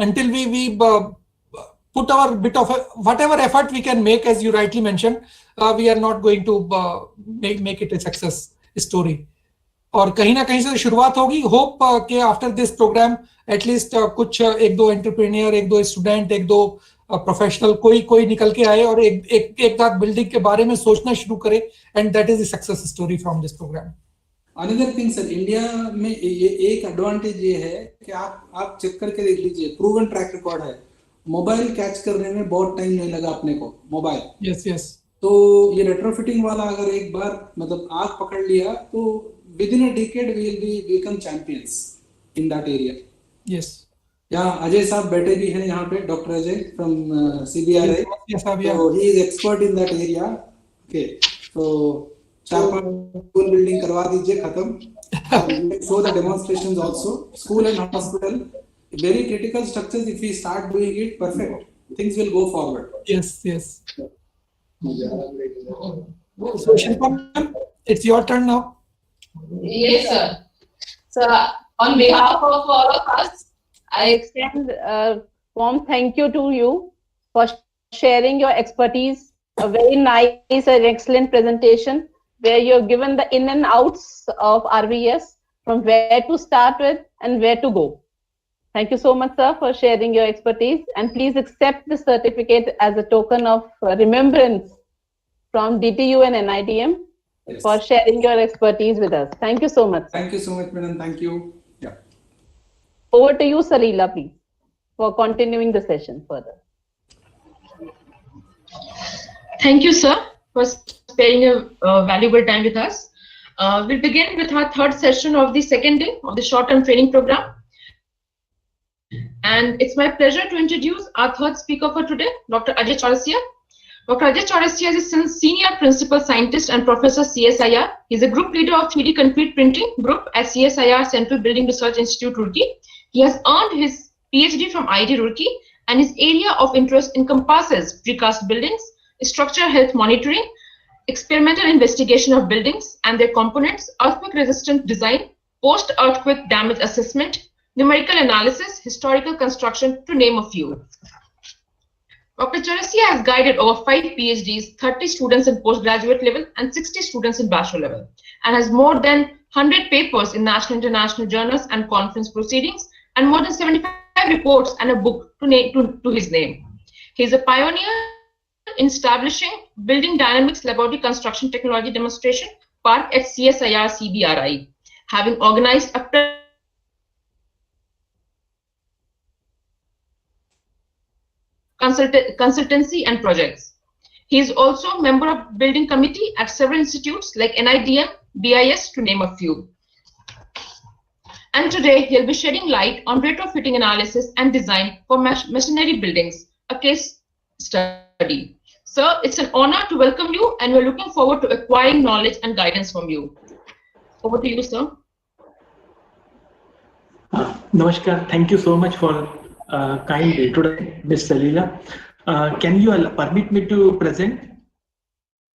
until we put our bit of whatever effort we can make, as you rightly mentioned, we are not going to make it a success story. और कहीं ना कहीं से शुरुआत होगी. Hope कि after this programme at least कुछ एक दो एंटरप्रेन्योर, एक दो स्टूडेंट, एक दो प्रोफेशनल कोई निकल के आए और एक साथ बिल्डिंग के बारे में सोचना शुरू करे. And that is the success story from this program. Another thing sir, India में ये एक एडवांटेज ये है कि आप चेक करके देख लीजिए, प्रूवन ट्रैक रिकॉर्ड है. मोबाइल कैच करने में बहुत टाइम नहीं लगा अपने को, मोबाइल. यस. तो ये रेट्रोफिटिंग वाला अगर एक बार मतलब आग पकड़ लिया तो within a decade we will become champions in that area. Yes. यहाँ अजय साहब बैठे भी हैं यहाँ पे, डॉक्टर अजय फ्रॉम CBRI. तो he is expert in that area. Okay, तो 4-5 स्कूल बिल्डिंग करवा दीजिए, खत्म. Show the demonstrations also. School and hospital, very critical structures. If we start doing it, perfect, things will go forward. Yes. So Shilpa, it's your turn now. Yes, sir. So on behalf of all of us, I extend a warm thank you to you for sharing your expertise. A very nice and excellent presentation where you have given the in and outs of RVS, from where to start with and where to go. Thank you so much, sir, for sharing your expertise, and please accept the certificate as a token of remembrance from DTU and NITM for sharing your expertise with us. Thank you so much. Thank you so much, madam. Thank you. Yeah. Over to you, Salila, please, for continuing the session further. Thank you, sir, for sparing your valuable time with us. We'll begin with our third session of the second day of the short-term training program. And it's my pleasure to introduce our third speaker for today, Dr. Ajay Chaurasia. Dr. Ajay Chaurasia is a senior principal scientist and professor CSIR. He's a group leader of 3D concrete printing group at CSIR Central Building Research Institute, Roorkee. He has earned his PhD from IIT Roorkee, and his area of interest encompasses precast buildings, structural health monitoring, experimental investigation of buildings and their components, earthquake-resistant design, post-earthquake damage assessment, numerical analysis, historical construction, to name a few. Dr. Chaurasia has guided over 5 PhDs, 30 students in postgraduate level and 60 students in bachelor level, and has more than 100 papers in national and international journals and conference proceedings, and more than 75 reports and a book to his name. He is a pioneer in establishing Building Dynamics Laboratory Construction Technology Demonstration Park at CSIR CBRI, having organized a consultancy and projects. He is also a member of building committee at several institutes like NIDM, BIS, to name a few. And today he'll be shedding light on retrofitting analysis and design for masonry buildings, a case study. Sir, it's an honor to welcome you, and we're looking forward to acquiring knowledge and guidance from you. Over to you, sir. Namaskar. Thank you so much for kind introduction, Ms. Salila. Can you permit me to present?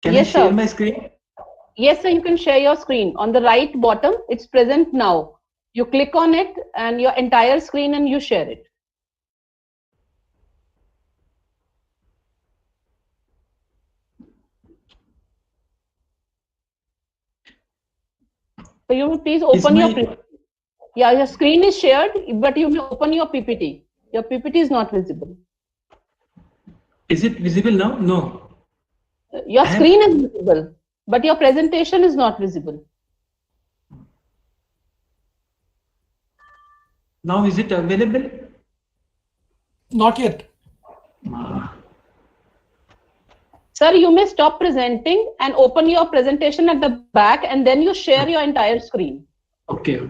Can I share my screen? Yes, sir, you can share your screen. On the right bottom, it's present now. You click on it and your entire screen and you share it. So you may please open your PPT. Yeah, your screen is shared, but you may open your PPT. Your PPT is not visible. Is it visible now? No. Your screen is visible, but your presentation is not visible. Now is it available? Not yet. Sir, you may stop presenting and open your presentation at the back, and then you share your entire screen. Okay.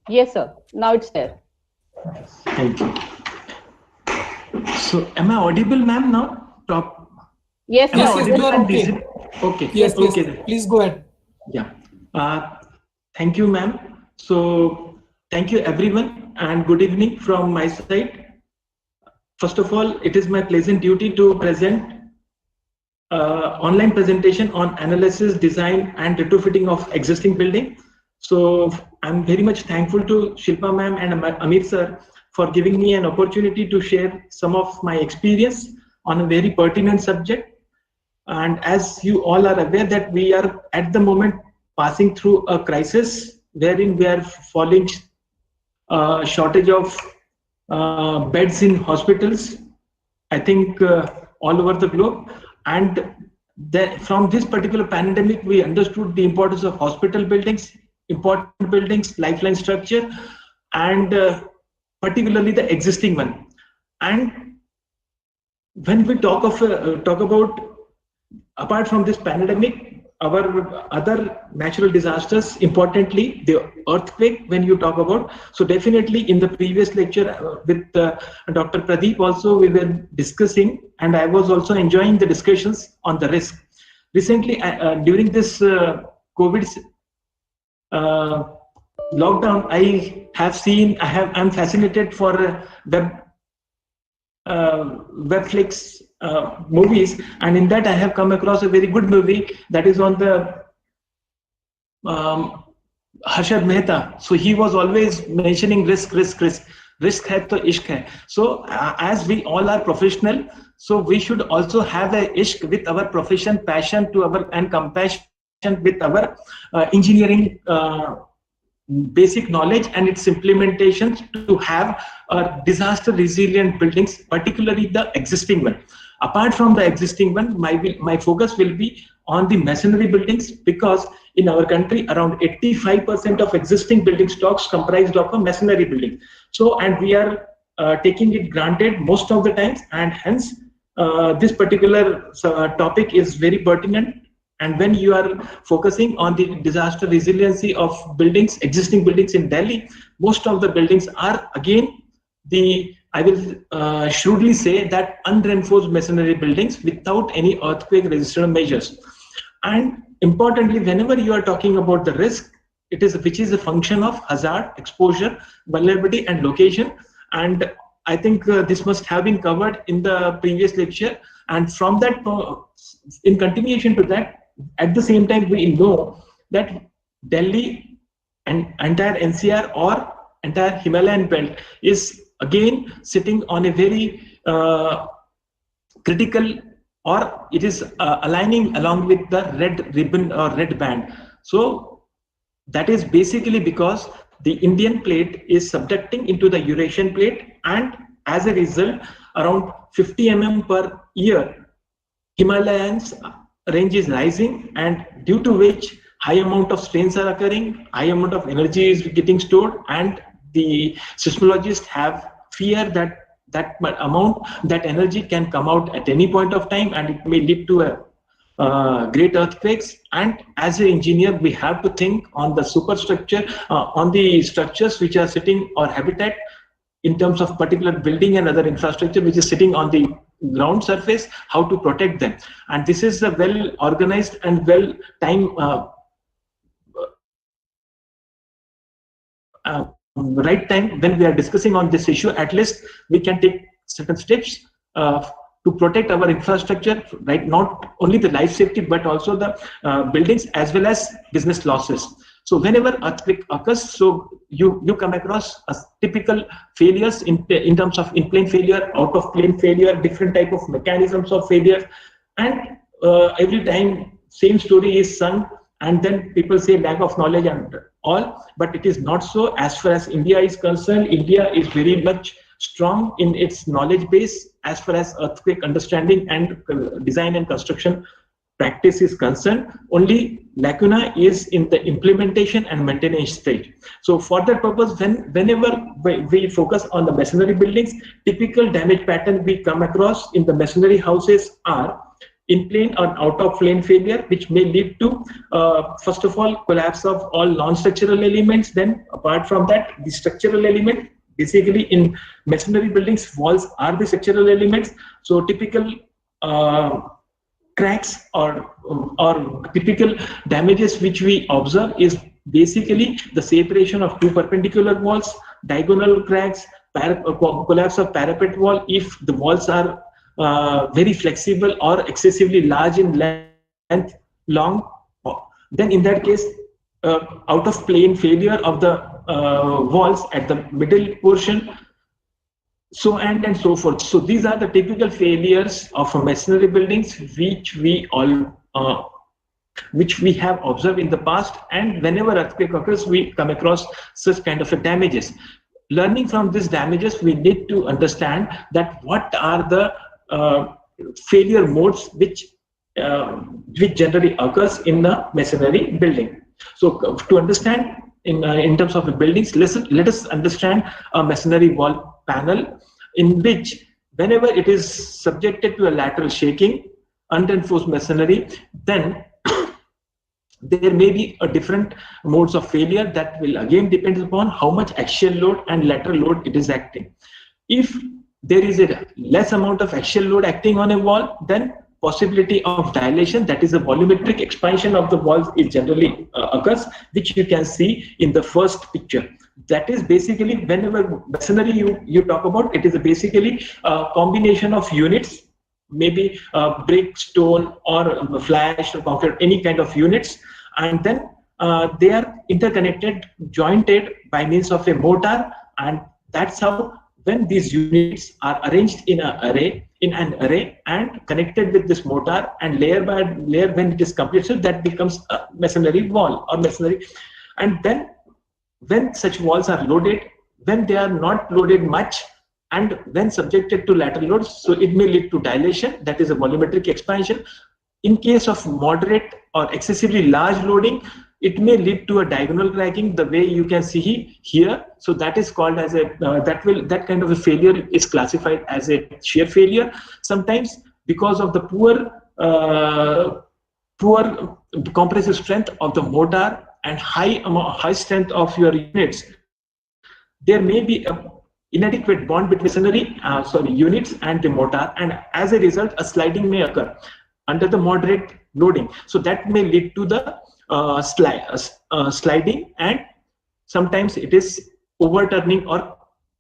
Yes, sir. Now it's there. Thank you. So, am I audible, ma'am, now? Top. Yes, yes, sir. yes, you are okay. Okay. Yes, okay. yes. Please go ahead. Yeah. Thank you, ma'am. So, thank you, everyone, and good evening from my side. First of all, it is my pleasant duty to present online presentation on analysis, design, and retrofitting of existing building. So I'm very much thankful to Shilpa ma'am and Amir sir for giving me an opportunity to share some of my experience on a very pertinent subject. And as you all are aware that we are at the moment passing through a crisis wherein we are falling shortage of beds in hospitals, I think all over the globe. And from this particular pandemic, we understood the importance of hospital buildings, important buildings, lifeline structure, and particularly the existing one. And when we talk about, apart from this pandemic, our other natural disasters, importantly the earthquake, when you talk about, so definitely in the previous lecture with Dr. Pradeep also we were discussing, and I was also enjoying the discussions on the risk. Recently during this COVID lockdown, I'm fascinated for Webflix movies, and in that I have come across a very good movie that is on the Harshad Mehta. So he was always mentioning risk. risk hai to ishq hai. So as we all are professional, so we should also have a ishq with our profession, passion to our and compassion with our engineering basic knowledge and its implementations to have disaster resilient buildings, particularly the existing one. Apart from the existing one, my focus will be on the masonry buildings, because in our country around 85% of existing building stocks comprised of a masonry building. So, and we are taking it granted most of the times, and hence this particular topic is very pertinent. And when you are focusing on the disaster resiliency of buildings, existing buildings in Delhi, most of the buildings are again I will shrewdly say that unreinforced masonry buildings without any earthquake resistant measures. And importantly, whenever you are talking about the risk, which is a function of hazard, exposure, vulnerability, and location. And I think this must have been covered in the previous lecture. And from that, in continuation to that, at the same time, we know that Delhi and entire NCR or entire Himalayan belt is again sitting on a very critical, or it is aligning along with the red ribbon or red band. So that is basically because the Indian plate is subducting into the Eurasian plate, and as a result, around 50 mm per year, Himalayas range is rising, and due to which high amount of strains are occurring, high amount of energy is getting stored, and the seismologists have fear that that energy can come out at any point of time, and it may lead to a great earthquakes. And as an engineer, we have to think on the superstructure, on the structures which are sitting or habitat in terms of particular building and other infrastructure which is sitting on the ground surface, how to protect them. And this is a well organized and well timed right time when we are discussing on this issue. At least we can take certain steps to protect our infrastructure, right? Not only the life safety, but also the buildings as well as business losses. So whenever earthquake occurs, so you come across typical failures in terms of in-plane failure, out-of-plane failure, different type of mechanisms of failure, and every time same story is sung, and then people say lack of knowledge and all, but it is not so. As far as India is concerned, India is very much strong in its knowledge base as far as earthquake understanding and design and construction practice is concerned. Only lacuna is in the implementation and maintenance stage. So for that purpose, whenever we focus on the masonry buildings, typical damage pattern we come across in the masonry houses are in plane or out of plane failure, which may lead to first of all collapse of all non-structural elements. Then apart from that, the structural element, basically in masonry buildings, walls are the structural elements. So typical cracks or typical damages which we observe is basically the separation of two perpendicular walls, diagonal cracks, collapse of parapet wall if the walls are very flexible or excessively large in length, long. Then in that case, out of plane failure of the walls at the middle portion, so and so forth. So these are the typical failures of masonry buildings which we have observed in the past, and whenever earthquake occurs, we come across such kind of damages. Learning from these damages, we need to understand that what are the failure modes which generally occurs in the masonry building. So to understand in terms of the buildings, let us understand a masonry wall panel in which whenever it is subjected to a lateral shaking, unreinforced masonry, then there may be a different modes of failure that will again depend upon how much axial load and lateral load it is acting. If there is a less amount of axial load acting on a wall, then possibility of dilation, that is a volumetric expansion of the walls, is generally occurs, which you can see in the first picture. That is basically whenever masonry you talk about, it is basically a combination of units, maybe brick, stone, or flash, or concrete, any kind of units, and then they are interconnected, jointed by means of a mortar, and that's how when these units are arranged in an array and connected with this mortar and layer by layer, when it is completed, that becomes a masonry wall or masonry. And then when such walls are loaded, when they are not loaded much, and when subjected to lateral loads, so it may lead to dilation, that is a volumetric expansion. In case of moderate or excessively large loading, it may lead to a diagonal cracking, the way you can see here. So that is called as a that kind of a failure is classified as a shear failure. Sometimes because of the poor compressive strength of the mortar and high strength of your units, there may be a inadequate bond between units and the mortar, and as a result a sliding may occur under the moderate loading. So that may lead to the sliding, and sometimes it is overturning or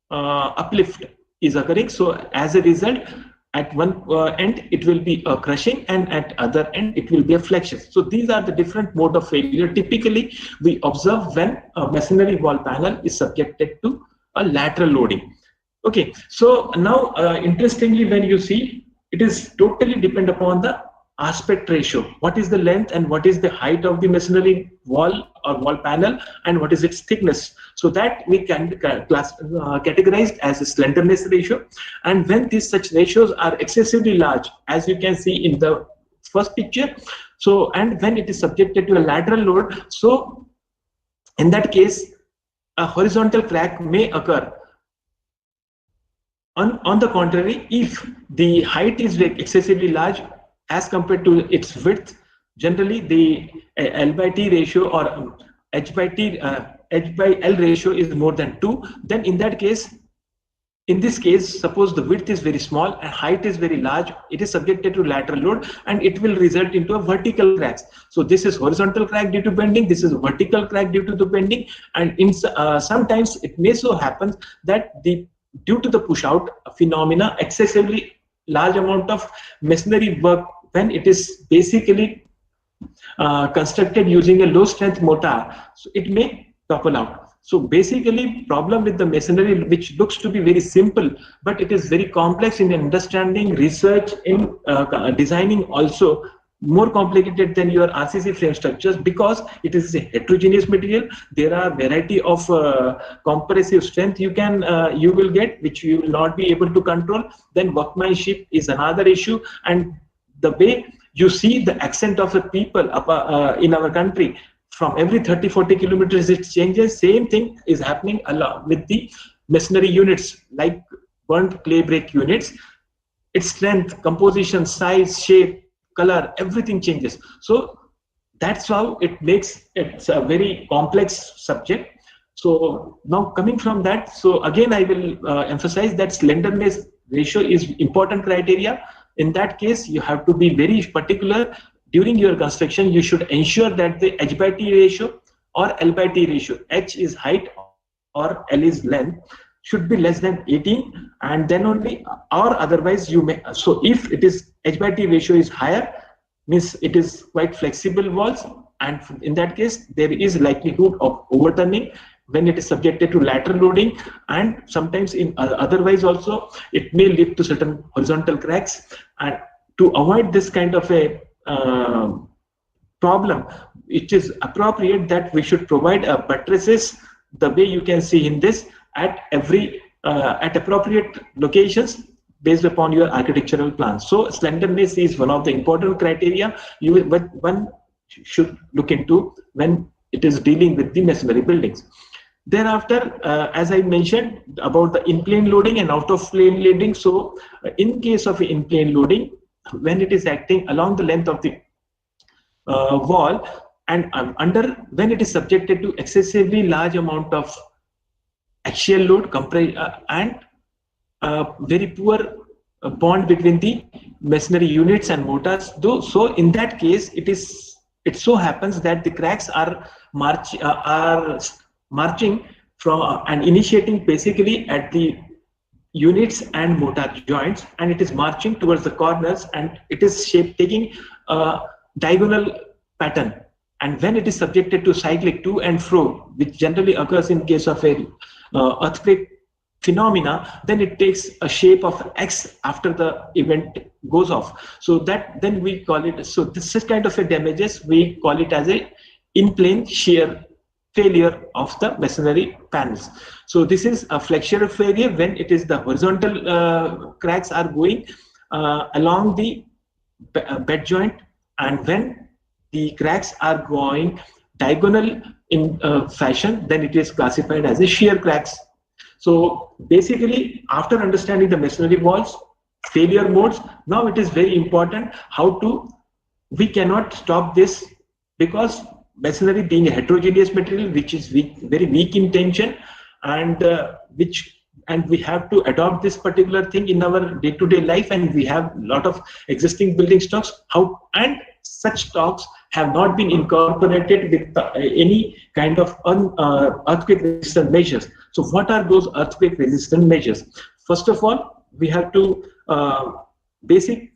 uplift is occurring. So as a result, at one end it will be a crushing, and at other end it will be a flexion. So these are the different mode of failure typically we observe when a masonry wall panel is subjected to a lateral loading. Okay, so now interestingly, when you see, it is totally depend upon the aspect ratio. What is the length and what is the height of the masonry wall or wall panel, and what is its thickness? So that we can categorize as a slenderness ratio. And when these such ratios are excessively large, as you can see in the first picture, so and when it is subjected to a lateral load, so in that case a horizontal crack may occur. On the contrary, if the height is excessively large as compared to its width, generally the L by T ratio or H by L ratio is more than 2, then in this case, suppose the width is very small and height is very large, it is subjected to lateral load and it will result into a vertical cracks. So this is horizontal crack due to bending, this is a vertical crack due to the bending, and sometimes it may so happen that due to the push out phenomena, excessively large amount of masonry work, when it is basically constructed using a low strength mortar, so it may topple out. So basically, problem with the masonry, which looks to be very simple, but it is very complex in understanding, research, in designing, also more complicated than your RCC frame structures, because it is a heterogeneous material. There are variety of compressive strength you will get, which you will not be able to control. Then workmanship is another issue, and the way you see the accent of the people in our country, from every 30-40 kilometers it changes. Same thing is happening along with the masonry units, like burnt clay brick units. Its strength, composition, size, shape, color, everything changes. So that's how it makes it a very complex subject. So now coming from that, so again I will emphasize that slenderness ratio is important criteria. In that case, you have to be very particular. During your construction, you should ensure that the H by T ratio or L by T ratio, H is height or L is length, should be less than 18, and then only, or otherwise you may. So if it is H by T ratio is higher, means it is quite flexible walls, and in that case there is likelihood of overturning when it is subjected to lateral loading, and sometimes in otherwise also it may lead to certain horizontal cracks. And to avoid this kind of a problem, it is appropriate that we should provide a buttresses, the way you can see in this, at appropriate locations based upon your architectural plans. So slenderness is one of the important criteria one should look into when it is dealing with the masonry buildings. Thereafter, as I mentioned about the in-plane loading and out-of-plane loading. So in case of in-plane loading, when it is acting along the length of the wall, and when it is subjected to excessively large amount of axial load, and very poor bond between the masonry units and mortars. So in that case, it so happens that the cracks are marching from and initiating basically at the units and mortar joints, and it is marching towards the corners, and it is taking a diagonal pattern. And when it is subjected to cyclic to and fro, which generally occurs in case of a earthquake phenomena, then it takes a shape of X after the event goes off. So that then we call it, so this is kind of a damages, we call it as a in-plane shear failure of the masonry panels. So this is a flexural failure when it is the horizontal cracks are going along the bed joint, and when the cracks are going diagonal in fashion, then it is classified as a shear cracks. So basically, after understanding the masonry walls failure modes, now it is very important how to, we cannot stop this, because masonry being a heterogeneous material which is weak, very weak in tension, and we have to adopt this particular thing in our day-to-day life, and we have a lot of existing building stocks, and such stocks have not been incorporated with any kind of earthquake resistant measures. So what are those earthquake resistant measures? First of all, we have to basic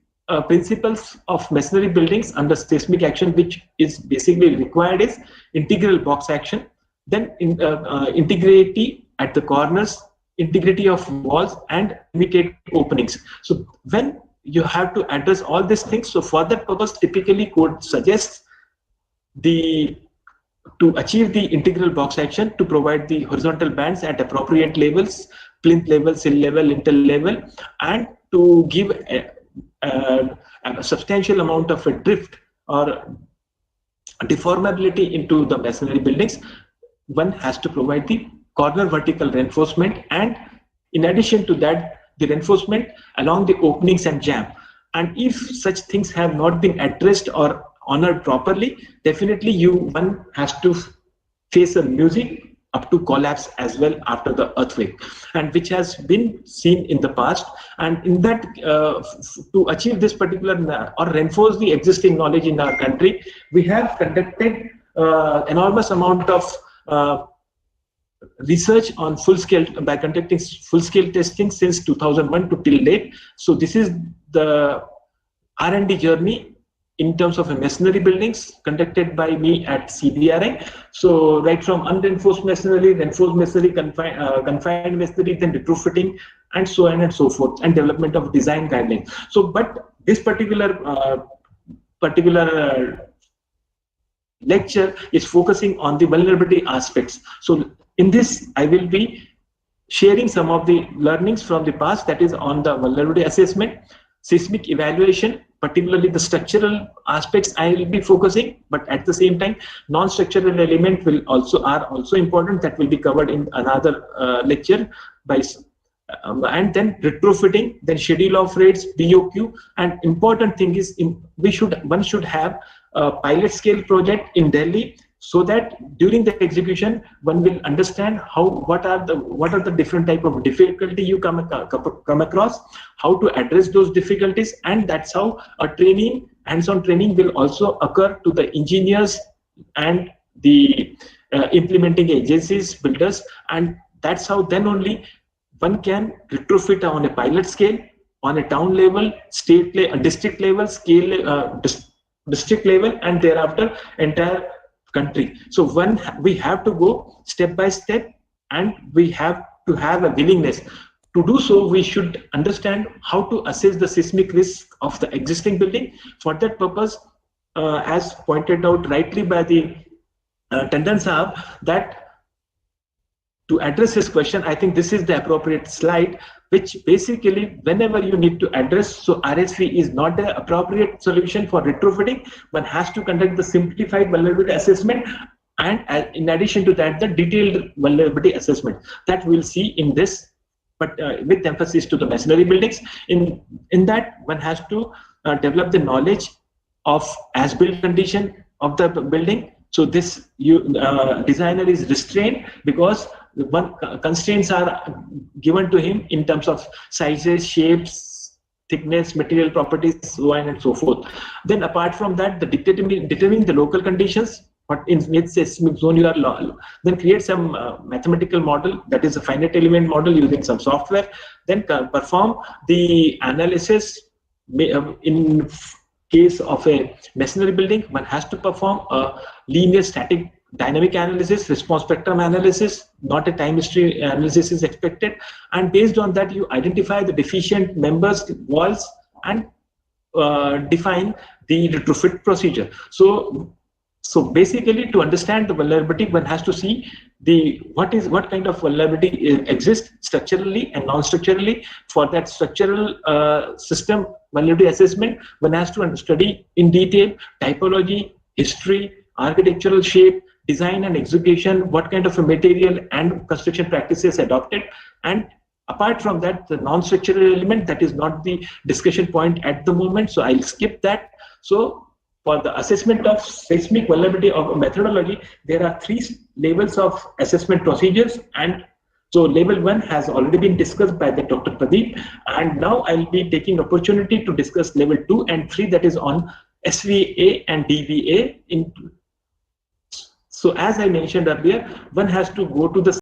principles of masonry buildings under seismic action, which is basically required, is integral box action, then integrity at the corners, integrity of walls, and immediate openings. So when you have to address all these things, so for that purpose, typically code suggests to achieve the integral box action, to provide the horizontal bands at appropriate levels, plinth level, sill level, lintel level, and to give a substantial amount of a drift or deformability into the masonry buildings. One has to provide the corner vertical reinforcement, and in addition to that, the reinforcement along the openings and jamb. And if such things have not been addressed or honored properly, definitely one has to face a music up to collapse as well after the earthquake, and which has been seen in the past. And in that, to achieve this particular or reinforce the existing knowledge in our country, we have conducted enormous amount of research on full scale, by conducting full scale testing since 2001 to till date. So this is the R&D journey in terms of masonry buildings conducted by me at CBRI. So right from unreinforced masonry, reinforced masonry, confined masonry, then retrofitting, and so on and so forth, and development of design guidelines. So, but this particular lecture is focusing on the vulnerability aspects. So in this, I will be sharing some of the learnings from the past, that is on the vulnerability assessment, seismic evaluation, particularly the structural aspects I will be focusing, but at the same time, non-structural element are also important, that will be covered in another lecture by. And then retrofitting, then schedule of rates, BOQ, and important thing is one should have a pilot scale project in Delhi, so that during the execution one will understand what are the different type of difficulty you come across, how to address those difficulties, and that's how a hands-on training will also occur to the engineers and the implementing agencies, builders, and that's how then only one can retrofit on a pilot scale, on a town level, state level, district level, district level, and thereafter entire country. So we have to go step by step, and we have to have a willingness. To do so, we should understand how to assess the seismic risk of the existing building. For that purpose, as pointed out rightly by the Tandon Saab, that to address this question, I think this is the appropriate slide, which basically whenever you need to address, so RSV is not the appropriate solution for retrofitting. One has to conduct the simplified vulnerability assessment, and in addition to that, the detailed vulnerability assessment that we'll see in this, but with emphasis to the masonry buildings. In that, one has to develop the knowledge of as-built condition of the building. So this designer is restrained because one constraints are given to him in terms of sizes, shapes, thickness, material properties, so on and so forth. Then apart from that, determine the local conditions, what in seismic zone you are, then create some mathematical model, that is a finite element model using some software, then perform the analysis. In case of a masonry building, one has to perform a linear static dynamic analysis, response spectrum analysis, not a time history analysis is expected. And based on that, you identify the deficient members, walls, and define the retrofit procedure. So basically, to understand the vulnerability, one has to see what kind of vulnerability exists structurally and non-structurally. For that structural system vulnerability assessment, one has to study in detail typology, history, architectural shape, design and execution, what kind of a material and construction practices adopted. And apart from that, the non-structural element, that is not the discussion point at the moment, so I'll skip that. So for the assessment of seismic vulnerability of a methodology, there are 3 levels of assessment procedures, and so level 1 has already been discussed by the Dr. Pradeep, and now I'll be taking opportunity to discuss level 2 and 3, that is on SVA and DVA. So as I mentioned earlier, one has to go to the